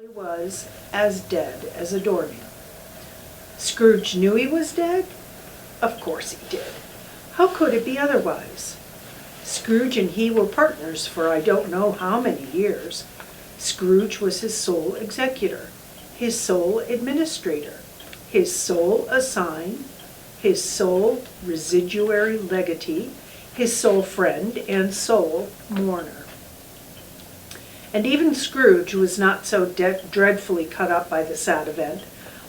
He was as dead as a doornail. Scrooge knew he was dead? Of course he did. How could it be otherwise? Scrooge and he were partners for I don't know how many years. Scrooge was his sole executor, his sole administrator, his sole assign, his sole residuary legatee, his sole friend and sole mourner. And even Scrooge was not so dreadfully cut up by the sad event,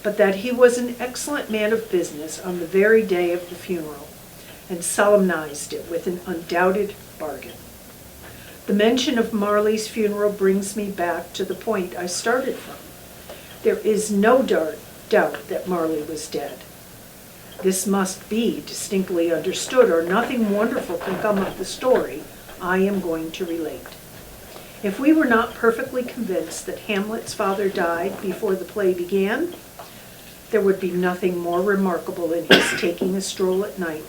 but that he was an excellent man of business on the very day of the funeral, and solemnized it with an undoubted bargain. The mention of Marley's funeral brings me back to the point I started from. There is no doubt that Marley was dead. This must be distinctly understood, or nothing wonderful can come of the story I am going to relate. If we were not perfectly convinced that Hamlet's father died before the play began, there would be nothing more remarkable in his taking a stroll at night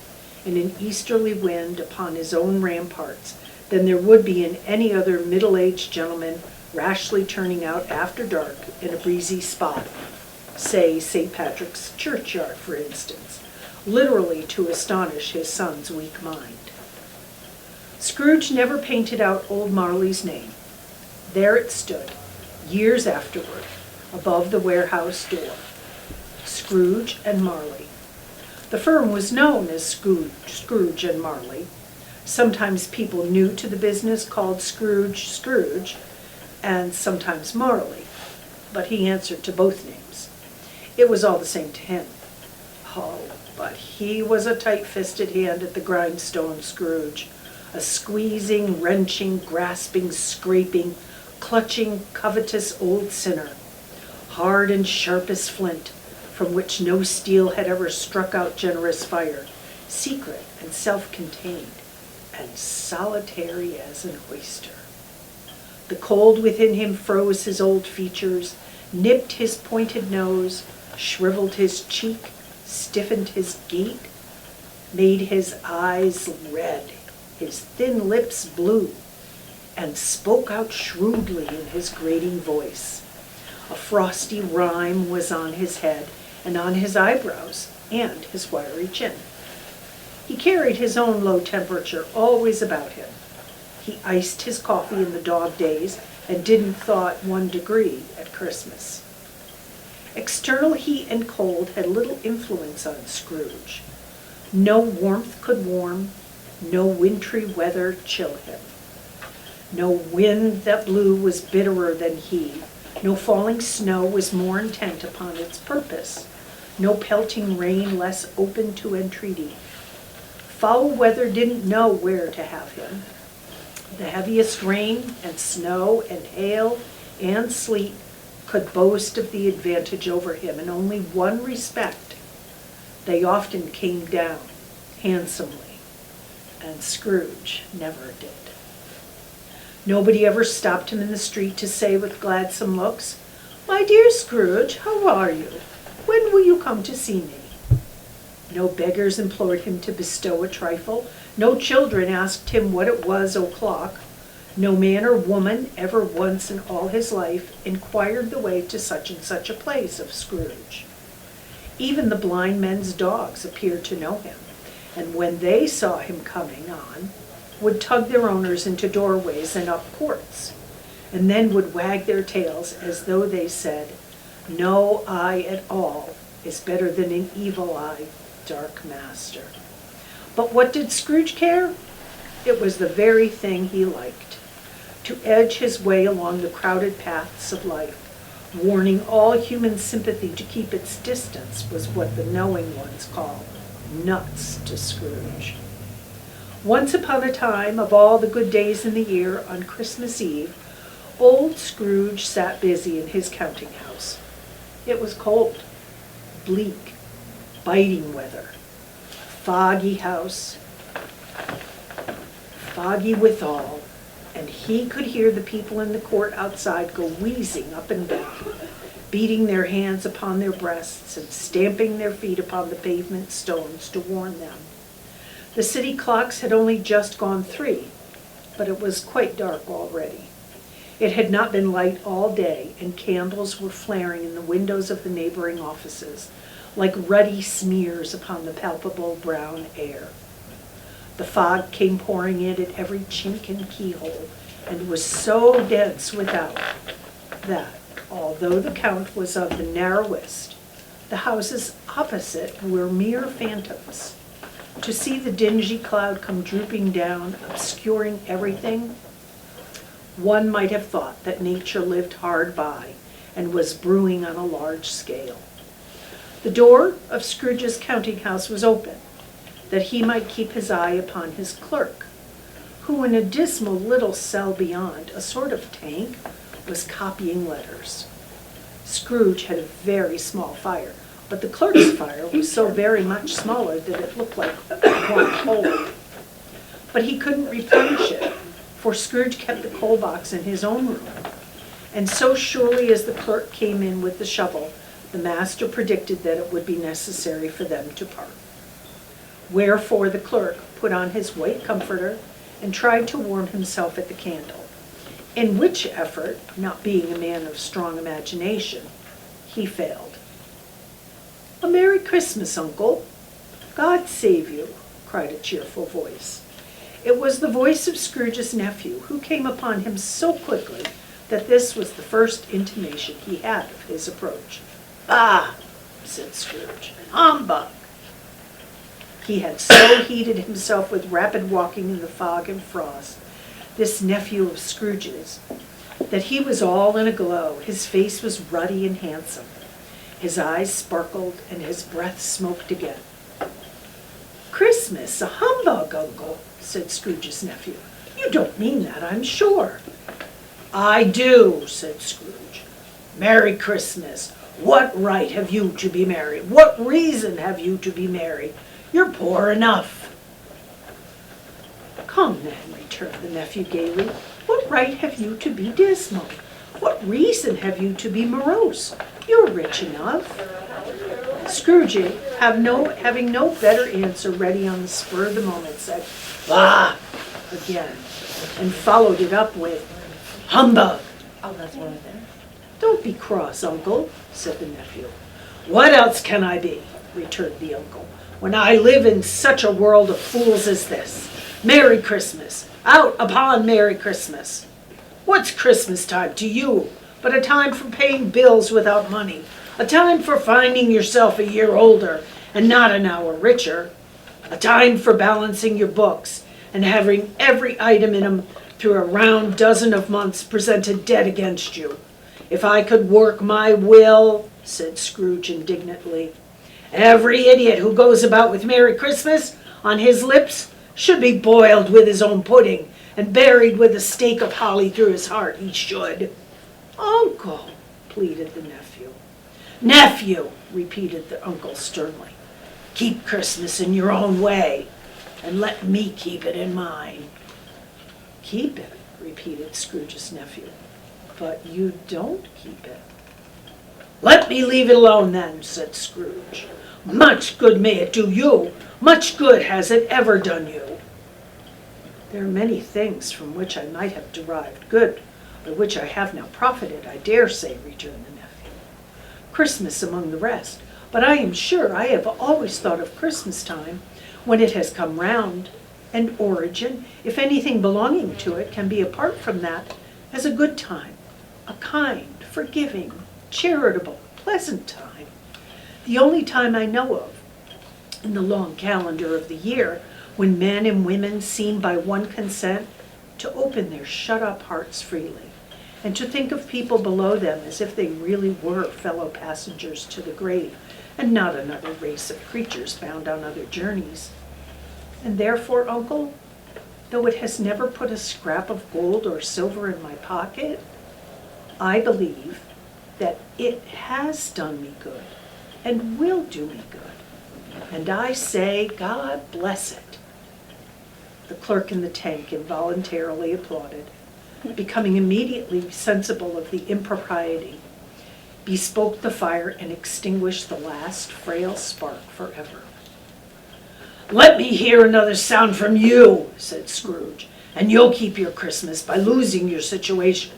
in an easterly wind upon his own ramparts than there would be in any other middle-aged gentleman rashly turning out after dark in a breezy spot, say St. Patrick's churchyard, for instance, literally to astonish his son's weak mind. Scrooge never painted out old Marley's name. There it stood, years afterward, above the warehouse door. Scrooge and Marley. The firm was known as Scrooge and Marley. Sometimes people new to the business called Scrooge, and sometimes Marley, but he answered to both names. It was all the same to him. Oh, but he was a tight-fisted hand at the grindstone, Scrooge, a squeezing, wrenching, grasping, scraping, clutching, covetous old sinner, hard and sharp as flint, from which no steel had ever struck out generous fire, secret and self-contained, and solitary as an oyster. The cold within him froze his old features, nipped his pointed nose, shriveled his cheek, stiffened his gait, made his eyes red, his thin lips blue, and spoke out shrewdly in his grating voice. A frosty rime was on his head and on his eyebrows and his wiry chin. He carried his own low temperature always about him. He iced his coffee in the dog days and didn't thaw it 1 degree at Christmas. External heat and cold had little influence on Scrooge. No warmth could warm, no wintry weather chill him. No wind that blew was bitterer than he. No falling snow was more intent upon its purpose. No pelting rain less open to entreaty. Foul weather didn't know where to have him. The heaviest rain and snow and hail and sleet could boast of the advantage over him in only one respect. They often came down handsomely, and Scrooge never did. Nobody ever stopped him in the street to say with gladsome looks, "My dear Scrooge, how are you? When will you come to see me?" No beggars implored him to bestow a trifle. No children asked him what it was o'clock. No man or woman ever once in all his life inquired the way to such and such a place of Scrooge. Even the blind men's dogs appeared to know him, and when they saw him coming on, would tug their owners into doorways and up courts, and then would wag their tails as though they said, "No eye at all is better than an evil eye, dark master." But what did Scrooge care? It was the very thing he liked. To edge his way along the crowded paths of life, warning all human sympathy to keep its distance, was what the knowing ones call nuts to Scrooge. Once upon a time, of all the good days in the year, on Christmas Eve, old Scrooge sat busy in his counting house. It was cold, bleak, biting weather, foggy house, foggy withal, and he could hear the people in the court outside go wheezing up and down, beating their hands upon their breasts and stamping their feet upon the pavement stones to warn them. The city clocks had only just gone 3, but it was quite dark already. It had not been light all day, and candles were flaring in the windows of the neighboring offices, like ruddy smears upon the palpable brown air. The fog came pouring in at every chink and keyhole, and was so dense without that, although the Count was of the narrowest, the houses opposite were mere phantoms. To see the dingy cloud come drooping down, obscuring everything, one might have thought that nature lived hard by and was brewing on a large scale. The door of Scrooge's counting house was open, that he might keep his eye upon his clerk, who in a dismal little cell beyond, a sort of tank, was copying letters. Scrooge had a very small fire, but the clerk's fire was so very much smaller that it looked like one coal. But he couldn't replenish it, for Scrooge kept the coal box in his own room. And so surely as the clerk came in with the shovel, the master predicted that it would be necessary for them to part. Wherefore the clerk put on his white comforter and tried to warm himself at the candle, in which effort, not being a man of strong imagination, he failed. "A Merry Christmas, Uncle! God save you!" cried a cheerful voice. It was the voice of Scrooge's nephew, who came upon him so quickly that this was the first intimation he had of his approach. "Ah!" said Scrooge. "Humbug!" He had so heated himself with rapid walking in the fog and frost, this nephew of Scrooge's, that he was all in a glow. His face was ruddy and handsome. His eyes sparkled, and his breath smoked again. "Christmas, a humbug, Uncle," said Scrooge's nephew. "You don't mean that, I'm sure." "I do," said Scrooge. "Merry Christmas. What right have you to be merry? What reason have you to be merry? You're poor enough." "Come then," returned the nephew gaily. "What right have you to be dismal? What reason have you to be morose? You're rich enough." Scrooge, having no better answer ready on the spur of the moment, said, "Bah!" again, and followed it up with, "Humbug!" Oh, that's one of them. "Don't be cross, Uncle," said the nephew. "What else can I be?" returned the uncle, "when I live in such a world of fools as this? Merry Christmas! Out upon Merry Christmas! What's Christmas time to you but a time for paying bills without money, a time for finding yourself a year older and not an hour richer, a time for balancing your books and having every item in them through a round dozen of months presented dead against you? If I could work my will," said Scrooge indignantly, "every idiot who goes about with Merry Christmas on his lips should be boiled with his own pudding and buried with a stake of holly through his heart, he should." "Uncle," pleaded the nephew. "Nephew," repeated the uncle sternly, "keep Christmas in your own way, and let me keep it in mine." "Keep it," repeated Scrooge's nephew, "but you don't keep it." "Let me leave it alone then," said Scrooge. "Much good may it do you. Much good has it ever done you." "There are many things from which I might have derived good, by which I have now profited, I dare say," returned the nephew. "Christmas among the rest, but I am sure I have always thought of Christmas time, when it has come round, and origin, if anything belonging to it can be apart from that, as a good time, a kind, forgiving, charitable, pleasant time, the only time I know of, in the long calendar of the year, when men and women seem by one consent to open their shut-up hearts freely, and to think of people below them as if they really were fellow passengers to the grave, and not another race of creatures bound on other journeys. And therefore, Uncle, though it has never put a scrap of gold or silver in my pocket, I believe that it has done me good, and will do me good. And I say, God bless it." The clerk in the tank involuntarily applauded, becoming immediately sensible of the impropriety, bespoke the fire and extinguished the last frail spark forever. "Let me hear another sound from you," said Scrooge, "and you'll keep your Christmas by losing your situation."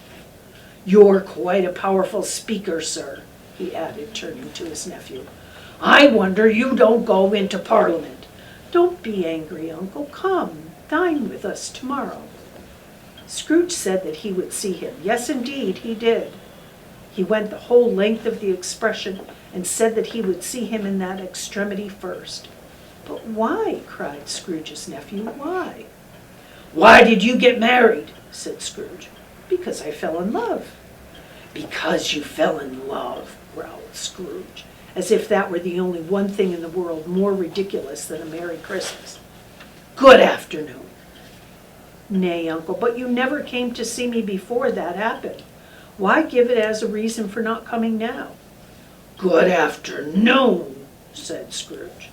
You're quite a powerful speaker, sir, he added, turning to his nephew. I wonder you don't go into Parliament. Don't be angry, Uncle. Come, dine with us tomorrow. Scrooge said that he would see him. Yes, indeed, he did. He went the whole length of the expression and said that he would see him in that extremity first. But why? Cried Scrooge's nephew. Why? Why did you get married? Said Scrooge. Because I fell in love. Because you fell in love, growled Scrooge, as if that were the only one thing in the world more ridiculous than a Merry Christmas. Good afternoon. Nay, Uncle, but you never came to see me before that happened. Why give it as a reason for not coming now? Good afternoon, said Scrooge.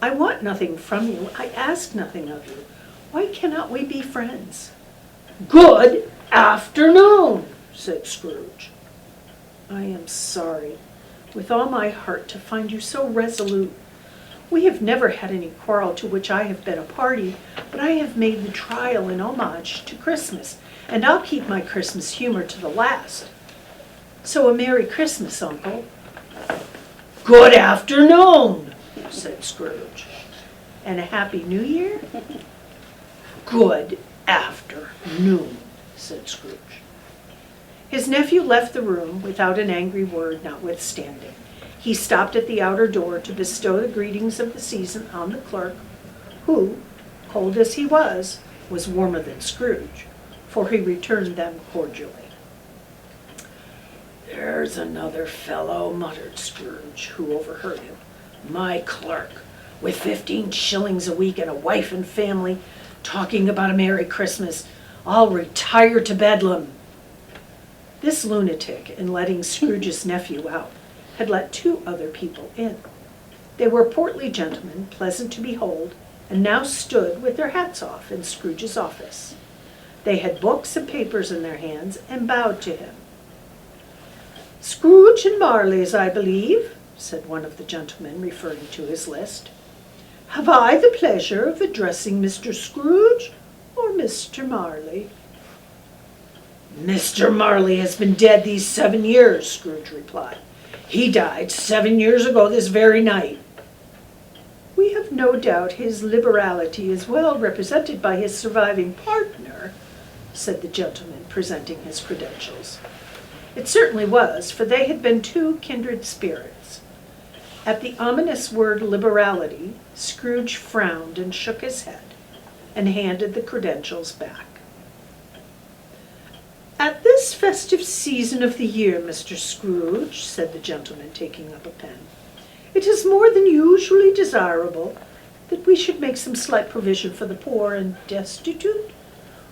I want nothing from you. I ask nothing of you. Why cannot we be friends? Good afternoon, said Scrooge. I am sorry, with all my heart, to find you so resolute. We have never had any quarrel to which I have been a party, but I have made the trial in homage to Christmas, and I'll keep my Christmas humor to the last. So a Merry Christmas, Uncle. Good afternoon, said Scrooge. And a Happy New Year? Good afternoon, said Scrooge. His nephew left the room without an angry word notwithstanding. He stopped at the outer door to bestow the greetings of the season on the clerk, who, cold as he was warmer than Scrooge, for he returned them cordially. There's another fellow, muttered Scrooge, who overheard him. My clerk, with 15 shillings a week and a wife and family, talking about a Merry Christmas. I'll retire to Bedlam. This lunatic, in letting Scrooge's nephew out, had let 2 other people in. They were portly gentlemen, pleasant to behold, and now stood with their hats off in Scrooge's office. They had books and papers in their hands and bowed to him. Scrooge and Marley's, I believe, said one of the gentlemen, referring to his list. Have I the pleasure of addressing Mr. Scrooge or Mr. Marley? Mr. Marley has been dead these 7 years, Scrooge replied. He died 7 years ago this very night. We have no doubt his liberality is well represented by his surviving partner, said the gentleman, presenting his credentials. It certainly was, for they had been 2 kindred spirits. At the ominous word liberality, Scrooge frowned and shook his head, and handed the credentials back. At this festive season of the year, Mr. Scrooge, said the gentleman, taking up a pen, it is more than usually desirable that we should make some slight provision for the poor and destitute,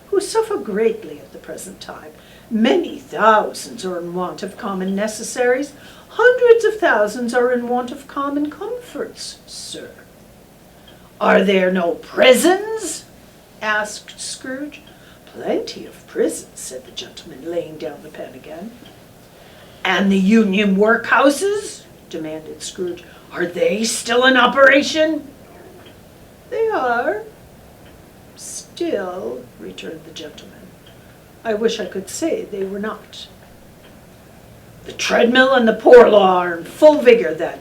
who suffer greatly at the present time. Many thousands are in want of common necessaries. Hundreds of thousands are in want of common comforts, sir. Are there no prisons? Asked Scrooge. Plenty of prisons, said the gentleman, laying down the pen again. And the union workhouses? Demanded Scrooge. Are they still in operation? They are. Still, returned the gentleman. I wish I could say they were not. The treadmill and the poor law are in full vigor, then,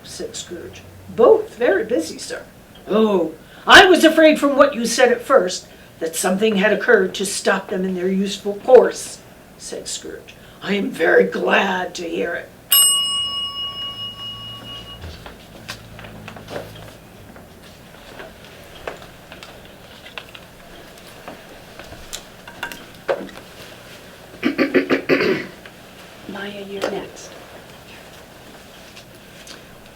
said Scrooge. Both very busy, sir. Oh, I was afraid from what you said at first that something had occurred to stop them in their useful course, said Scrooge. I am very glad to hear it. Maya, you're next.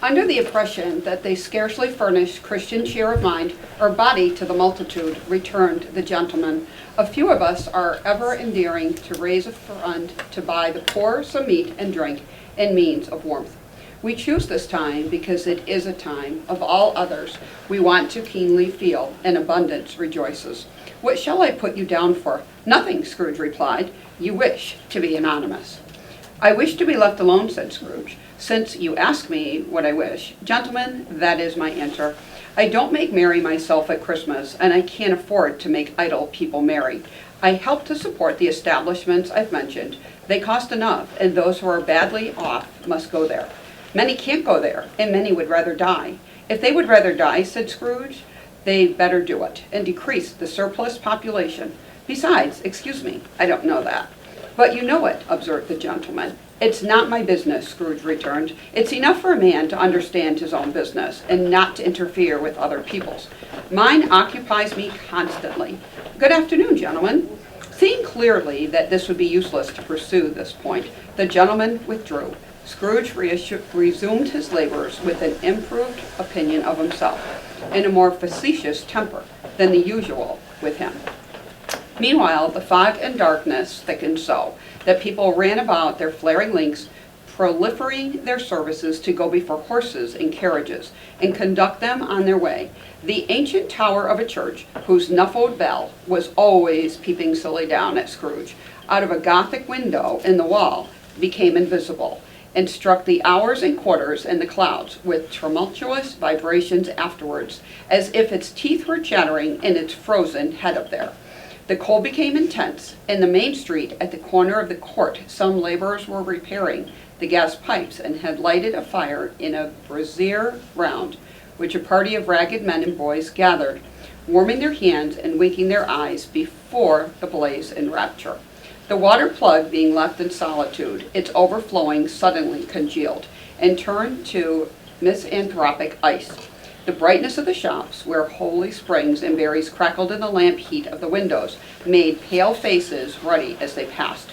Under the impression that they scarcely furnish Christian cheer of mind or body to the multitude, returned the gentleman, a few of us are ever endearing to raise a fund to buy the poor some meat and drink and means of warmth. We choose this time because it is a time of all others we want to keenly feel, and abundance rejoices. What shall I put you down for? Nothing, Scrooge replied. You wish to be anonymous. I wish to be left alone, said Scrooge, since you ask me what I wish. Gentlemen, that is my answer. I don't make merry myself at Christmas, and I can't afford to make idle people merry. I help to support the establishments I've mentioned. They cost enough, and those who are badly off must go there. Many can't go there, and many would rather die. If they would rather die, said Scrooge, they'd better do it, and decrease the surplus population. Besides, excuse me, I don't know that. But you know it, observed the gentleman. It's not my business, Scrooge returned. It's enough for a man to understand his own business, and not to interfere with other people's. Mine occupies me constantly. Good afternoon, gentlemen. Seeing clearly that this would be useless to pursue this point, the gentleman withdrew. Scrooge resumed his labors with an improved opinion of himself, and a more facetious temper than the usual with him. Meanwhile, the fog and darkness thickened so that people ran about their flaring lamps, proliferating their services to go before horses and carriages and conduct them on their way. The ancient tower of a church, whose muffled bell was always peeping silly down at Scrooge out of a Gothic window in the wall, became invisible, and struck the hours and quarters in the clouds with tumultuous vibrations afterwards, as if its teeth were chattering in its frozen head up there. The cold became intense. In the main street at the corner of the court, some laborers were repairing the gas pipes and had lighted a fire in a brazier round which a party of ragged men and boys gathered, warming their hands and winking their eyes before the blaze in rapture. The water plug being left in solitude, its overflowing suddenly congealed and turned to misanthropic ice. The brightness of the shops, where holy springs and berries crackled in the lamp heat of the windows, made pale faces ruddy as they passed.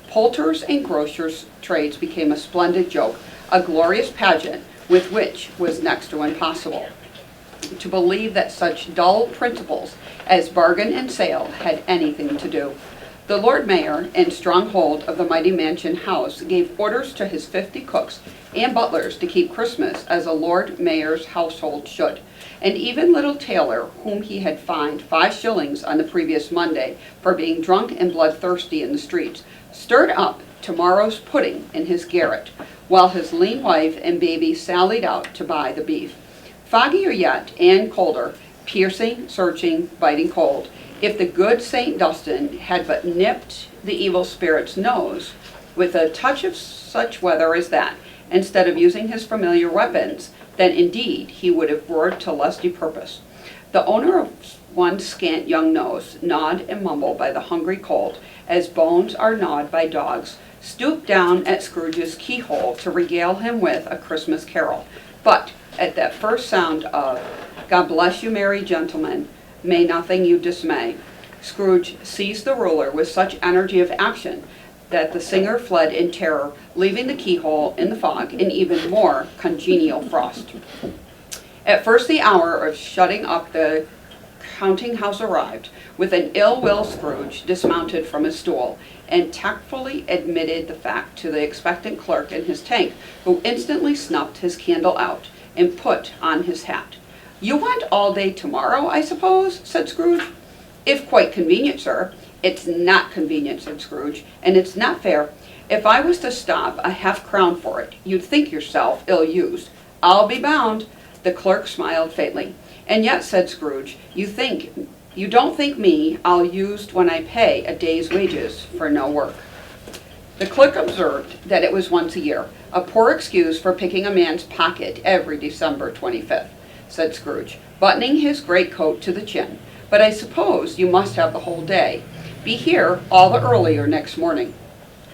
Poulterers' and grocers' trades became a splendid joke, a glorious pageant with which was next to impossible to believe that such dull principles as bargain and sale had anything to do. The Lord Mayor and stronghold of the mighty mansion house gave orders to his 50 cooks and butlers to keep Christmas as a Lord Mayor's household should, and even little Taylor, whom he had fined 5 shillings on the previous Monday for being drunk and bloodthirsty in the streets, stirred up tomorrow's pudding in his garret, while his lean wife and baby sallied out to buy the beef. Foggier yet, and colder, piercing, searching, biting cold, if the good St. Dunstan had but nipped the evil spirit's nose with a touch of such weather as that, instead of using his familiar weapons, then indeed he would have roared to lusty purpose. The owner of one scant young nose, gnawed and mumbled by the hungry cold, as bones are gnawed by dogs, stooped down at Scrooge's keyhole to regale him with a Christmas carol. But at that first sound of "God bless you, merry gentlemen, may nothing you dismay," Scrooge seized the ruler with such energy of action that the singer fled in terror, leaving the keyhole in the fog in even more congenial frost. At first the hour of shutting up the counting house arrived. With an ill-will, Scrooge dismounted from his stool and tactfully admitted the fact to the expectant clerk in his tank, who instantly snuffed his candle out and put on his hat. "You want all day tomorrow, I suppose?" said Scrooge. "If quite convenient, sir." "It's not convenient," said Scrooge, "and it's not fair. If I was to stop a half-crown for it, you'd think yourself ill-used." "I'll be bound." The clerk smiled faintly. "And yet," said Scrooge, you don't think me ill-used when I pay a day's wages for no work." The clerk observed that it was once a year, a poor excuse for picking a man's pocket every December 25th, said Scrooge, buttoning his greatcoat to the chin. "But I suppose you must have the whole day. Be here all the earlier next morning."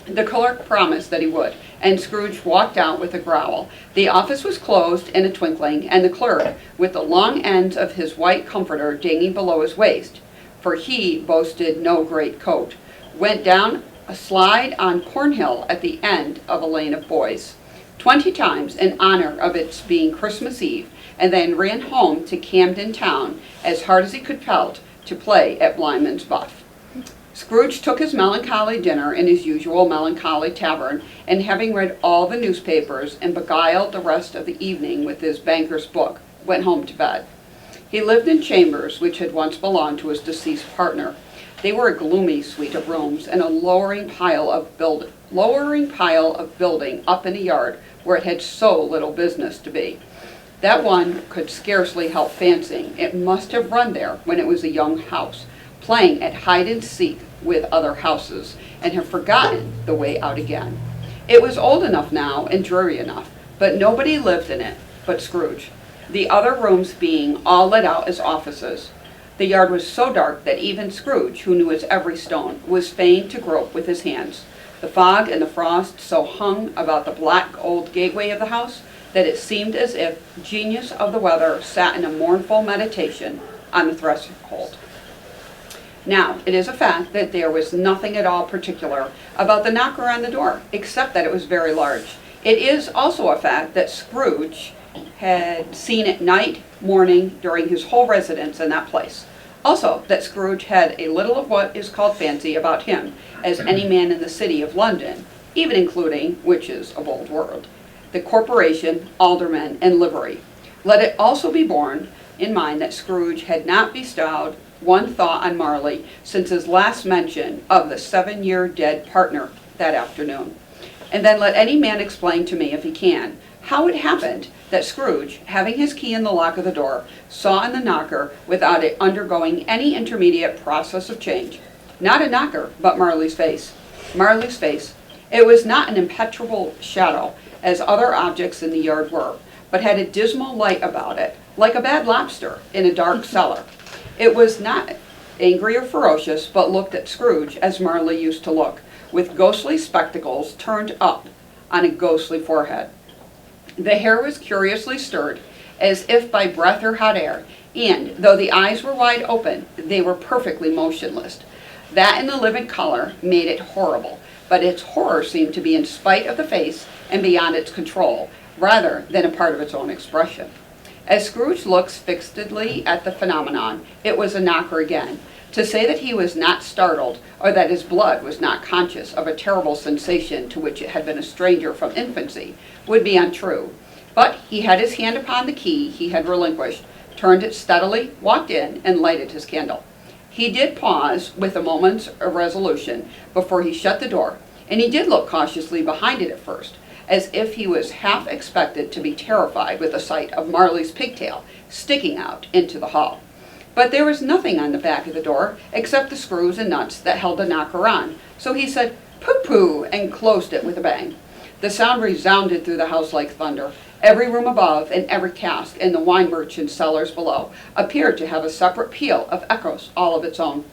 The clerk promised that he would, and Scrooge walked out with a growl. The office was closed in a twinkling, and the clerk, with the long ends of his white comforter dangling below his waist, for he boasted no great coat, went down a slide on Cornhill at the end of a lane of boys 20 times in honor of its being Christmas Eve, and then ran home to Camden Town as hard as he could pelt to play at Blyman's Buff. Scrooge took his melancholy dinner in his usual melancholy tavern, and having read all the newspapers and beguiled the rest of the evening with his banker's book, went home to bed. He lived in chambers which had once belonged to his deceased partner. They were a gloomy suite of rooms and a lowering pile of building up in a yard where it had so little business to be, that one could scarcely help fancying it must have run there when it was a young house, playing at hide and seek with other houses and have forgotten the way out again. It was old enough now and dreary enough, but nobody lived in it but Scrooge, the other rooms being all let out as offices. The yard was so dark that even Scrooge, who knew its every stone, was fain to grope with his hands. The fog and the frost so hung about the black old gateway of the house that it seemed as if genius of the weather sat in a mournful meditation on the threshold. Now, it is a fact that there was nothing at all particular about the knocker on the door, except that it was very large. It is also a fact that Scrooge had seen it night, morning, during his whole residence in that place. Also, that Scrooge had a little of what is called fancy about him, as any man in the city of London, even including witches of old world, the corporation, aldermen, and livery. Let it also be borne in mind that Scrooge had not bestowed one thought on Marley since his last mention of the 7-year dead partner that afternoon. And then let any man explain to me, if he can, how it happened that Scrooge, having his key in the lock of the door, saw in the knocker without it undergoing any intermediate process of change. Not a knocker, but Marley's face. Marley's face. It was not an impenetrable shadow, as other objects in the yard were, but had a dismal light about it, like a bad lobster in a dark cellar. It was not angry or ferocious, but looked at Scrooge as Marley used to look, with ghostly spectacles turned up on a ghostly forehead. The hair was curiously stirred, as if by breath or hot air, and, though the eyes were wide open, they were perfectly motionless. That and the livid color made it horrible, but its horror seemed to be in spite of the face and beyond its control, rather than a part of its own expression. As Scrooge looked fixedly at the phenomenon, it was a knocker again. To say that he was not startled, or that his blood was not conscious of a terrible sensation to which it had been a stranger from infancy, would be untrue. But he had his hand upon the key he had relinquished, turned it steadily, walked in, and lighted his candle. He did pause with a moment's irresolution before he shut the door, and he did look cautiously behind it at first, as if he was half expected to be terrified with the sight of Marley's pigtail sticking out into the hall. But there was nothing on the back of the door except the screws and nuts that held the knocker on, so he said, "Pooh-pooh," and closed it with a bang. The sound resounded through the house like thunder. Every room above and every cask in the wine merchant's cellars below appeared to have a separate peal of echoes all of its own.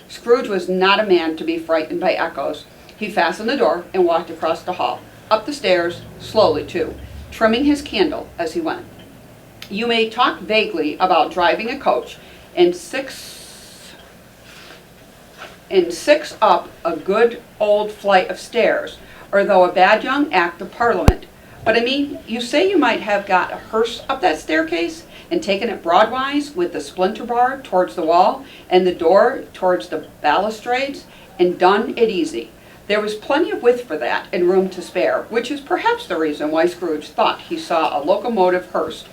Scrooge was not a man to be frightened by echoes. He fastened the door and walked across the hall, up the stairs, slowly too, trimming his candle as he went. You may talk vaguely about driving a coach and six up a good old flight of stairs, or though a bad young act of Parliament. But I mean, you say you might have got a hearse up that staircase and taken it broadwise with the splinter bar towards the wall and the door towards the balustrades and done it easy. There was plenty of width for that and room to spare, which is perhaps the reason why Scrooge thought he saw a locomotive hearse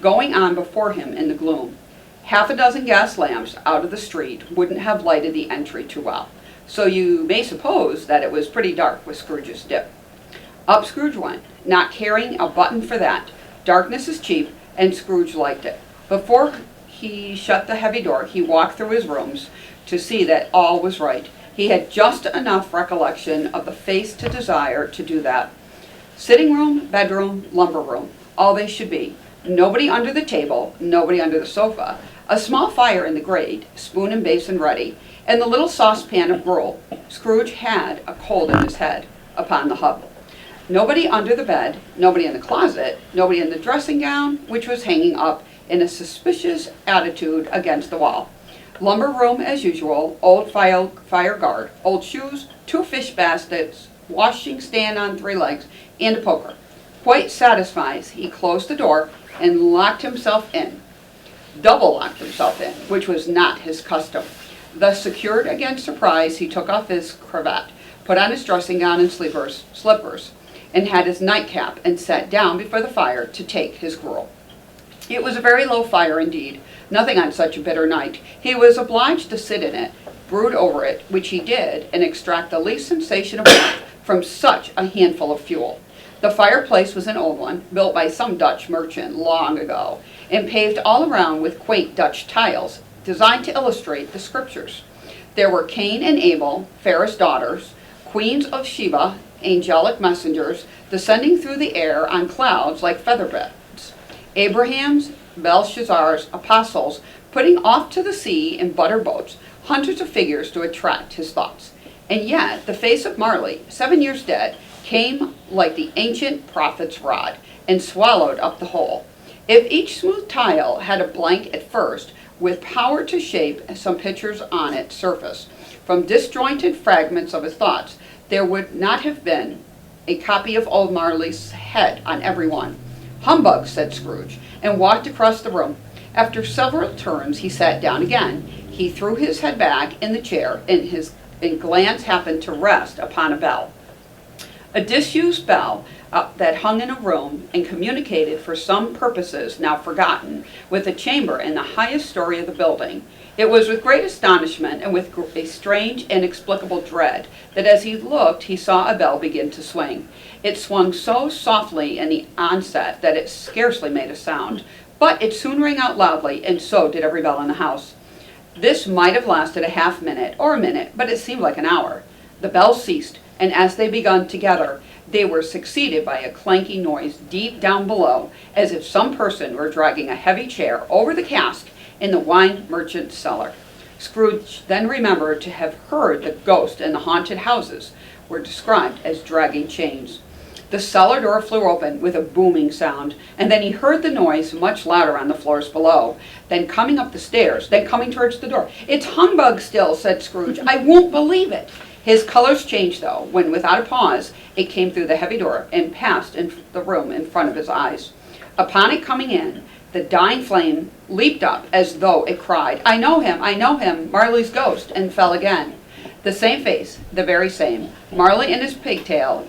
going on before him in the gloom. Half a dozen gas lamps out of the street wouldn't have lighted the entry too well, so you may suppose that it was pretty dark with Scrooge's dip. Up Scrooge went, not caring a button for that. Darkness is cheap, and Scrooge liked it. Before he shut the heavy door, he walked through his rooms to see that all was right. He had just enough recollection of the face to desire to do that. Sitting room, bedroom, lumber room, all they should be. Nobody under the table, nobody under the sofa. A small fire in the grate, spoon and basin ready, and the little saucepan of gruel. Scrooge had a cold in his head upon the hub. Nobody under the bed, nobody in the closet, nobody in the dressing gown, which was hanging up in a suspicious attitude against the wall. Lumber room as usual, old fire guard, old shoes, 2 fish baskets, washing stand on 3 legs, and a poker. Quite satisfied, he closed the door and locked himself in. Double locked himself in, which was not his custom. Thus secured against surprise, he took off his cravat, put on his dressing gown and slippers, and had his nightcap and sat down before the fire to take his gruel. It was a very low fire indeed, nothing on such a bitter night. He was obliged to sit in it, brood over it, which he did, and extract the least sensation of warmth from such a handful of fuel. The fireplace was an old one, built by some Dutch merchant long ago, and paved all around with quaint Dutch tiles, designed to illustrate the scriptures. There were Cain and Abel, Pharaoh's daughters, queens of Sheba, angelic messengers, descending through the air on clouds like feather beds. Abraham's, Belshazzar's apostles, putting off to the sea in butter boats, hundreds of figures to attract his thoughts. And yet the face of Marley, 7 years dead, came like the ancient prophet's rod and swallowed up the whole. If each smooth tile had a blank at first, with power to shape some pictures on its surface, from disjointed fragments of his thoughts, there would not have been a copy of old Marley's head on every one. "Humbug," said Scrooge, and walked across the room. After several turns, he sat down again. He threw his head back in the chair, and his glance happened to rest upon a bell. A disused bell that hung in a room and communicated for some purposes now forgotten with a chamber in the highest story of the building. It was with great astonishment and with a strange, inexplicable dread that as he looked, he saw a bell begin to swing. It swung so softly in the onset that it scarcely made a sound, but it soon rang out loudly, and so did every bell in the house. This might have lasted a half minute or a minute, but it seemed like an hour. The bells ceased, and as they begun together, they were succeeded by a clanking noise deep down below, as if some person were dragging a heavy chair over the cask in the wine merchant's cellar. Scrooge then remembered to have heard the ghost in the haunted houses were described as dragging chains. The cellar door flew open with a booming sound, and then he heard the noise much louder on the floors below, then coming up the stairs, then coming towards the door. "It's humbug still," said Scrooge. "I won't believe it." His colors changed, though, when without a pause it came through the heavy door and passed in the room in front of his eyes. Upon it coming in, the dying flame leaped up as though it cried, I know him, Marley's ghost," and fell again. The same face, the very same, Marley in his pigtail,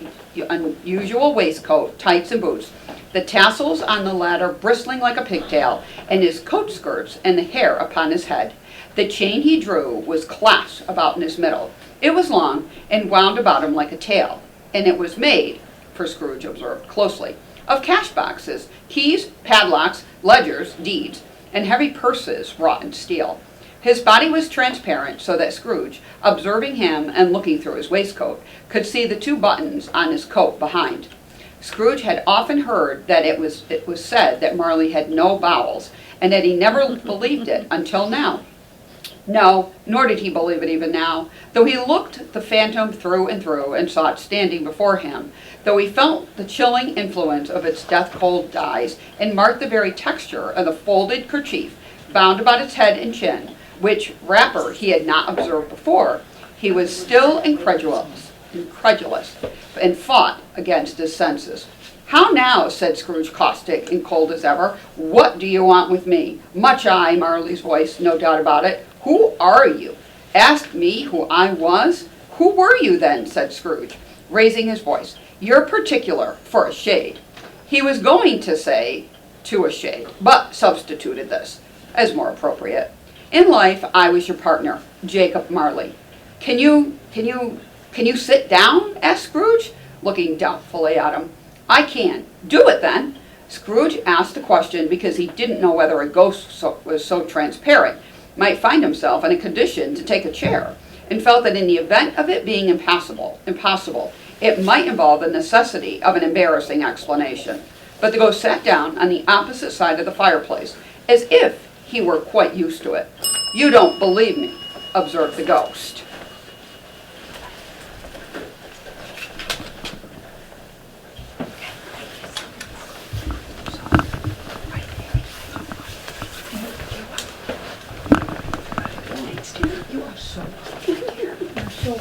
unusual waistcoat, tights and boots, the tassels on the latter bristling like a pigtail, and his coat skirts and the hair upon his head. The chain he drew was clasped about in his middle. It was long and wound about him like a tail, and it was made, for Scrooge observed closely, of cash boxes, keys, padlocks, ledgers, deeds, and heavy purses wrought in steel. His body was transparent, so that Scrooge, observing him and looking through his waistcoat, could see the 2 buttons on his coat behind. Scrooge had often heard that it was said that Marley had no bowels, and that he never believed it until now. No, nor did he believe it even now, though he looked the phantom through and through and saw it standing before him, though he felt the chilling influence of its death-cold dyes, and marked the very texture of the folded kerchief bound about its head and chin, which wrapper he had not observed before. He was still incredulous, and fought against his senses. "How now?" said Scrooge, caustic and cold as ever. "What do you want with me?" "Much eye," Marley's voice, no doubt about it. "Who are you?" "Asked me who I was? Who were you then?" said Scrooge, raising his voice. "You're particular, for a shade." He was going to say, "to a shade," but substituted this, as more appropriate. "In life, I was your partner, Jacob Marley." Can you sit down?" asked Scrooge, looking doubtfully at him. "I can." "Do it, then." Scrooge asked the question because he didn't know whether a ghost was so transparent might find himself in a condition to take a chair, and felt that in the event of it being impossible, it might involve the necessity of an embarrassing explanation. But the ghost sat down on the opposite side of the fireplace, as if he were quite used to it. "You don't believe me," observed the ghost. You are so here. You're so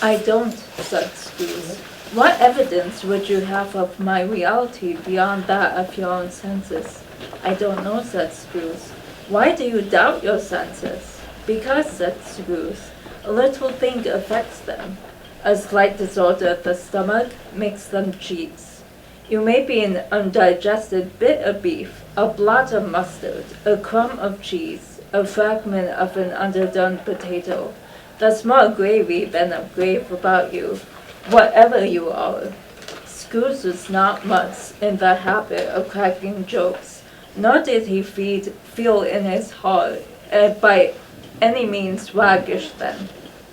I don't, said Scrooge. What evidence would you have of my reality beyond that of your own senses? I don't know, said Scrooge. Why do you doubt your senses? Because, said Scrooge, a little thing affects them. A slight disorder of the stomach makes them cheats. You may be an undigested bit of beef, a blot of mustard, a crumb of cheese, a fragment of an underdone potato. There's more gravy than a grave about you, whatever you are. Scrooge was not much in the habit of cracking jokes, nor did he feel in his heart by any means waggish then.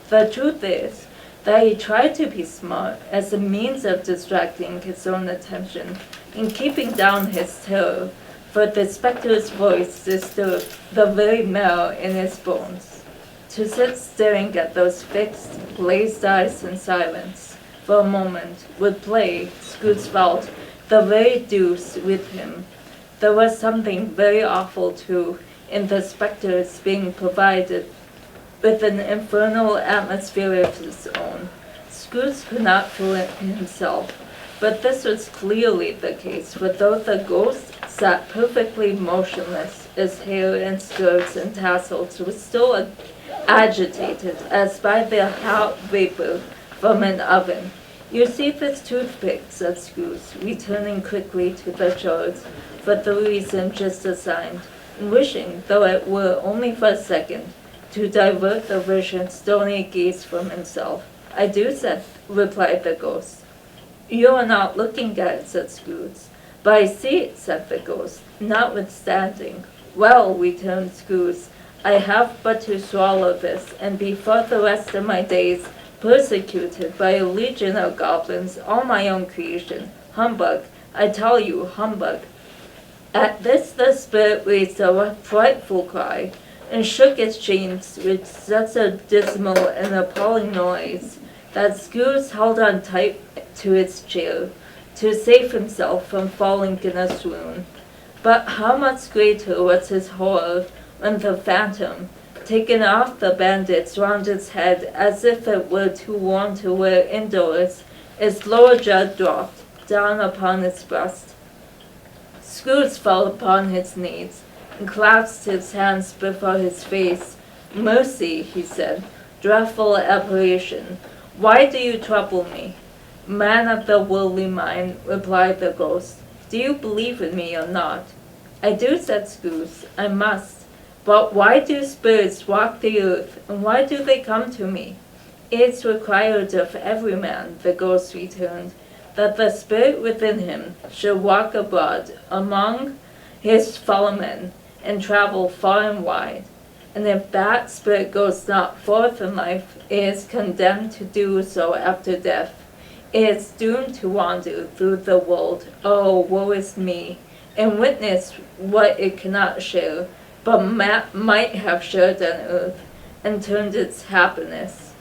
The truth is that he tried to be smart as a means of distracting his own attention and keeping down his terror, for the spectre's voice disturbed the very marrow in his bones. To sit staring at those fixed, glazed eyes in silence for a moment would play, Scrooge felt, the very deuce with him. There was something very awful, too, in the spectre's being provided with an infernal atmosphere of his own. Scrooge could not feel it himself, but this was clearly the case, for though the ghost sat perfectly motionless, his hair and skirts and tassels were still agitated as by the hot vapor from an oven. "You see this toothpick," said Scrooge, returning quickly to the charge for the reason just assigned, and wishing, though it were only for a second, to divert the vision's stony gaze from himself. "I do," replied the ghost. "You are not looking at it," said Scrooge. "But I see it," said the ghost, notwithstanding. "Well," returned Scrooge, "I have but to swallow this, and be for the rest of my days persecuted by a legion of goblins, all my own creation. Humbug! I tell you, humbug!" At this the spirit raised a frightful cry, and shook its chains with such a dismal and appalling noise that Scrooge held on tight to his chair to save himself from falling in a swoon. But how much greater was his horror when the phantom, taking off the bandage round its head as if it were too warm to wear indoors, its lower jaw dropped down upon its breast. Scrooge fell upon his knees and clasped his hands before his face. "Mercy," he said, "dreadful apparition, why do you trouble me?" "Man of the worldly mind," replied the ghost, "do you believe in me or not?" "I do," said Scrooge. "I must. But why do spirits walk the earth, and why do they come to me?" "It is required of every man," the ghost returned, "that the spirit within him should walk abroad among his fellow men, and travel far and wide. And if that spirit goes not forth in life, it is condemned to do so after death. It is doomed to wander through the world, oh, woe is me, and witness what it cannot share, but might have shared on earth, and turned to happiness.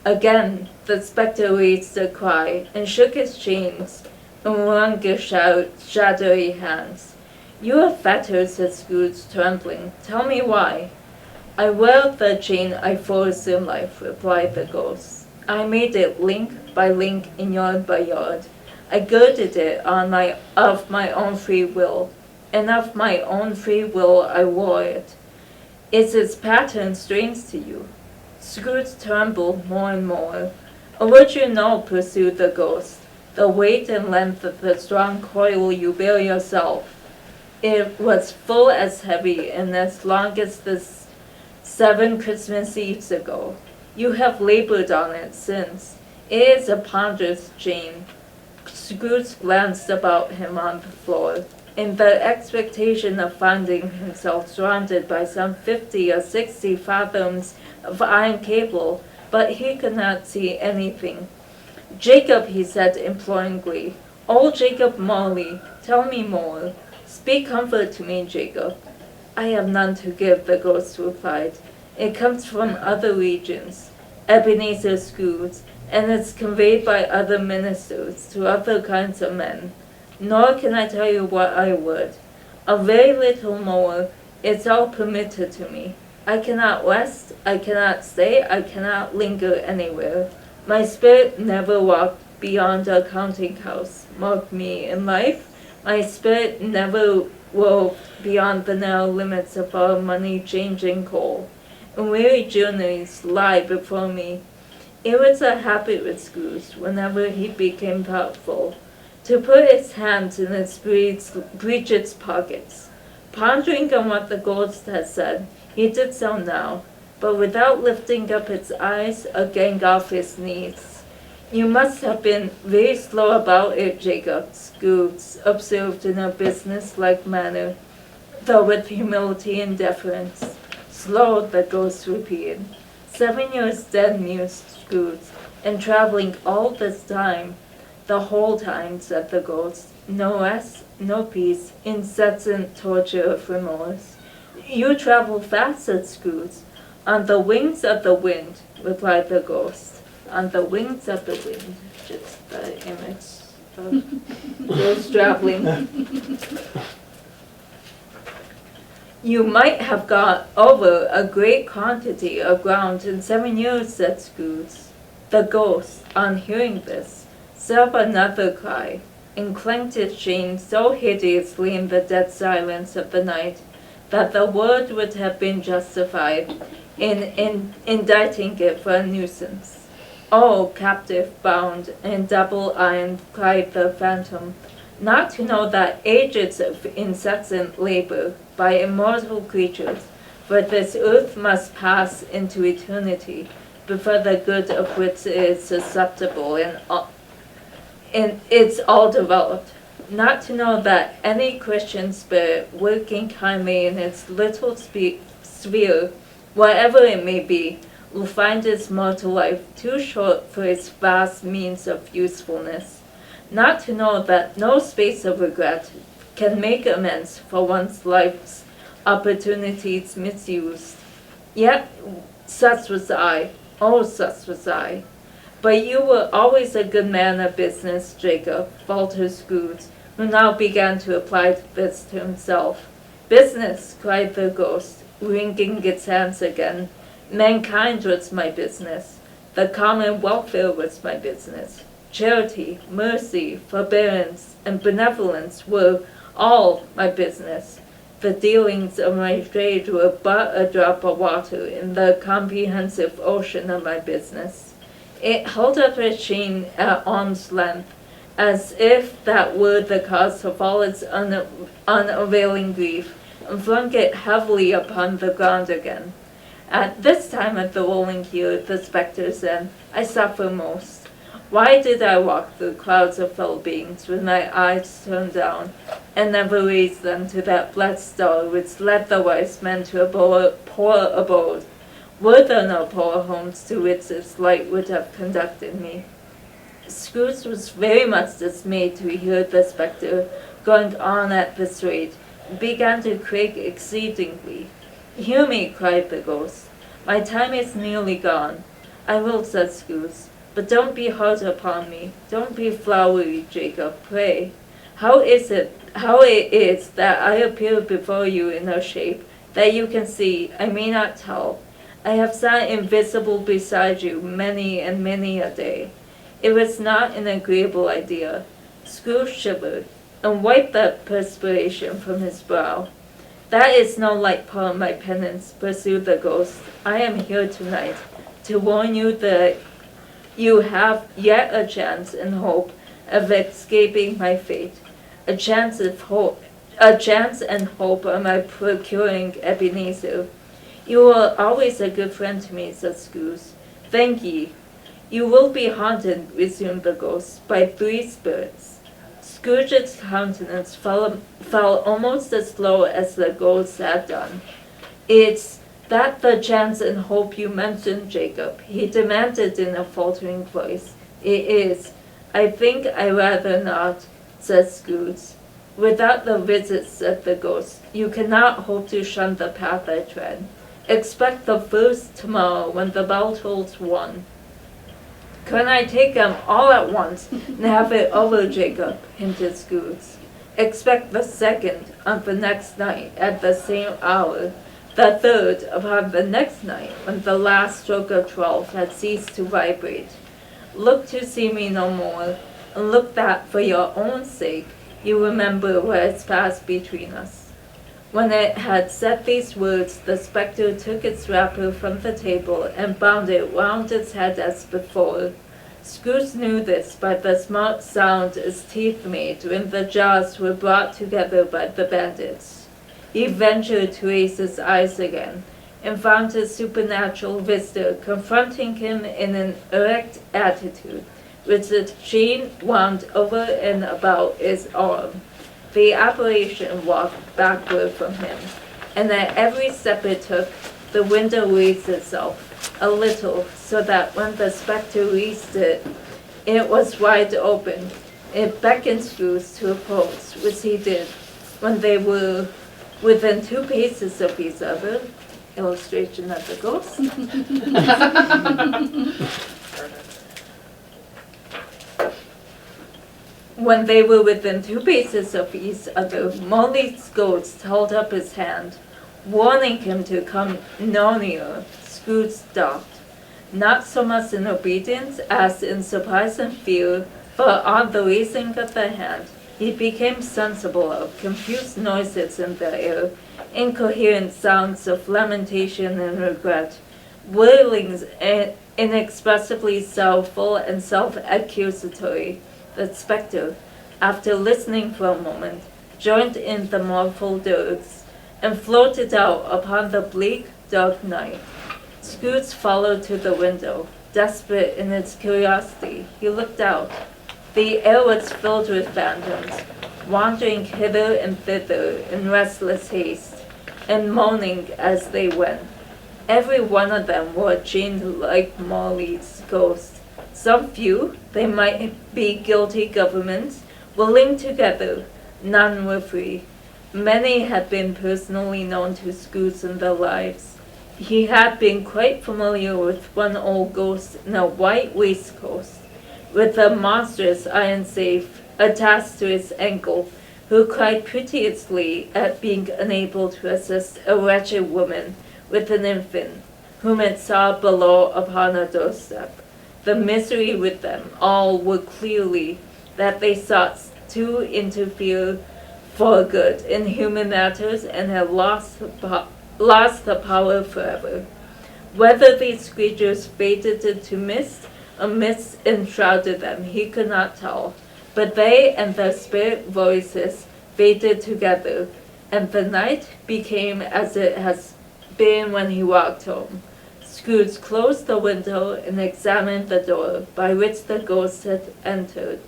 Again the spectre raised a cry, and shook his chains, and wrung his shadowy hands. "You are fettered," said Scrooge, trembling. "Tell me why." "I wear the chain I forced in life," replied the ghost. "I made it link by link and yard by yard. I girded it of my own free will, and of my own free will I wore it. Is its pattern strange to you?" Scrooge trembled more and more. "Or would you know," pursued the ghost, "the weight and length of the strong coil you bear yourself? It was full as heavy and as long as the 7 Christmas Eves ago. You have labored on it since. It is a ponderous chain." Scrooge glanced about him on the floor, in the expectation of finding himself surrounded by some 50 or 60 fathoms of iron cable, but he could not see anything. "Jacob," he said imploringly, "oh, Jacob Marley, tell me more. Speak comfort to me, Jacob." "I have none to give," the ghost replied. "It comes from other regions, Ebenezer Scrooge, and it's conveyed by other ministers to other kinds of men. Nor can I tell you what I would. A very little more, it's all permitted to me. I cannot rest, I cannot stay, I cannot linger anywhere. My spirit never walked beyond a counting house. Mark me, in life, my spirit never roved beyond the narrow limits of our money-changing coal, and weary journeys lie before me." It was a habit with Scrooge, whenever he became thoughtful, to put his hands in his breeches pockets. Pondering on what the ghost had said, he did so now, but without lifting up his eyes or getting off his knees. You must have been very slow about it, Jacob, Scrooge observed in a business-like manner, though with humility and deference. Slow, the ghost repeated. 7 years dead, mused Scrooge, and traveling all this time. The whole time, said the ghost. No rest, no peace, incessant torture of remorse. You travel fast, said Scrooge. On the wings of the wind, replied the ghost. On the wings of the wind, just the image of ghost traveling. You might have got over a great quantity of ground in 7 years, said Scrooge. The ghost, on hearing this, set up another cry, and clanked its chain so hideously in the dead silence of the night that the word would have been justified in indicting it for a nuisance. Oh, captive, bound, and double-ironed, cried the phantom, not to know that ages of incessant labor by immortal creatures for this earth must pass into eternity before the good of which it is susceptible and it's all developed. Not to know that any Christian spirit working kindly in its little sphere, whatever it may be, will find its mortal life too short for its vast means of usefulness. Not to know that no space of regret can make amends for one's life's opportunities misused. Yet such was I, oh such was I. But you were always a good man of business, Jacob, faltered Scrooge, who now began to apply this to himself. Business, cried the ghost, wringing its hands again. Mankind was my business. The common welfare was my business. Charity, mercy, forbearance, and benevolence were all my business. The dealings of my trade were but a drop of water in the comprehensive ocean of my business. It held up its chain at arm's length, as if that were the cause of all its unavailing grief, and flung it heavily upon the ground again. At this time of the rolling year, the spectre said, I suffer most. Why did I walk through clouds of fellow beings with my eyes turned down, and never raise them to that blessed star which led the wise men to a poor abode? Were there no poor homes to which its light would have conducted me? Scrooge was very much dismayed to hear the spectre going on at this rate, and began to quake exceedingly. Hear me, cried the ghost. My time is nearly gone. I will, said Scrooge, but don't be hard upon me. Don't be flowery, Jacob, pray. How it is that I appear before you in a shape that you can see, I may not tell. I have sat invisible beside you many and many a day. It was not an agreeable idea. Scrooge shivered, and wiped the perspiration from his brow. That is no light part of my penance, pursued the ghost. I am here tonight to warn you that you have yet a chance and hope of escaping my fate, a chance and hope of my procuring Ebenezer. You were always a good friend to me, said Scrooge. Thank ye. You will be haunted, resumed the ghost, by 3 spirits. Scrooge's countenance fell almost as low as the ghost had done. It's that the chance and hope you mentioned, Jacob, he demanded in a faltering voice. It is. I think I rather not, said Scrooge. Without the visit, said the ghost, you cannot hope to shun the path I tread. Expect the first tomorrow when the bell tolls 1. Can I take them all at once and have it over, Jacob? Hinted Scrooge. Expect the second on the next night at the same hour, the third upon the next night when the last stroke of 12 had ceased to vibrate. Look to see me no more, and look that for your own sake you remember what has passed between us. When it had said these words, the spectre took its wrapper from the table and bound it round its head as before. Scrooge knew this by the smart sound its teeth made when the jaws were brought together by the bandits. He ventured to raise his eyes again, and found his supernatural visitor confronting him in an erect attitude, with the chain wound over and about its arm. The apparition walked backward from him, and at every step it took, the window raised itself a little, so that when the spectre reached it, it was wide open. It beckoned Scrooge to approach, which he did. When they were within 2 paces of each other, illustration of the ghost, when they were within 2 paces of each other, Molly's ghost held up his hand, warning him to come no nearer. Scrooge stopped, not so much in obedience as in surprise and fear, but on the raising of the hand, he became sensible of confused noises in the air, incoherent sounds of lamentation and regret, wailings inexpressibly sorrowful and self-accusatory. The spectre, after listening for a moment, joined in the mournful dirges, and floated out upon the bleak, dark night. Scrooge followed to the window. Desperate in its curiosity, he looked out. The air was filled with phantoms, wandering hither and thither in restless haste, and moaning as they went. Every one of them were chained like Molly's ghost. Some few, they might be guilty governments, were linked together. None were free. Many had been personally known to Scrooge in their lives. He had been quite familiar with one old ghost in a white waistcoat, with a monstrous iron safe attached to his ankle, who cried piteously at being unable to assist a wretched woman with an infant, whom it saw below upon a doorstep. The misery with them all were clearly that they sought to interfere for good in human matters and had lost the power forever. Whether these creatures faded into mist or mist enshrouded them, he could not tell. But they and their spirit voices faded together, and the night became as it has been when he walked home. Scrooge closed the window and examined the door by which the ghost had entered.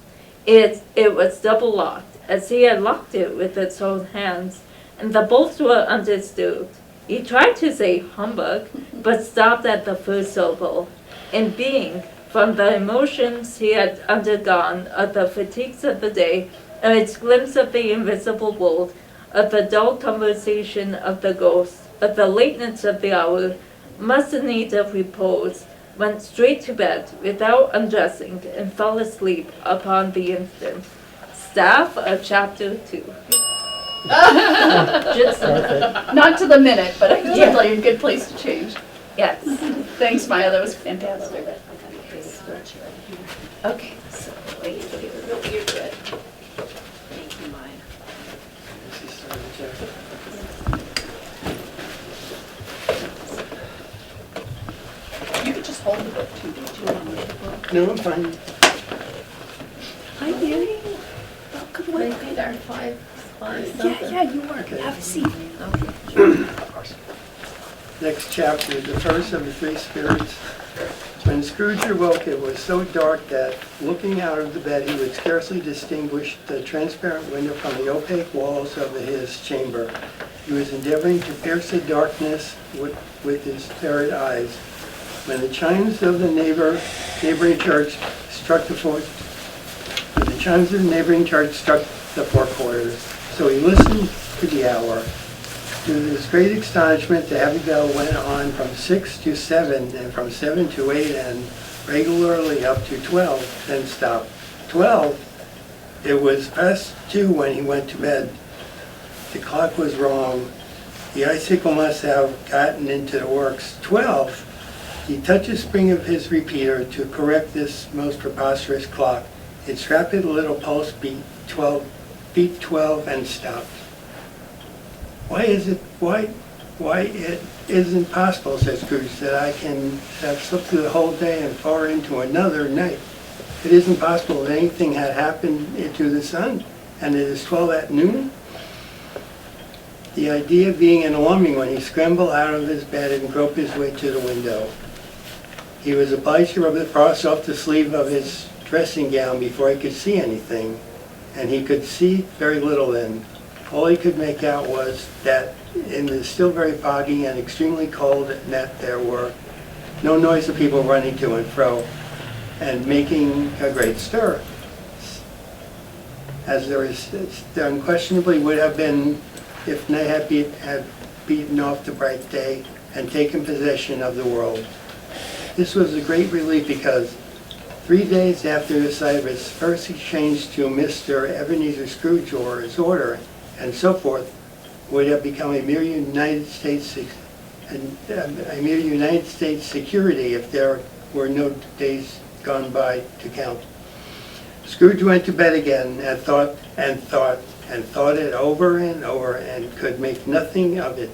It was double locked, as he had locked it with its own hands, and the bolts were undisturbed. He tried to say humbug, but stopped at the first syllable, and being, from the emotions he had undergone, of the fatigues of the day, of its glimpse of the invisible world, of the dull conversation of the ghost, of the lateness of the hour, must in need of repose, went straight to bed without undressing, and fell asleep upon the instant. Staff of chapter 2. Just Not to the minute, but I can tell you a good place to change. yes. Thanks, Maya, that was fantastic. Okay, so wait here. You're good. Thank you, Maya. You could just hold the book too, did you want to read the book? No, I'm fine. Hi, Mary. Welcome, welcome. There, five. Yeah, you are. Okay. Have a seat. Next chapter, the first of the 3 spirits. When Scrooge awoke, it was so dark that, looking out of the bed, he would scarcely distinguish the transparent window from the opaque walls of his chamber. He was endeavoring to pierce the darkness with his ferret eyes, when the chimes of the neighboring church struck the four quarters. So he listened to the hour. To his great astonishment, the heavy bell went on from 6 to 7, and from 7 to 8, and regularly up to 12, then stopped. 12? It was past 2 when he went to bed. The clock was wrong. The icicle must have gotten into the works. 12? He touched the spring of his repeater to correct this most preposterous clock. Its rapid little pulse beat 12 and stopped. Why it isn't possible, said Scrooge, that I can have slipped through the whole day and far into another night. It isn't possible that anything had happened to the sun, and it is 12 at noon. The idea being alarming when he scrambled out of his bed and groped his way to the window. He was obliged to rub the frost off the sleeve of his dressing gown before he could see anything, and he could see very little then. All he could make out was that in the still very foggy and extremely cold net there were no noise of people running to and fro and making a great stir, as there unquestionably would have been if they had beaten off the bright day and taken possession of the world. This was a great relief because 3 days after the sight of his first exchange to Mr. Ebenezer Scrooge or his order and so forth would have become a mere United States security if there were no days gone by to count. Scrooge went to bed again and thought and thought and thought it over and over and could make nothing of it.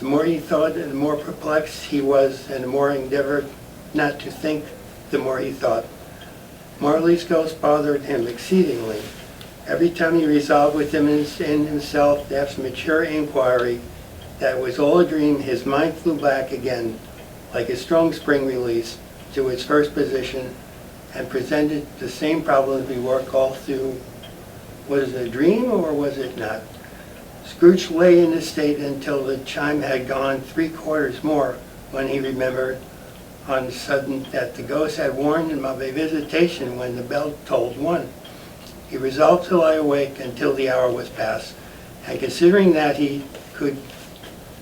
The more he thought, the more perplexed he was, and the more he endeavored not to think, the more he thought. Marley's ghost bothered him exceedingly. Every time he resolved within himself to have some mature inquiry that it was all a dream, his mind flew back again, like a strong spring release, to its first position, and presented the same problems we work all through. Was it a dream or was it not? Scrooge lay in this state until the chime had gone 3/4 more, when he remembered on a sudden that the ghost had warned him of a visitation when the bell tolled 1. He resolved to lie awake until the hour was past, and considering that he could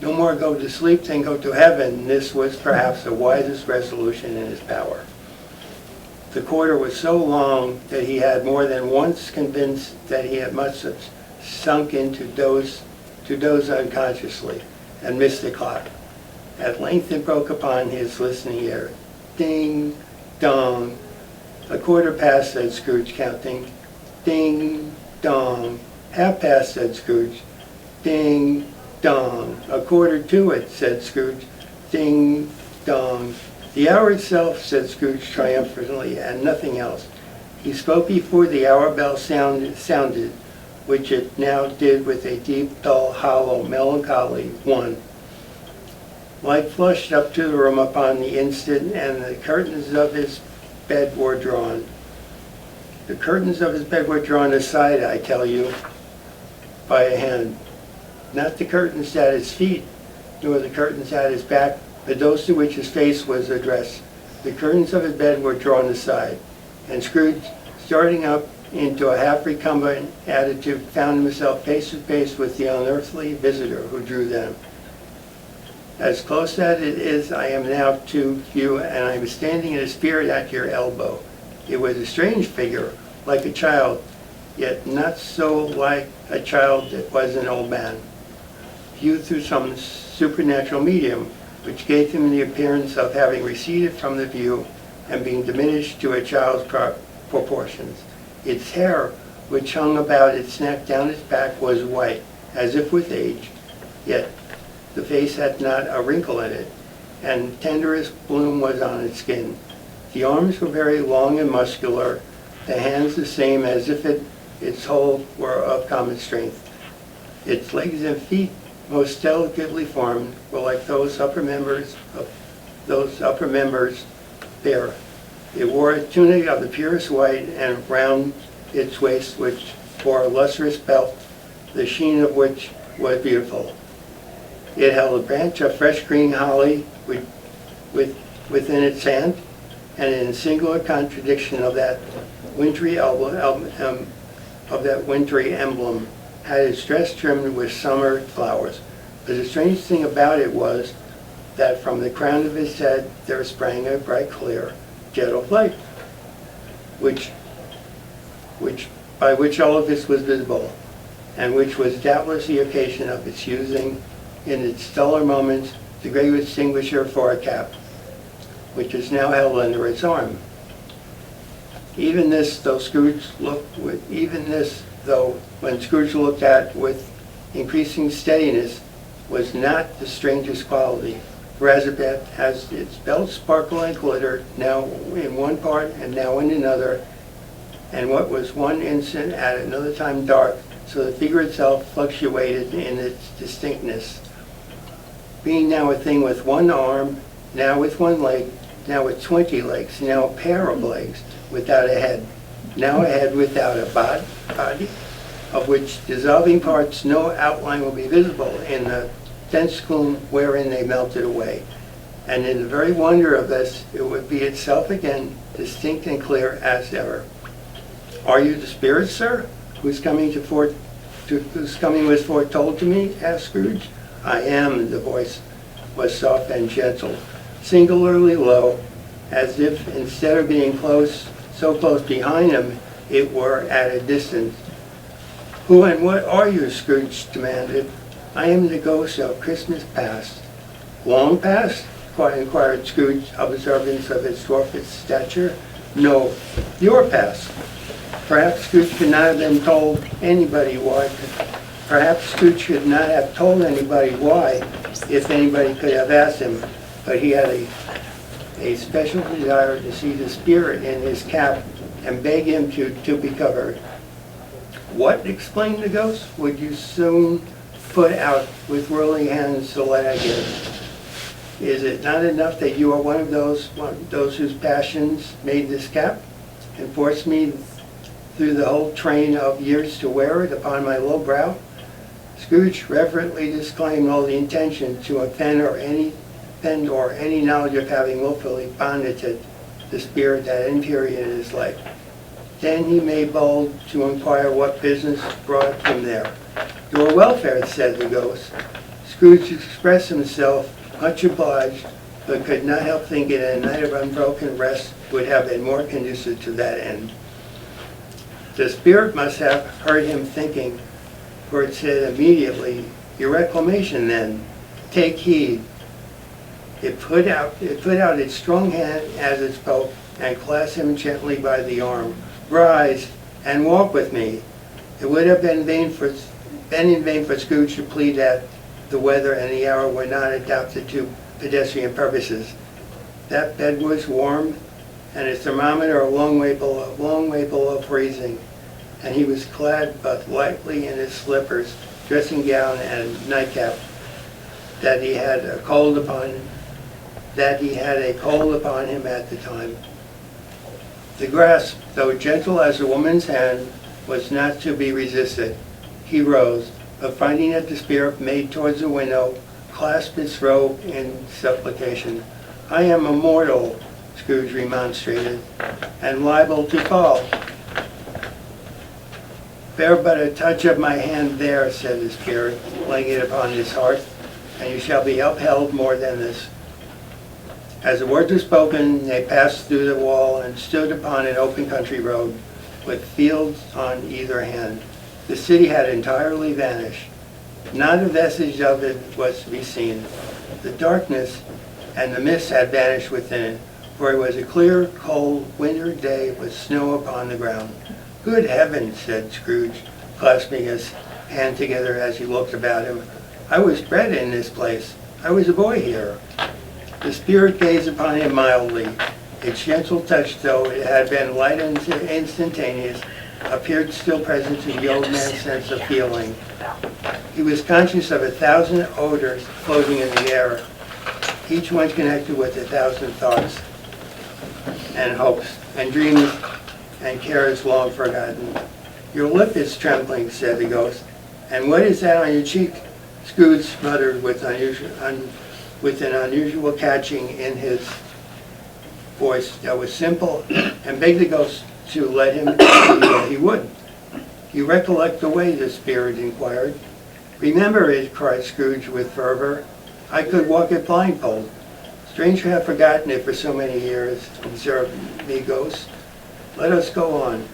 no more go to sleep than go to heaven, this was perhaps the wisest resolution in his power. The quarter was so long that he had more than once convinced that he had must have sunk into doze unconsciously and missed the clock. At length it broke upon his listening ear. Ding, dong. 1/4 past, said Scrooge, counting. Ding, dong. 1/2 past, said Scrooge. Ding, dong. 1/4 to it, said Scrooge. Ding, dong. The hour itself, said Scrooge triumphantly, and nothing else. He spoke before the hour bell sounded, which it now did with a deep, dull, hollow, melancholy 1. Light flushed up to the room upon the instant, and the curtains of his bed were drawn. The curtains of his bed were drawn aside, I tell you, by a hand. Not the curtains at his feet, nor the curtains at his back, but those to which his face was addressed. The curtains of his bed were drawn aside, and Scrooge, starting up into a half-recumbent attitude, found himself face to face with the unearthly visitor who drew them. As close as it is, I am now to you, and I am standing in a spirit at your elbow. It was a strange figure, like a child, yet not so like a child it was an old man, viewed through some supernatural medium, which gave him the appearance of having receded from the view and being diminished to a child's proportions. Its hair, which hung about its neck down its back, was white, as if with age, yet the face had not a wrinkle in it, and tenderest bloom was on its skin. The arms were very long and muscular, the hands the same, as if its whole were of common strength. Its legs and feet, most delicately formed, were like those upper members bare. It wore a tunic of the purest white, and round its waist, which bore a lustrous belt, the sheen of which was beautiful. It held a branch of fresh green holly within its hand, and in singular contradiction of that wintry emblem, had its dress trimmed with summer flowers. But the strange thing about it was that from the crown of his head there sprang a bright, clear jet of light, by which all of this was visible, and which was doubtless the occasion of its using, in its stellar moments, the great extinguisher for a cap, which is now held under its arm. Even this, though when Scrooge looked at with increasing steadiness, was not the strangest quality, for as its belt sparkled and glittered, now in one part and now in another, and what was one instant at another time dark, so the figure itself fluctuated in its distinctness, being now a thing with one arm, now with one leg, now with 20 legs, now a pair of legs, without a head, now a head without a body, of which dissolving parts no outline will be visible in the dense gloom wherein they melted away. And in the very wonder of this, it would be itself again, distinct and clear as ever. Are you the spirit, sir, whose coming was foretold to me? Asked Scrooge. I am, the voice was soft and gentle, singularly low, as if instead of being so close behind him, it were at a distance. Who and what are you? Scrooge demanded. I am the ghost of Christmas past. Long past? Inquired Scrooge, observant of his dwarfish stature. No, your past. Perhaps Scrooge could not have been told anybody why. Perhaps Scrooge could not have told anybody why, if anybody could have asked him. But he had a special desire to see the spirit in his cap and beg him to be covered. What? Exclaimed the ghost. Would you soon put out with whirling hands the lad again? Is it not enough that you are one of those whose passions made this cap and forced me through the whole train of years to wear it upon my low brow? Scrooge reverently disclaimed all the intention to offend or any knowledge of having willfully bonded the spirit at any period in his life. Then he made bold to inquire what business brought him there. Your welfare, said the ghost. Scrooge expressed himself much obliged, but could not help thinking that a night of unbroken rest would have been more conducive to that end. The spirit must have heard him thinking, for it said immediately, your reclamation then, take heed. It put out its strong hand as it spoke, and clasped him gently by the arm. Rise and walk with me. It would have been in vain for Scrooge to plead that the weather and the hour were not adapted to pedestrian purposes. That bed was warm, and its thermometer a long way below freezing, and he was clad but lightly in his slippers, dressing gown, and nightcap. That he had a cold upon him at the time. The grasp, though gentle as a woman's hand, was not to be resisted. He rose, but finding that the spirit made towards the window, clasped its robe in supplication. I am a mortal, Scrooge remonstrated, and liable to fall. Bear but a touch of my hand there, said the spirit, laying it upon his heart, and you shall be upheld more than this. As the words were spoken, they passed through the wall and stood upon an open country road, with fields on either hand. The city had entirely vanished. Not a vestige of it was to be seen. The darkness and the mist had vanished within it, for it was a clear, cold winter day with snow upon the ground. Good heavens, said Scrooge, clasping his hand together as he looked about him. I was bred in this place. I was a boy here. The spirit gazed upon him mildly. Its gentle touch, though it had been light and instantaneous, appeared still present to the old man's sense of feeling. He was conscious of 1,000 odors floating in the air, each one connected with 1,000 thoughts and hopes and dreams and cares long forgotten. Your lip is trembling, said the ghost. And what is that on your cheek? Scrooge muttered with an unusual catching in his voice that was simple, and begged the ghost to let him do what he would. You recollect the way, the spirit inquired. Remember it, cried Scrooge with fervor. I could walk it blindfold. Strange to have forgotten it for so many years, observed the ghost. Let us go on.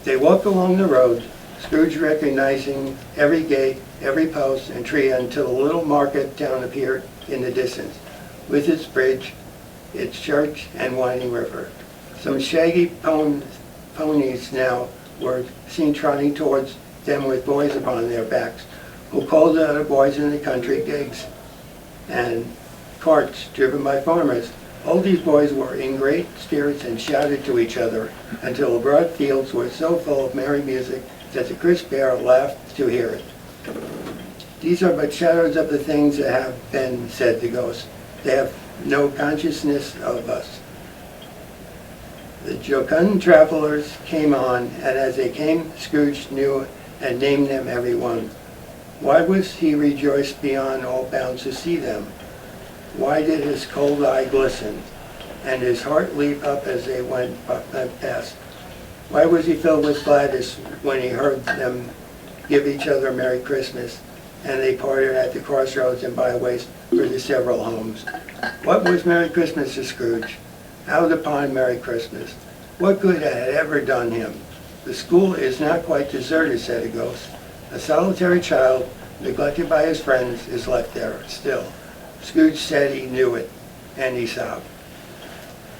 They walked along the road, Scrooge recognizing every gate, every post and tree, until a little market town appeared in the distance, with its bridge, its church, and winding river. Some shaggy ponies now were seen trotting towards them with boys upon their backs, who called the other boys in the country gigs, and carts driven by farmers. All these boys were in great spirits and shouted to each other until the broad fields were so full of merry music that the crisp air laughed to hear it. These are but shadows of the things that have been, said the ghost. They have no consciousness of us. The jocund travelers came on, and as they came, Scrooge knew and named them every one. Why was he rejoiced beyond all bounds to see them? Why did his cold eye glisten, and his heart leap up as they went past? Why was he filled with gladness when he heard them give each other Merry Christmas, and they parted at the crossroads and byways for the several homes? What was Merry Christmas to Scrooge? Out upon Merry Christmas. What good had it ever done him? The school is not quite deserted, said a ghost. A solitary child, neglected by his friends, is left there still. Scrooge said he knew it, and he sobbed.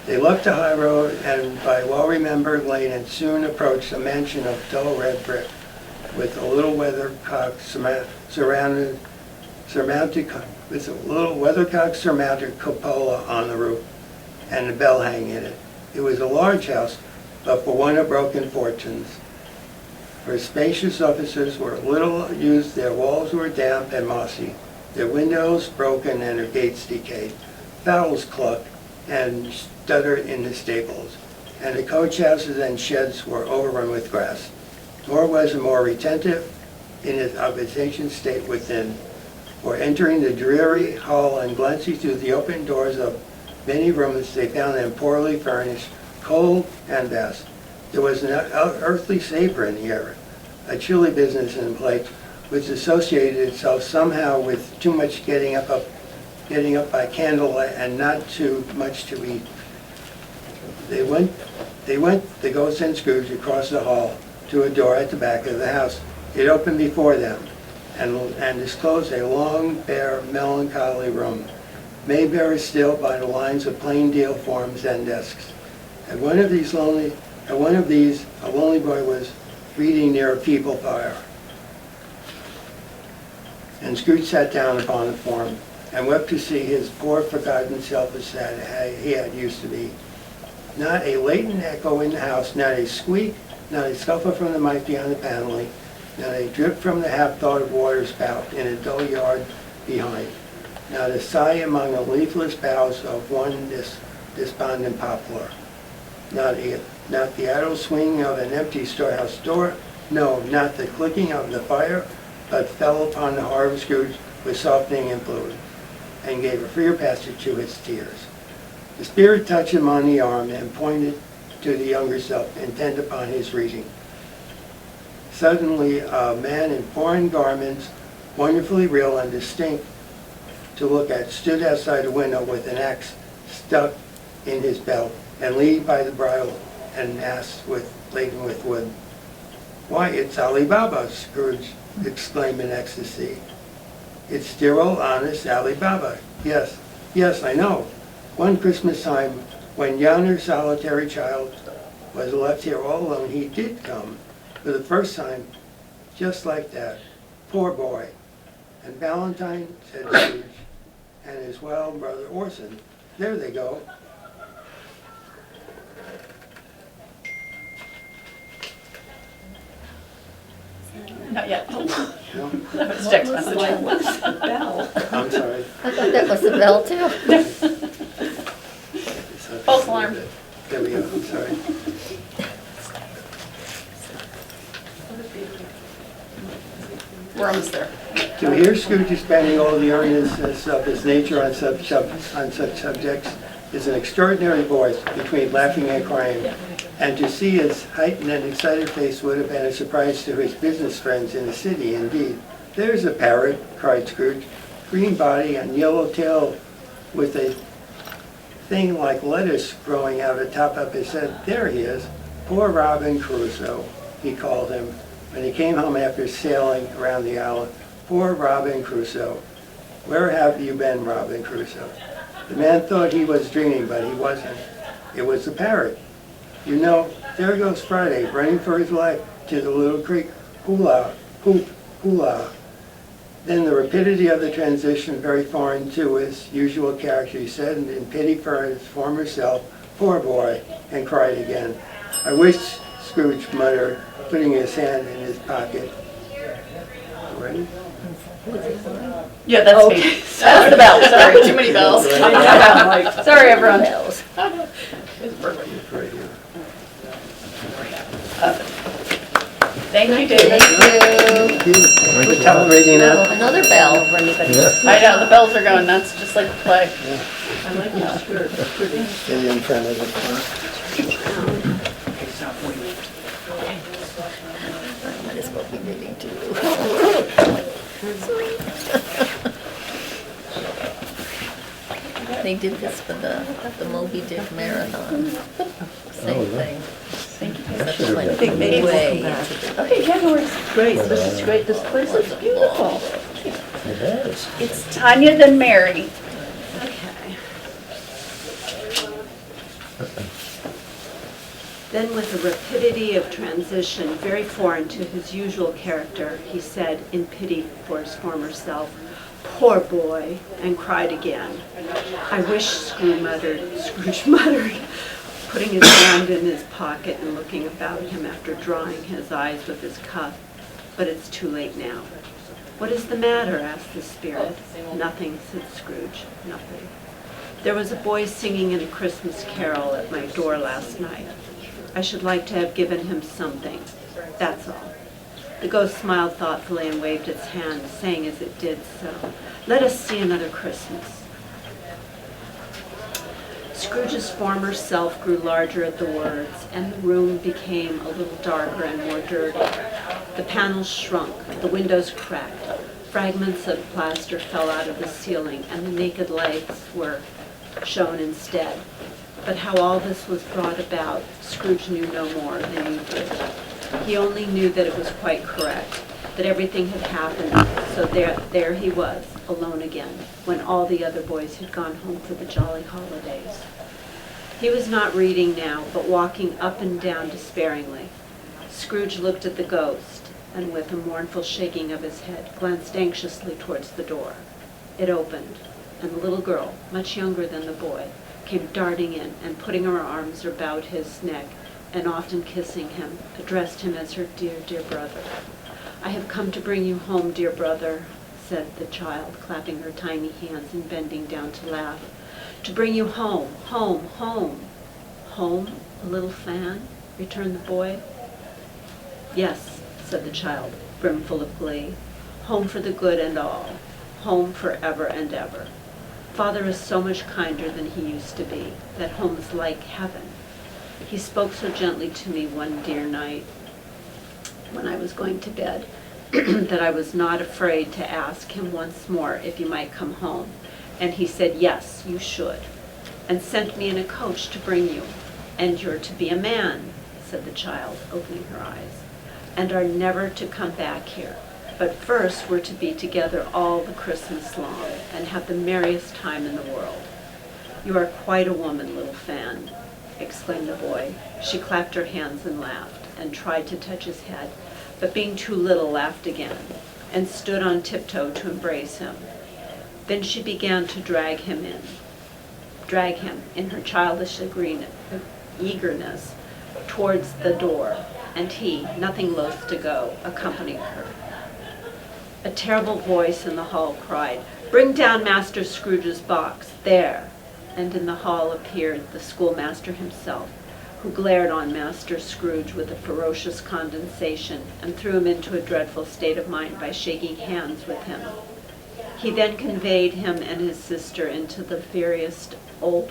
They left the high road and by well-remembered lane and soon approached a mansion of dull red brick with a little weathercock surmounted cupola on the roof and a bell hanging in it. It was a large house, but for one of broken fortunes. Her spacious offices were little used, their walls were damp and mossy, their windows broken and their gates decayed. Fowls clucked and stuttered in the stables, and the coach houses and sheds were overrun with grass. Nor was it more retentive in its ancient state within, for entering the dreary hall and glancing through the open doors of many rooms, they found them poorly furnished, cold and vast. There was an earthly savor in the air, a chilly business in the place, which associated itself somehow with too much getting up by candlelight and not too much to eat. They went, the ghost and Scrooge, across the hall to a door at the back of the house. It opened before them and disclosed a long, bare, melancholy room, made bare still by the lines of plain deal forms and desks. At one of these, a lonely boy was reading near a feeble fire. And Scrooge sat down upon the form and wept to see his poor forgotten self as he had used to be. Not a latent echo in the house, not a squeak, not a scuffle from the mice behind the paneling, not a drip from the half-thawed water spout in a dull yard behind, not a sigh among the leafless boughs of one despondent poplar, not the idle swinging of an empty storehouse door, no, not the clicking of the fire, but fell upon the heart of Scrooge with softening influence, and gave a freer passage to his tears. The spirit touched him on the arm and pointed to the younger self, intent upon his reading. Suddenly, a man in foreign garments, wonderfully real and distinct to look at, stood outside the window with an axe stuck in his belt and leading by the bridle and ass laden with wood. "Why, it's Ali Baba," Scrooge exclaimed in ecstasy. "It's dear old honest Ali Baba. Yes, I know. One Christmas time, when yonder solitary child was left here all alone, he did come, for the first time, just like that. Poor boy. And Valentine," said Scrooge, "and his wild brother Orson. There they go." Not yet. No? That was text message. What's the bell? I'm sorry. I thought that was the bell too. False alarm. There we go, I'm sorry. We're almost there. To hear Scrooge expanding all the earnestness of his nature on such subjects is an extraordinary voice between laughing and crying, and to see his heightened and excited face would have been a surprise to his business friends in the city, indeed. "There's a parrot," cried Scrooge, "green body and yellow tail with a thing like lettuce growing out of the top of his head. There he is. Poor Robin Crusoe," he called him when he came home after sailing around the island. "Poor Robin Crusoe. Where have you been, Robin Crusoe?" The man thought he was dreaming, but he wasn't. It was the parrot. "You know, there goes Friday, running for his life to the little creek. Hula, hoop, hula." Then the rapidity of the transition, very foreign to his usual character, he said in pity for his former self, "Poor boy," and cried again. "I wish," Scrooge muttered, putting his hand in his pocket. Ready? Yeah, that's me. That's the bell, sorry, too many bells. Sorry, everyone. It's perfect. It's right here. Thank you, David. We're tolerating that. Another bell. I know, the bells are going nuts, just like the play. I like your skirt, it's pretty. Get in front of the clock. Might as well be reading too. They did this for the Moby Dick Marathon. Same thing. Thank you. Except it went midway into the Okay, yeah, no worries. Great, this is great, this place is beautiful. It is. It's Tanya then Mary. Okay. Then with a rapidity of transition very foreign to his usual character, he said, in pity for his former self, "Poor boy," and cried again. "I wish," Scrooge muttered, putting his hand in his pocket and looking about him after drying his eyes with his cuff. "But it's too late now." "What is the matter?" asked the spirit. "Nothing," said Scrooge, "nothing. There was a boy singing in a Christmas carol at my door last night. I should like to have given him something. That's all." The ghost smiled thoughtfully and waved its hand, saying as it did so, "Let us see another Christmas." Scrooge's former self grew larger at the words, and the room became a little darker and more dirty. The panels shrunk, the windows cracked, fragments of plaster fell out of the ceiling, and the naked lights were shown instead. But how all this was brought about, Scrooge knew no more than you did. He only knew that it was quite correct, that everything had happened, so there he was, alone again, when all the other boys had gone home for the jolly holidays. He was not reading now, but walking up and down despairingly. Scrooge looked at the ghost, and with a mournful shaking of his head, glanced anxiously towards the door. It opened, and the little girl, much younger than the boy, came darting in, and putting her arms about his neck, and often kissing him, addressed him as her dear, dear brother. "I have come to bring you home, dear brother," said the child, clapping her tiny hands and bending down to laugh. "To bring you home, home, home." "Home, a little fan?" returned the boy. "Yes," said the child, brimful of glee. "Home for the good and all. Home for ever and ever. Father is so much kinder than he used to be, that home's like heaven. He spoke so gently to me one dear night when I was going to bed that I was not afraid to ask him once more if he might come home. And he said, 'Yes, you should,' and sent me in a coach to bring you. And you're to be a man," said the child, opening her eyes, "and are never to come back here. But first we're to be together all the Christmas long and have the merriest time in the world." "You are quite a woman, little Fan," exclaimed the boy. She clapped her hands and laughed, and tried to touch his head, but being too little, laughed again, and stood on tiptoe to embrace him. Then she began to drag him in her childish eagerness towards the door, and he, nothing loath to go, accompanied her. A terrible voice in the hall cried, "Bring down Master Scrooge's box, there!" And in the hall appeared the schoolmaster himself, who glared on Master Scrooge with a ferocious condescension and threw him into a dreadful state of mind by shaking hands with him. He then conveyed him and his sister into the veriest old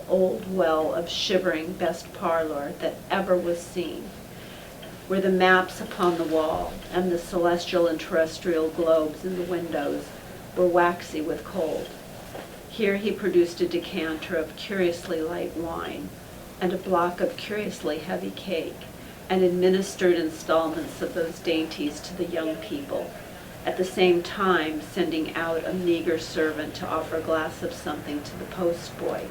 well of shivering best parlor that ever was seen, where the maps upon the wall and the celestial and terrestrial globes in the windows were waxy with cold. Here he produced a decanter of curiously light wine and a block of curiously heavy cake, and administered installments of those dainties to the young people, at the same time sending out a meager servant to offer a glass of something to the postboy,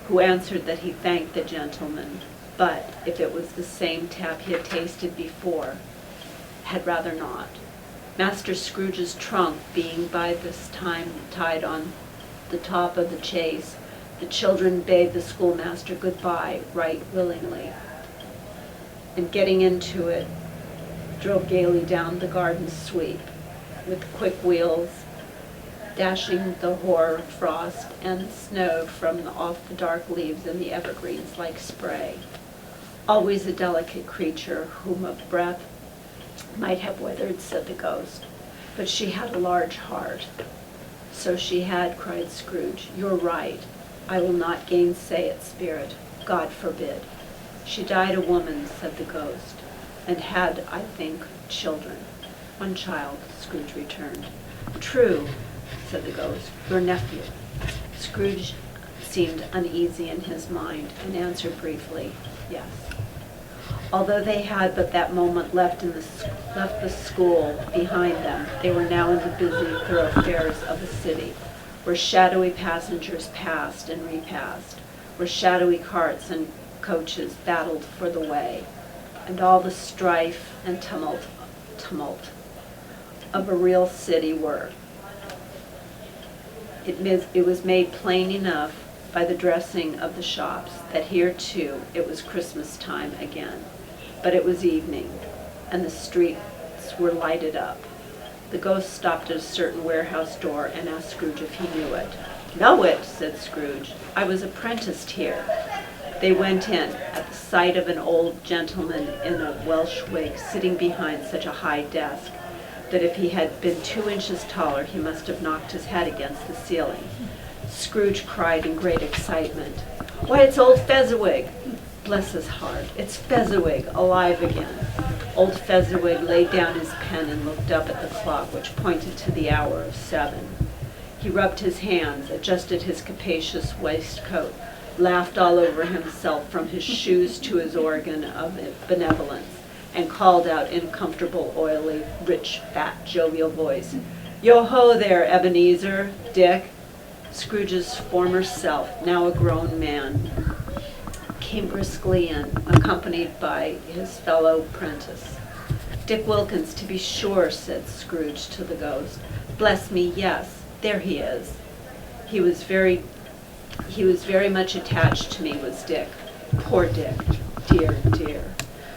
who answered that he thanked the gentleman, but if it was the same tap he had tasted before, had rather not. Master Scrooge's trunk being by this time tied on the top of the chaise, the children bade the schoolmaster goodbye right willingly, and getting into it, drove gaily down the garden sweep, with quick wheels, dashing the hoar frost and snow from off the dark leaves and the evergreens like spray. Always a delicate creature whom a breath might have withered, said the ghost. But she had a large heart. So she had, cried Scrooge. You're right. I will not gainsay it, spirit. God forbid. She died a woman, said the ghost, and had, I think, children. One child, Scrooge returned. True, said the ghost, your nephew. Scrooge seemed uneasy in his mind and answered briefly, yes. Although they had but that moment left the school behind them, they were now in the busy thoroughfares of the city, where shadowy passengers passed and repassed, where shadowy carts and coaches battled for the way, and all the strife and tumult of a real city were. It was made plain enough by the dressing of the shops that here too it was Christmas time again. But it was evening, and the streets were lighted up. The ghost stopped at a certain warehouse door and asked Scrooge if he knew it. Know it, said Scrooge. I was apprenticed here. They went in, at the sight of an old gentleman in a Welsh wig sitting behind such a high desk that if he had been 2 inches taller, he must have knocked his head against the ceiling. Scrooge cried in great excitement, Why, it's old Fezziwig! Bless his heart, it's Fezziwig, alive again. Old Fezziwig laid down his pen and looked up at the clock, which pointed to the hour of 7. He rubbed his hands, adjusted his capacious waistcoat, laughed all over himself from his shoes to his organ of benevolence, and called out in comfortable, oily, rich, fat, jovial voice, Yo-ho there, Ebenezer, Dick. Scrooge's former self, now a grown man, came briskly in, accompanied by his fellow prentice. Dick Wilkins, to be sure, said Scrooge to the ghost. Bless me, yes, there he is. He was very much attached to me, was Dick. Poor Dick, dear, dear.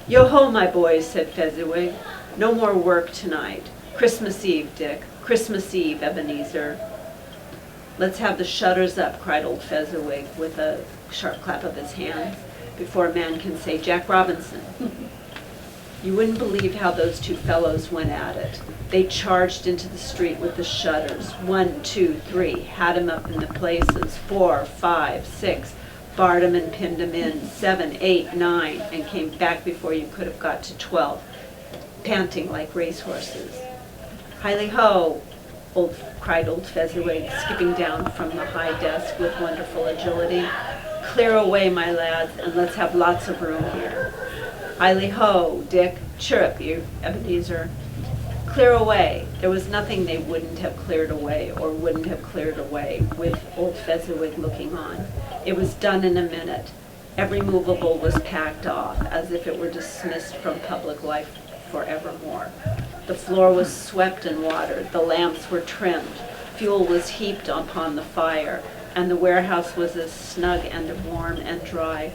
Yo-ho, my boys, said Fezziwig. No more work tonight. Christmas Eve, Dick. Christmas Eve, Ebenezer. Let's have the shutters up, cried old Fezziwig with a sharp clap of his hands, before a man can say Jack Robinson. You wouldn't believe how those two fellows went at it. They charged into the street with the shutters. 1, 2, 3, had 'em up in the places. 4, 5, 6, barred 'em and pinned 'em in. 7, 8, 9, and came back before you could have got to 12, panting like racehorses. Hiley-ho! Cried old Fezziwig, skipping down from the high desk with wonderful agility. Clear away, my lads, and let's have lots of room here. Hiley-ho, Dick, chirrup, you Ebenezer. Clear away. There was nothing they wouldn't have cleared away or wouldn't have cleared away with old Fezziwig looking on. It was done in a minute. Every movable was packed off as if it were dismissed from public life forevermore. The floor was swept and watered, the lamps were trimmed, fuel was heaped upon the fire, and the warehouse was as snug and warm and dry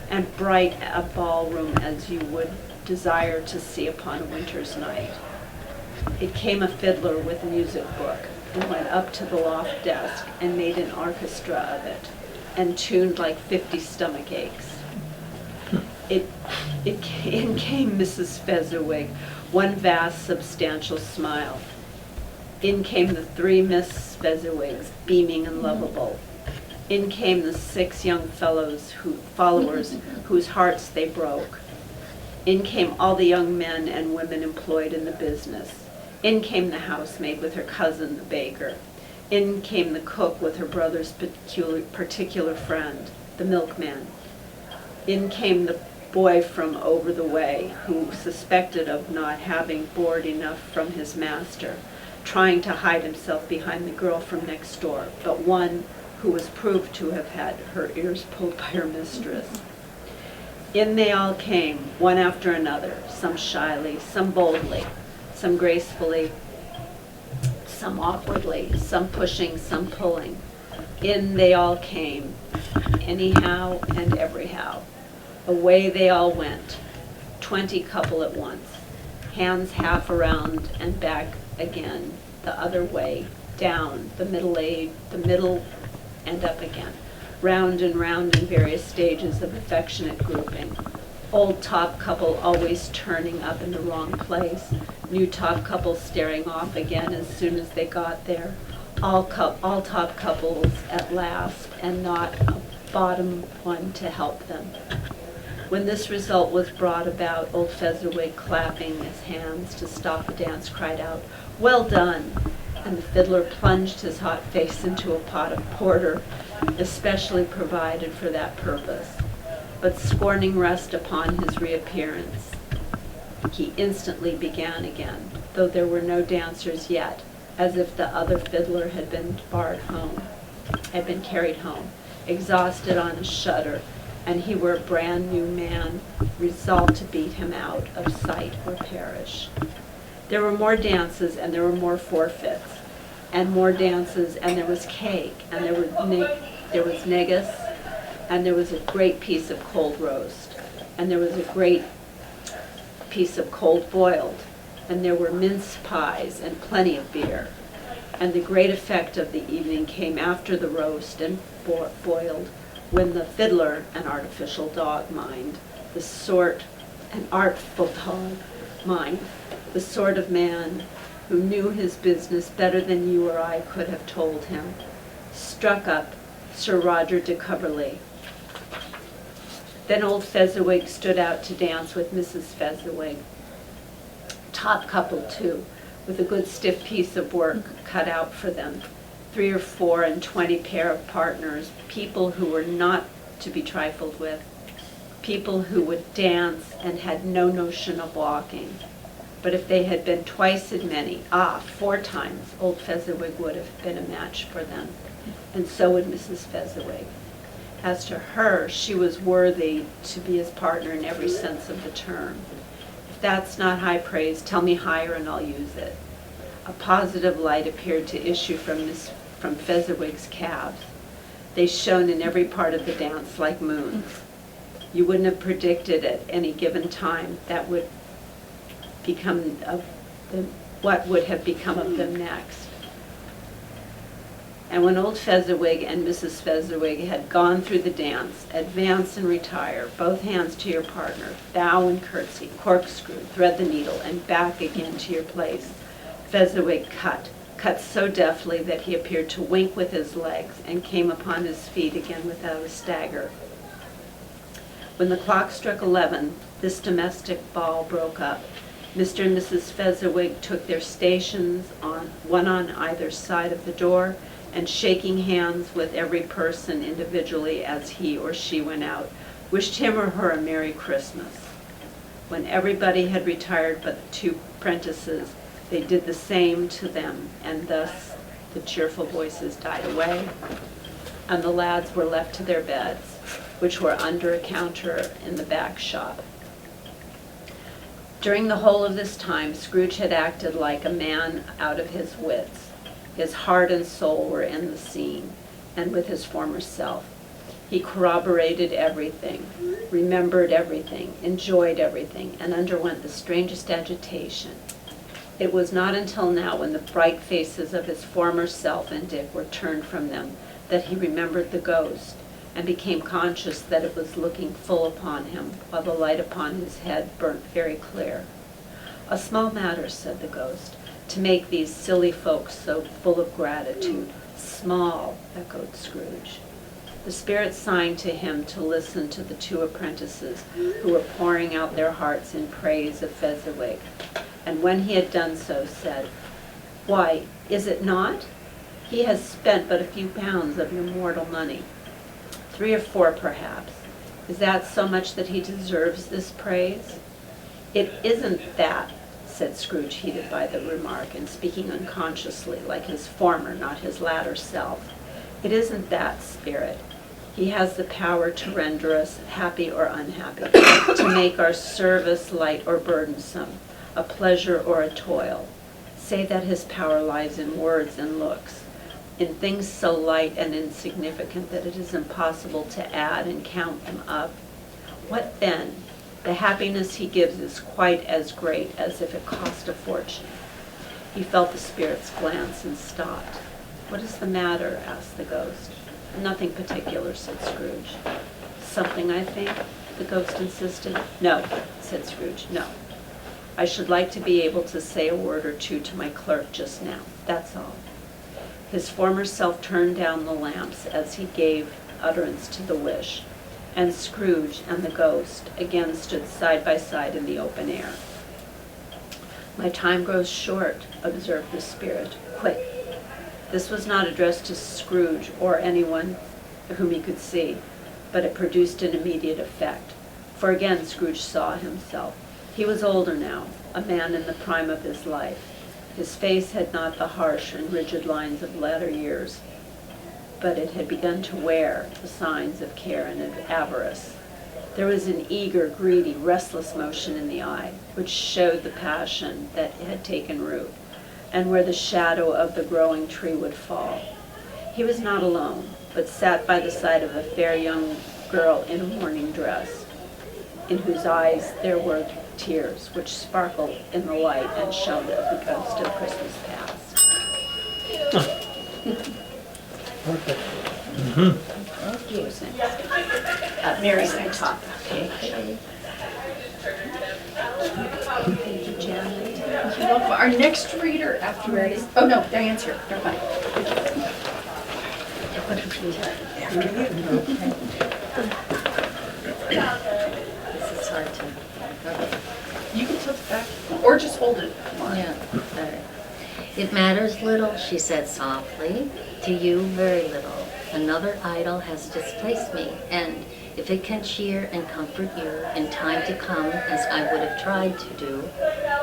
and bright a ballroom as you would desire to see upon a winter's night. It came a fiddler with a music book and went up to the loft desk and made an orchestra of it and tuned like 50 stomach aches. In came Mrs. Fezziwig, one vast, substantial smile. In came the 3 Miss Fezziwigs, beaming and lovable. In came the 6 young followers whose hearts they broke. In came all the young men and women employed in the business. In came the housemaid with her cousin, the baker. In came the cook with her brother's particular friend, the milkman. In came the boy from over the way, who suspected of not having board enough from his master, trying to hide himself behind the girl from next door, but one who was proved to have had her ears pulled by her mistress. In they all came, one after another, some shyly, some boldly, some gracefully, some awkwardly, some pushing, some pulling. In they all came, anyhow and everyhow. Away they all went, 20 couple at once, hands half around and back again, the other way, down, the middle and up again, round and round in various stages of affectionate grouping. Old top couple always turning up in the wrong place. New top couple staring off again as soon as they got there. All top couples at last, and not a bottom one to help them. When this result was brought about, old Fezziwig, clapping his hands to stop the dance, cried out, "Well done!" And the fiddler plunged his hot face into a pot of porter, especially provided for that purpose. But scorning rest upon his reappearance, he instantly began again, though there were no dancers yet, as if the other fiddler had been carried home, exhausted on a shutter, and he were a brand new man, resolved to beat him out of sight or perish. There were more dances, and there were more forfeits, and more dances, and there was cake, and there was negus, and there was a great piece of cold roast, and there was a great piece of cold boiled, and there were mince pies and plenty of beer. And the great effect of the evening came after the roast and boiled, when the fiddler, an artificial dog mind, the sort of man who knew his business better than you or I could have told him, struck up Sir Roger de Coverley. Then old Fezziwig stood out to dance with Mrs. Fezziwig. Top couple, too, with a good stiff piece of work cut out for them. 3 or 4 and 20 pair of partners, people who were not to be trifled with, people who would dance and had no notion of walking. But if they had been twice as many, 4 times, old Fezziwig would have been a match for them, and so would Mrs. Fezziwig. As to her, she was worthy to be his partner in every sense of the term. If that's not high praise, tell me higher and I'll use it. A positive light appeared to issue from Fezziwig's calves. They shone in every part of the dance like moons. You wouldn't have predicted at any given time that would become of them, what would have become of them next. And when old Fezziwig and Mrs. Fezziwig had gone through the dance, advance and retire, both hands to your partner, bow and curtsy, corkscrew, thread the needle, and back again to your place, Fezziwig cut so deftly that he appeared to wink with his legs and came upon his feet again without a stagger. When the clock struck 11, this domestic ball broke up. Mr. and Mrs. Fezziwig took their stations, one on either side of the door, and shaking hands with every person individually as he or she went out, wished him or her a Merry Christmas. When everybody had retired but the 2 apprentices, they did the same to them, and thus the cheerful voices died away, and the lads were left to their beds, which were under a counter in the back shop. During the whole of this time, Scrooge had acted like a man out of his wits. His heart and soul were in the scene, and with his former self. He corroborated everything, remembered everything, enjoyed everything, and underwent the strangest agitation. It was not until now, when the bright faces of his former self and Dick were turned from them, that he remembered the ghost, and became conscious that it was looking full upon him, while the light upon his head burnt very clear. "A small matter," said the ghost, "to make these silly folks so full of gratitude." "Small," echoed Scrooge. The spirit signed to him to listen to the 2 apprentices, who were pouring out their hearts in praise of Fezziwig, and when he had done so, said, "Why, is it not? He has spent but a few pounds of your mortal money. 3 or 4, perhaps. Is that so much that he deserves this praise?" "It isn't that," said Scrooge, heated by the remark, and speaking unconsciously, like his former, not his latter self. "It isn't that, spirit. He has the power to render us happy or unhappy, to make our service light or burdensome, a pleasure or a toil. Say that his power lies in words and looks, in things so light and insignificant that it is impossible to add and count them up. What then? The happiness he gives is quite as great as if it cost a fortune." He felt the spirit's glance and stopped. "What is the matter?" asked the ghost. "Nothing particular," said Scrooge. "Something, I think?" the ghost insisted. "No," said Scrooge, "no. I should like to be able to say a word or two to my clerk just now, that's all." His former self turned down the lamps as he gave utterance to the wish, and Scrooge and the ghost again stood side by side in the open air. "My time grows short," observed the spirit. "Quick." This was not addressed to Scrooge or anyone whom he could see, but it produced an immediate effect, for again Scrooge saw himself. He was older now, a man in the prime of his life. His face had not the harsh and rigid lines of latter years, but it had begun to wear the signs of care and of avarice. There was an eager, greedy, restless motion in the eye, which showed the passion that had taken root, and where the shadow of the growing tree would fall. He was not alone, but sat by the side of a fair young girl in a mourning dress, in whose eyes there were tears which sparkled in the light and shone of the ghost of Christmas past. Perfect. Who's next? Mary's at the top. Thank you, Janet. You're welcome. Our next reader after Mary's, oh no, Diane's here, never mind. This is hard to, You can tilt it back, or just hold it. yeah, all right. It matters little, she said softly, to you very little. Another idol has displaced me, and if it can cheer and comfort you in time to come, as I would have tried to do,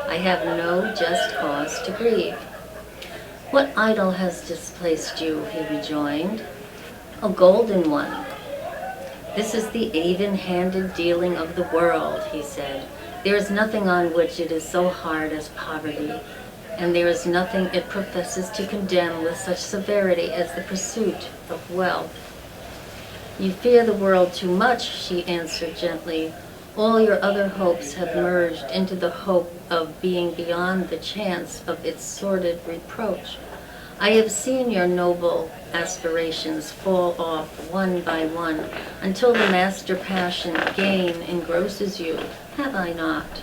I have no just cause to grieve. What idol has displaced you, he rejoined. A golden one. This is the even-handed dealing of the world, he said. There is nothing on which it is so hard as poverty, and there is nothing it professes to condemn with such severity as the pursuit of wealth. You fear the world too much, she answered gently. All your other hopes have merged into the hope of being beyond the chance of its sordid reproach. I have seen your noble aspirations fall off one by one until the master passion, gain, engrosses you, have I not?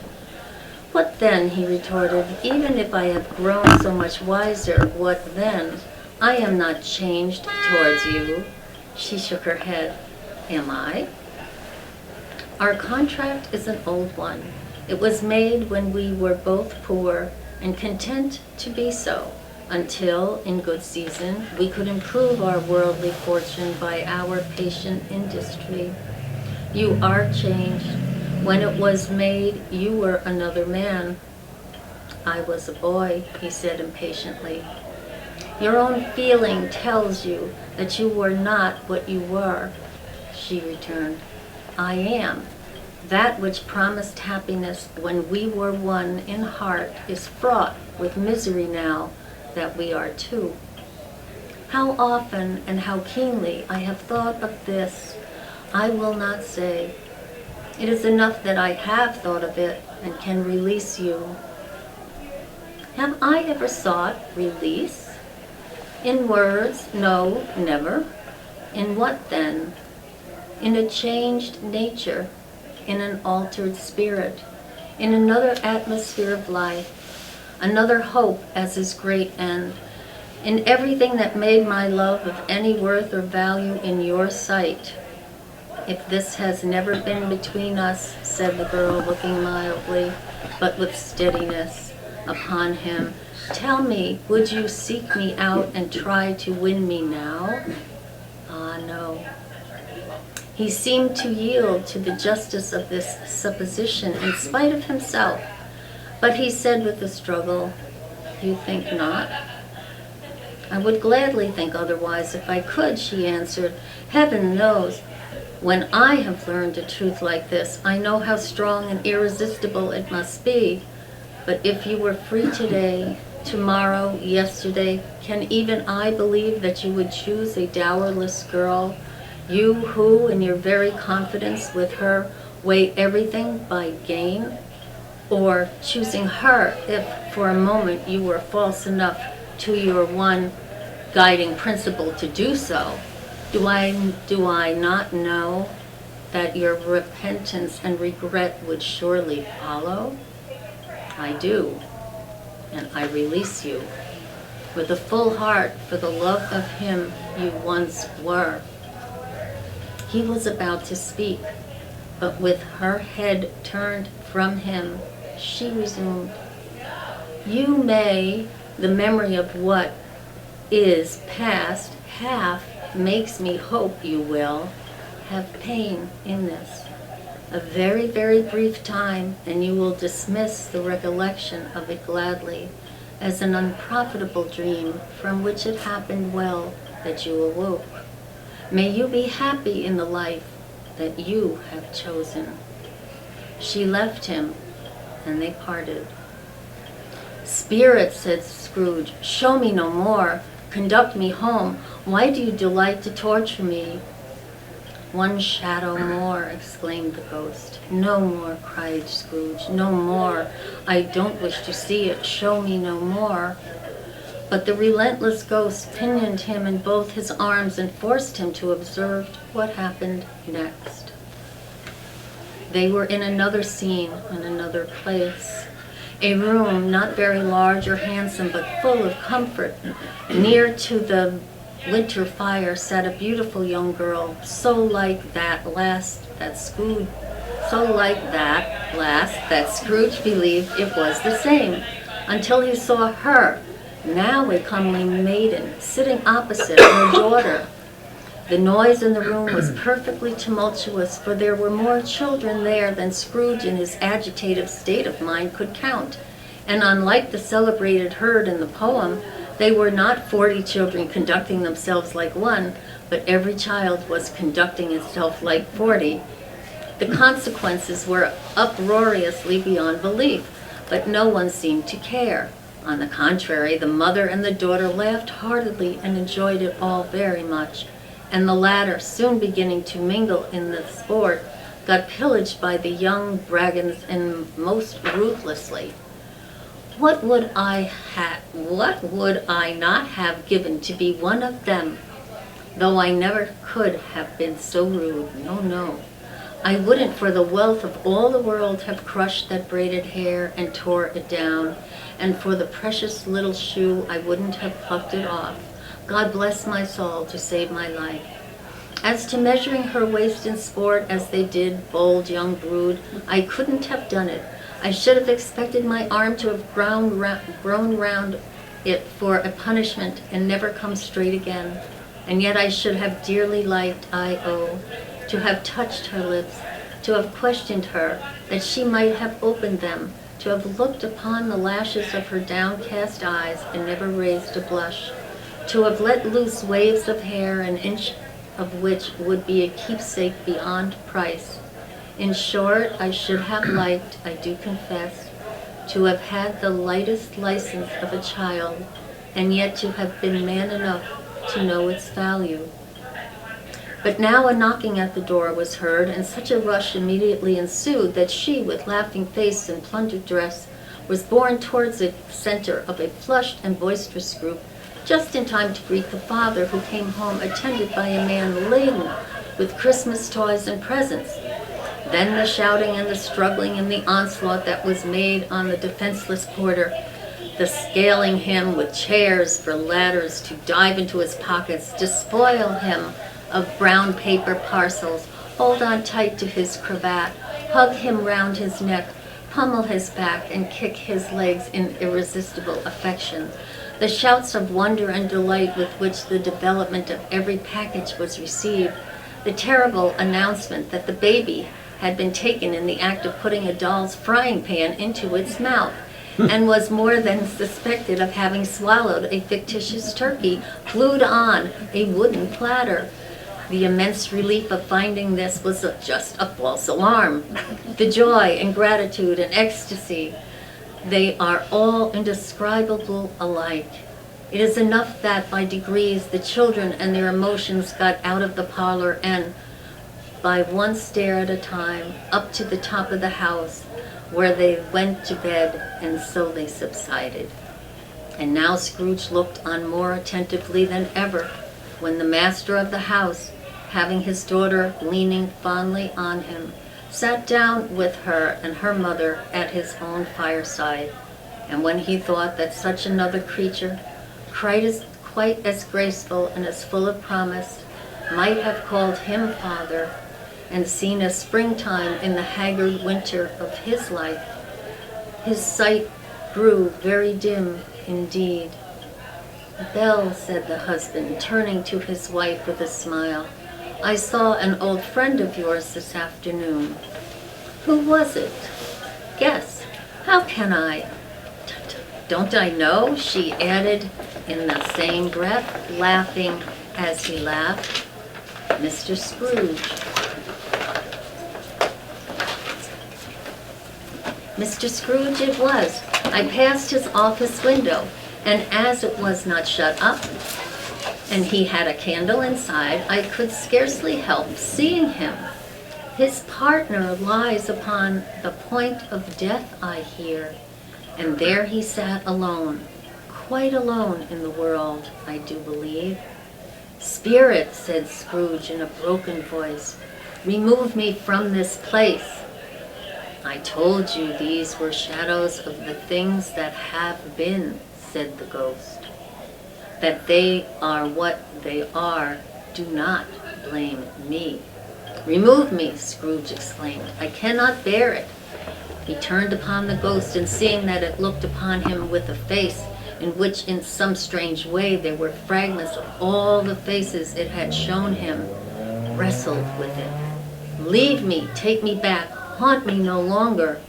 What then, he retorted, even if I have grown so much wiser, what then? I am not changed towards you. She shook her head. Am I? Our contract is an old one. It was made when we were both poor and content to be so, until, in good season, we could improve our worldly fortune by our patient industry. You are changed. When it was made, you were another man. I was a boy, he said impatiently. Your own feeling tells you that you were not what you were, she returned. I am. That which promised happiness when we were one in heart is fraught with misery now that we are two. How often and how keenly I have thought of this, I will not say. It is enough that I have thought of it and can release you. Have I ever sought release? In words, no, never. In what then? In a changed nature, in an altered spirit, in another atmosphere of life, another hope as his great end, in everything that made my love of any worth or value in your sight. If this has never been between us, said the girl, looking mildly, but with steadiness, upon him, tell me, would you seek me out and try to win me now? Ah, no. He seemed to yield to the justice of this supposition in spite of himself, but he said with a struggle, you think not? I would gladly think otherwise if I could, she answered. Heaven knows. When I have learned a truth like this, I know how strong and irresistible it must be. But if you were free today, tomorrow, yesterday, can even I believe that you would choose a dowerless girl? You who, in your very confidence with her, weigh everything by gain? Or choosing her if for a moment you were false enough to your one guiding principle to do so? Do I not know? that your repentance and regret would surely follow? I do, and I release you with a full heart for the love of him you once were. He was about to speak, but with her head turned from him, she resumed, "You may, the memory of what is past half makes me hope you will have pain in this. A very, very brief time, and you will dismiss the recollection of it gladly as an unprofitable dream from which it happened well that you awoke. May you be happy in the life that you have chosen." She left him, and they parted. "Spirit," said Scrooge, "show me no more. Conduct me home. Why do you delight to torture me?" "One shadow more," exclaimed the ghost. "No more," cried Scrooge. "No more. I don't wish to see it. Show me no more." But the relentless ghost pinioned him in both his arms and forced him to observe what happened next. They were in another scene, in another place. A room not very large or handsome, but full of comfort. Near to the winter fire sat a beautiful young girl, so like that last that Scrooge believed it was the same, until he saw her, now a comely maiden, sitting opposite her daughter. The noise in the room was perfectly tumultuous, for there were more children there than Scrooge in his agitated state of mind could count. And unlike the celebrated herd in the poem, they were not 40 children conducting themselves like one, but every child was conducting itself like 40. The consequences were uproariously beyond belief, but no one seemed to care. On the contrary, the mother and the daughter laughed heartily and enjoyed it all very much, and the latter, soon beginning to mingle in the sport, got pillaged by the young brigands and most ruthlessly. What would I not have given to be one of them, though I never could have been so rude, no, no. I wouldn't for the wealth of all the world have crushed that braided hair and tore it down, and for the precious little shoe I wouldn't have plucked it off. God bless my soul to save my life. As to measuring her waist in sport, as they did, bold young brood, I couldn't have done it. I should have expected my arm to have grown round it for a punishment and never come straight again. And yet I should have dearly liked, to have touched her lips, to have questioned her, that she might have opened them, to have looked upon the lashes of her downcast eyes and never raised a blush, to have let loose waves of hair, an inch of which would be a keepsake beyond price. In short, I should have liked, I do confess, to have had the lightest license of a child, and yet to have been man enough to know its value. But now a knocking at the door was heard, and such a rush immediately ensued that she, with laughing face and plundered dress, was borne towards the center of a flushed and boisterous group, just in time to greet the father, who came home attended by a man laden with Christmas toys and presents. Then the shouting and the struggling and the onslaught that was made on the defenseless porter, the scaling him with chairs for ladders to dive into his pockets, despoil him of brown paper parcels, hold on tight to his cravat, hug him round his neck, pummel his back, and kick his legs in irresistible affection. The shouts of wonder and delight with which the development of every package was received, the terrible announcement that the baby had been taken in the act of putting a doll's frying pan into its mouth, and was more than suspected of having swallowed a fictitious turkey glued on a wooden platter. The immense relief of finding this was just a false alarm. The joy and gratitude and ecstasy, they are all indescribable alike. It is enough that by degrees the children and their emotions got out of the parlor and, by one stair at a time, up to the top of the house, where they went to bed, and so they subsided. And now Scrooge looked on more attentively than ever when the master of the house, having his daughter leaning fondly on him, sat down with her and her mother at his own fireside. And when he thought that such another creature, quite as graceful and as full of promise, might have called him father, and seen a springtime in the haggard winter of his life, his sight grew very dim indeed. "Belle," said the husband, turning to his wife with a smile, "I saw an old friend of yours this afternoon." "Who was it?" "Guess." "How can I?" "Don't I know?" she added in the same breath, laughing as he laughed. "Mr. Scrooge." Mr. Scrooge it was. I passed his office window, and as it was not shut up, and he had a candle inside, I could scarcely help seeing him. His partner lies upon the point of death, I hear, and there he sat alone, quite alone in the world, I do believe. "Spirit," said Scrooge in a broken voice, "remove me from this place." "I told you these were shadows of the things that have been," said the ghost. "That they are what they are, do not blame me." "Remove me," Scrooge exclaimed. "I cannot bear it." He turned upon the ghost, and seeing that it looked upon him with a face in which in some strange way there were fragments of all the faces it had shown him, wrestled with it. "Leave me, take me back, haunt me no longer."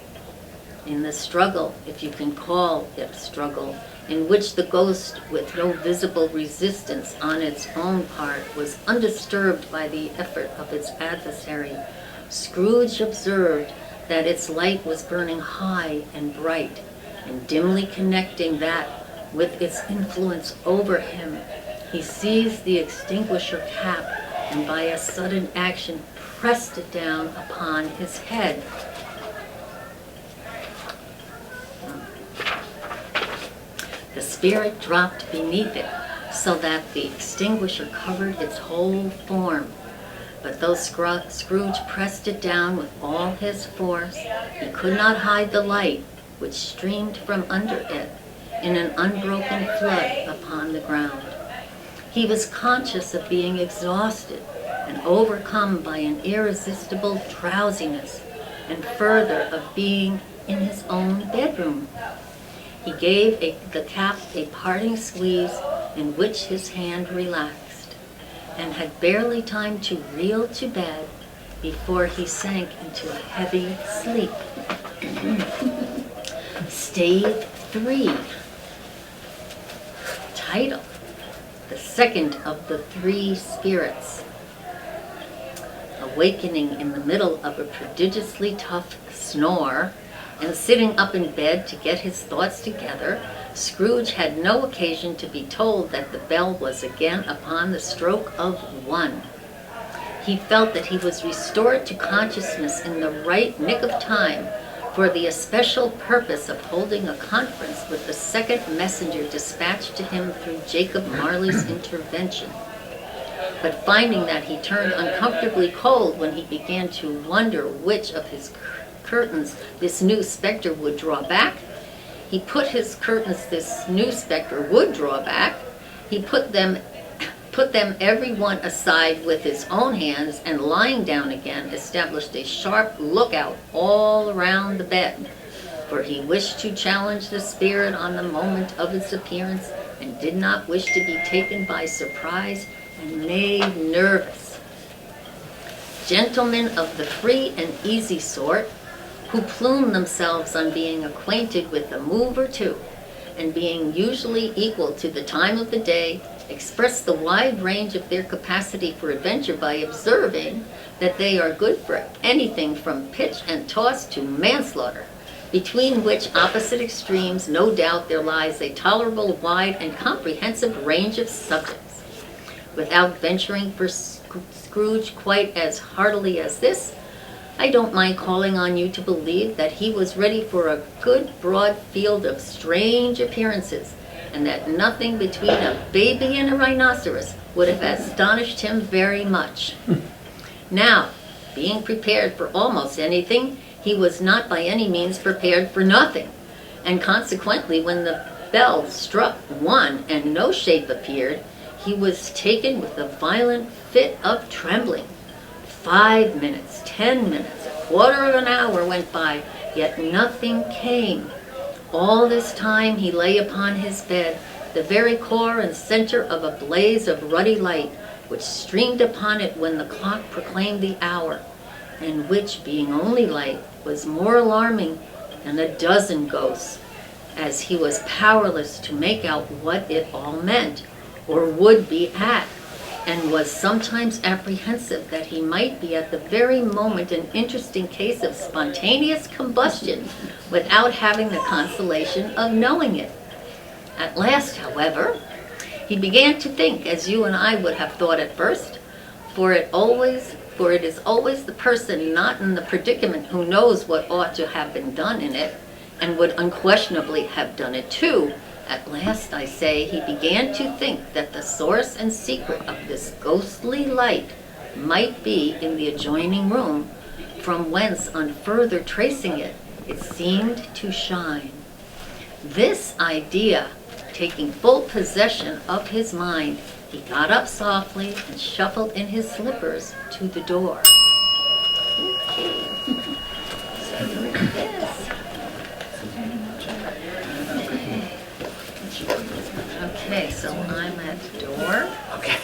In the struggle, if you can call it a struggle, in which the ghost, with no visible resistance on its own part, was undisturbed by the effort of its adversary, Scrooge observed that its light was burning high and bright, and dimly connecting that with its influence over him, he seized the extinguisher cap and by a sudden action pressed it down upon his head. The spirit dropped beneath it, so that the extinguisher covered its whole form. But though Scrooge pressed it down with all his force, he could not hide the light which streamed from under it in an unbroken flood upon the ground. He was conscious of being exhausted and overcome by an irresistible drowsiness, and further of being in his own bedroom. He gave the cap a parting squeeze, in which his hand relaxed, and had barely time to reel to bed before he sank into a heavy sleep. Stave 3. Title: The second of the three spirits. Awakening in the middle of a prodigiously tough snore, and sitting up in bed to get his thoughts together, Scrooge had no occasion to be told that the bell was again upon the stroke of 1. He felt that he was restored to consciousness in the right nick of time for the especial purpose of holding a conference with the second messenger dispatched to him through Jacob Marley's intervention. But finding that he turned uncomfortably cold when he began to wonder which of his curtains this new specter would draw back, he put his curtains this new specter would draw back, he put them every one aside with his own hands, and lying down again, established a sharp lookout all around the bed, for he wished to challenge the spirit on the moment of its appearance, and did not wish to be taken by surprise and made nervous. Gentlemen of the free and easy sort, who plume themselves on being acquainted with a move or two, and being usually equal to the time of the day, express the wide range of their capacity for adventure by observing that they are good for anything from pitch and toss to manslaughter, between which opposite extremes no doubt there lies a tolerable wide and comprehensive range of subjects. Without venturing for Scrooge quite as heartily as this, I don't mind calling on you to believe that he was ready for a good broad field of strange appearances, and that nothing between a baby and a rhinoceros would have astonished him very much. Now, being prepared for almost anything, he was not by any means prepared for nothing, and consequently when the bell struck 1 and no shape appeared, he was taken with a violent fit of trembling. 5 minutes, 10 minutes, a quarter of an hour went by, yet nothing came. All this time he lay upon his bed, the very core and center of a blaze of ruddy light, which streamed upon it when the clock proclaimed the hour, and which, being only light, was more alarming than a dozen ghosts, as he was powerless to make out what it all meant, or would be at, and was sometimes apprehensive that he might be at the very moment an interesting case of spontaneous combustion without having the consolation of knowing it. At last, however, he began to think as you and I would have thought at first, for it is always the person not in the predicament who knows what ought to have been done in it, and would unquestionably have done it too. At last, I say, he began to think that the source and secret of this ghostly light might be in the adjoining room, from whence, on further tracing it, it seemed to shine. This idea taking full possession of his mind, he got up softly and shuffled in his slippers to the door. Okay. So here it is. Okay, so I'm at the door. Okay.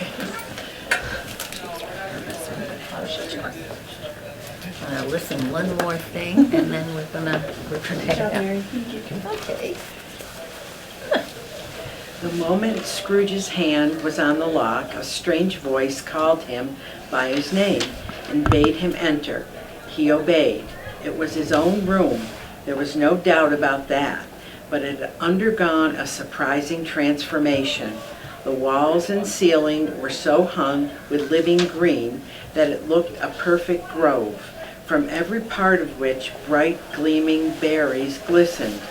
I'm gonna listen one more thing, and then we're gonna head out. Okay. The moment Scrooge's hand was on the lock, a strange voice called him by his name and bade him enter. He obeyed. It was his own room. There was no doubt about that, but it had undergone a surprising transformation. The walls and ceiling were so hung with living green that it looked a perfect grove, from every part of which bright gleaming berries glistened.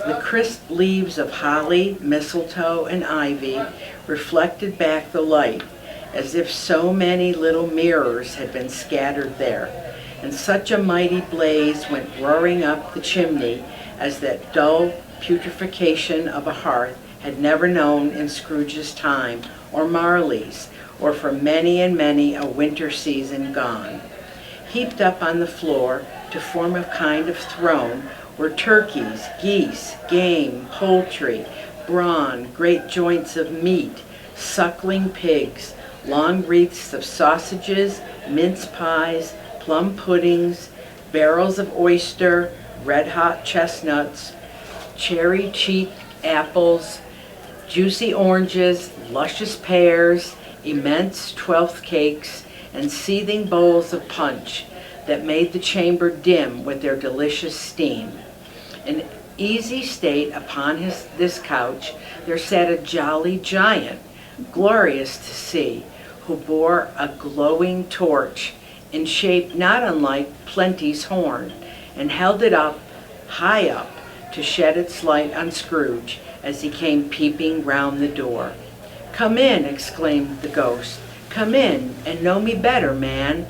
The crisp leaves of holly, mistletoe, and ivy reflected back the light, as if so many little mirrors had been scattered there, and such a mighty blaze went roaring up the chimney as that dull putrefaction of a hearth had never known in Scrooge's time, or Marley's, or for many and many a winter season gone. Heaped up on the floor to form a kind of throne were turkeys, geese, game, poultry, brawn, great joints of meat, suckling pigs, long wreaths of sausages, mince pies, plum puddings, barrels of oyster, red-hot chestnuts, cherry-cheeked apples, juicy oranges, luscious pears, immense 12th cakes, and seething bowls of punch that made the chamber dim with their delicious steam. In easy state upon this couch there sat a jolly giant, glorious to see, who bore a glowing torch in shape not unlike Plenty's horn, and held it up, high up, to shed its light on Scrooge as he came peeping round the door. "Come in," exclaimed the ghost. "Come in and know me better, man."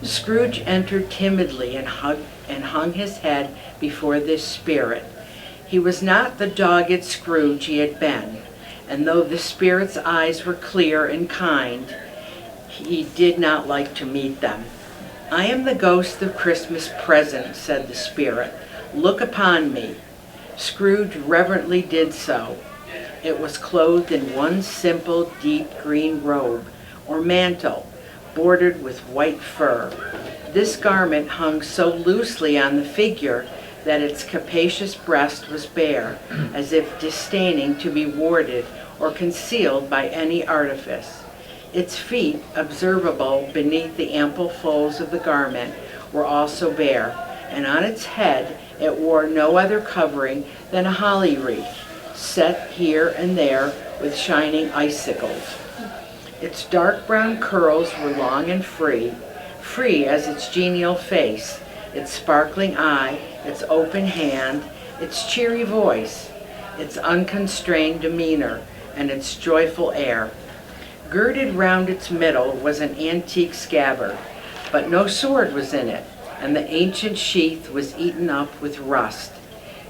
Scrooge entered timidly and hung his head before this spirit. He was not the dogged Scrooge he had been, and though the spirit's eyes were clear and kind, he did not like to meet them. "I am the ghost of Christmas present," said the spirit. "Look upon me." Scrooge reverently did so. It was clothed in one simple, deep green robe, or mantle, bordered with white fur. This garment hung so loosely on the figure that its capacious breast was bare, as if disdaining to be warded or concealed by any artifice. Its feet, observable beneath the ample folds of the garment, were also bare, and on its head it wore no other covering than a holly wreath, set here and there with shining icicles. Its dark brown curls were long and free as its genial face, its sparkling eye, its open hand, its cheery voice. its unconstrained demeanor, and its joyful air. Girded round its middle was an antique scabbard, but no sword was in it, and the ancient sheath was eaten up with rust.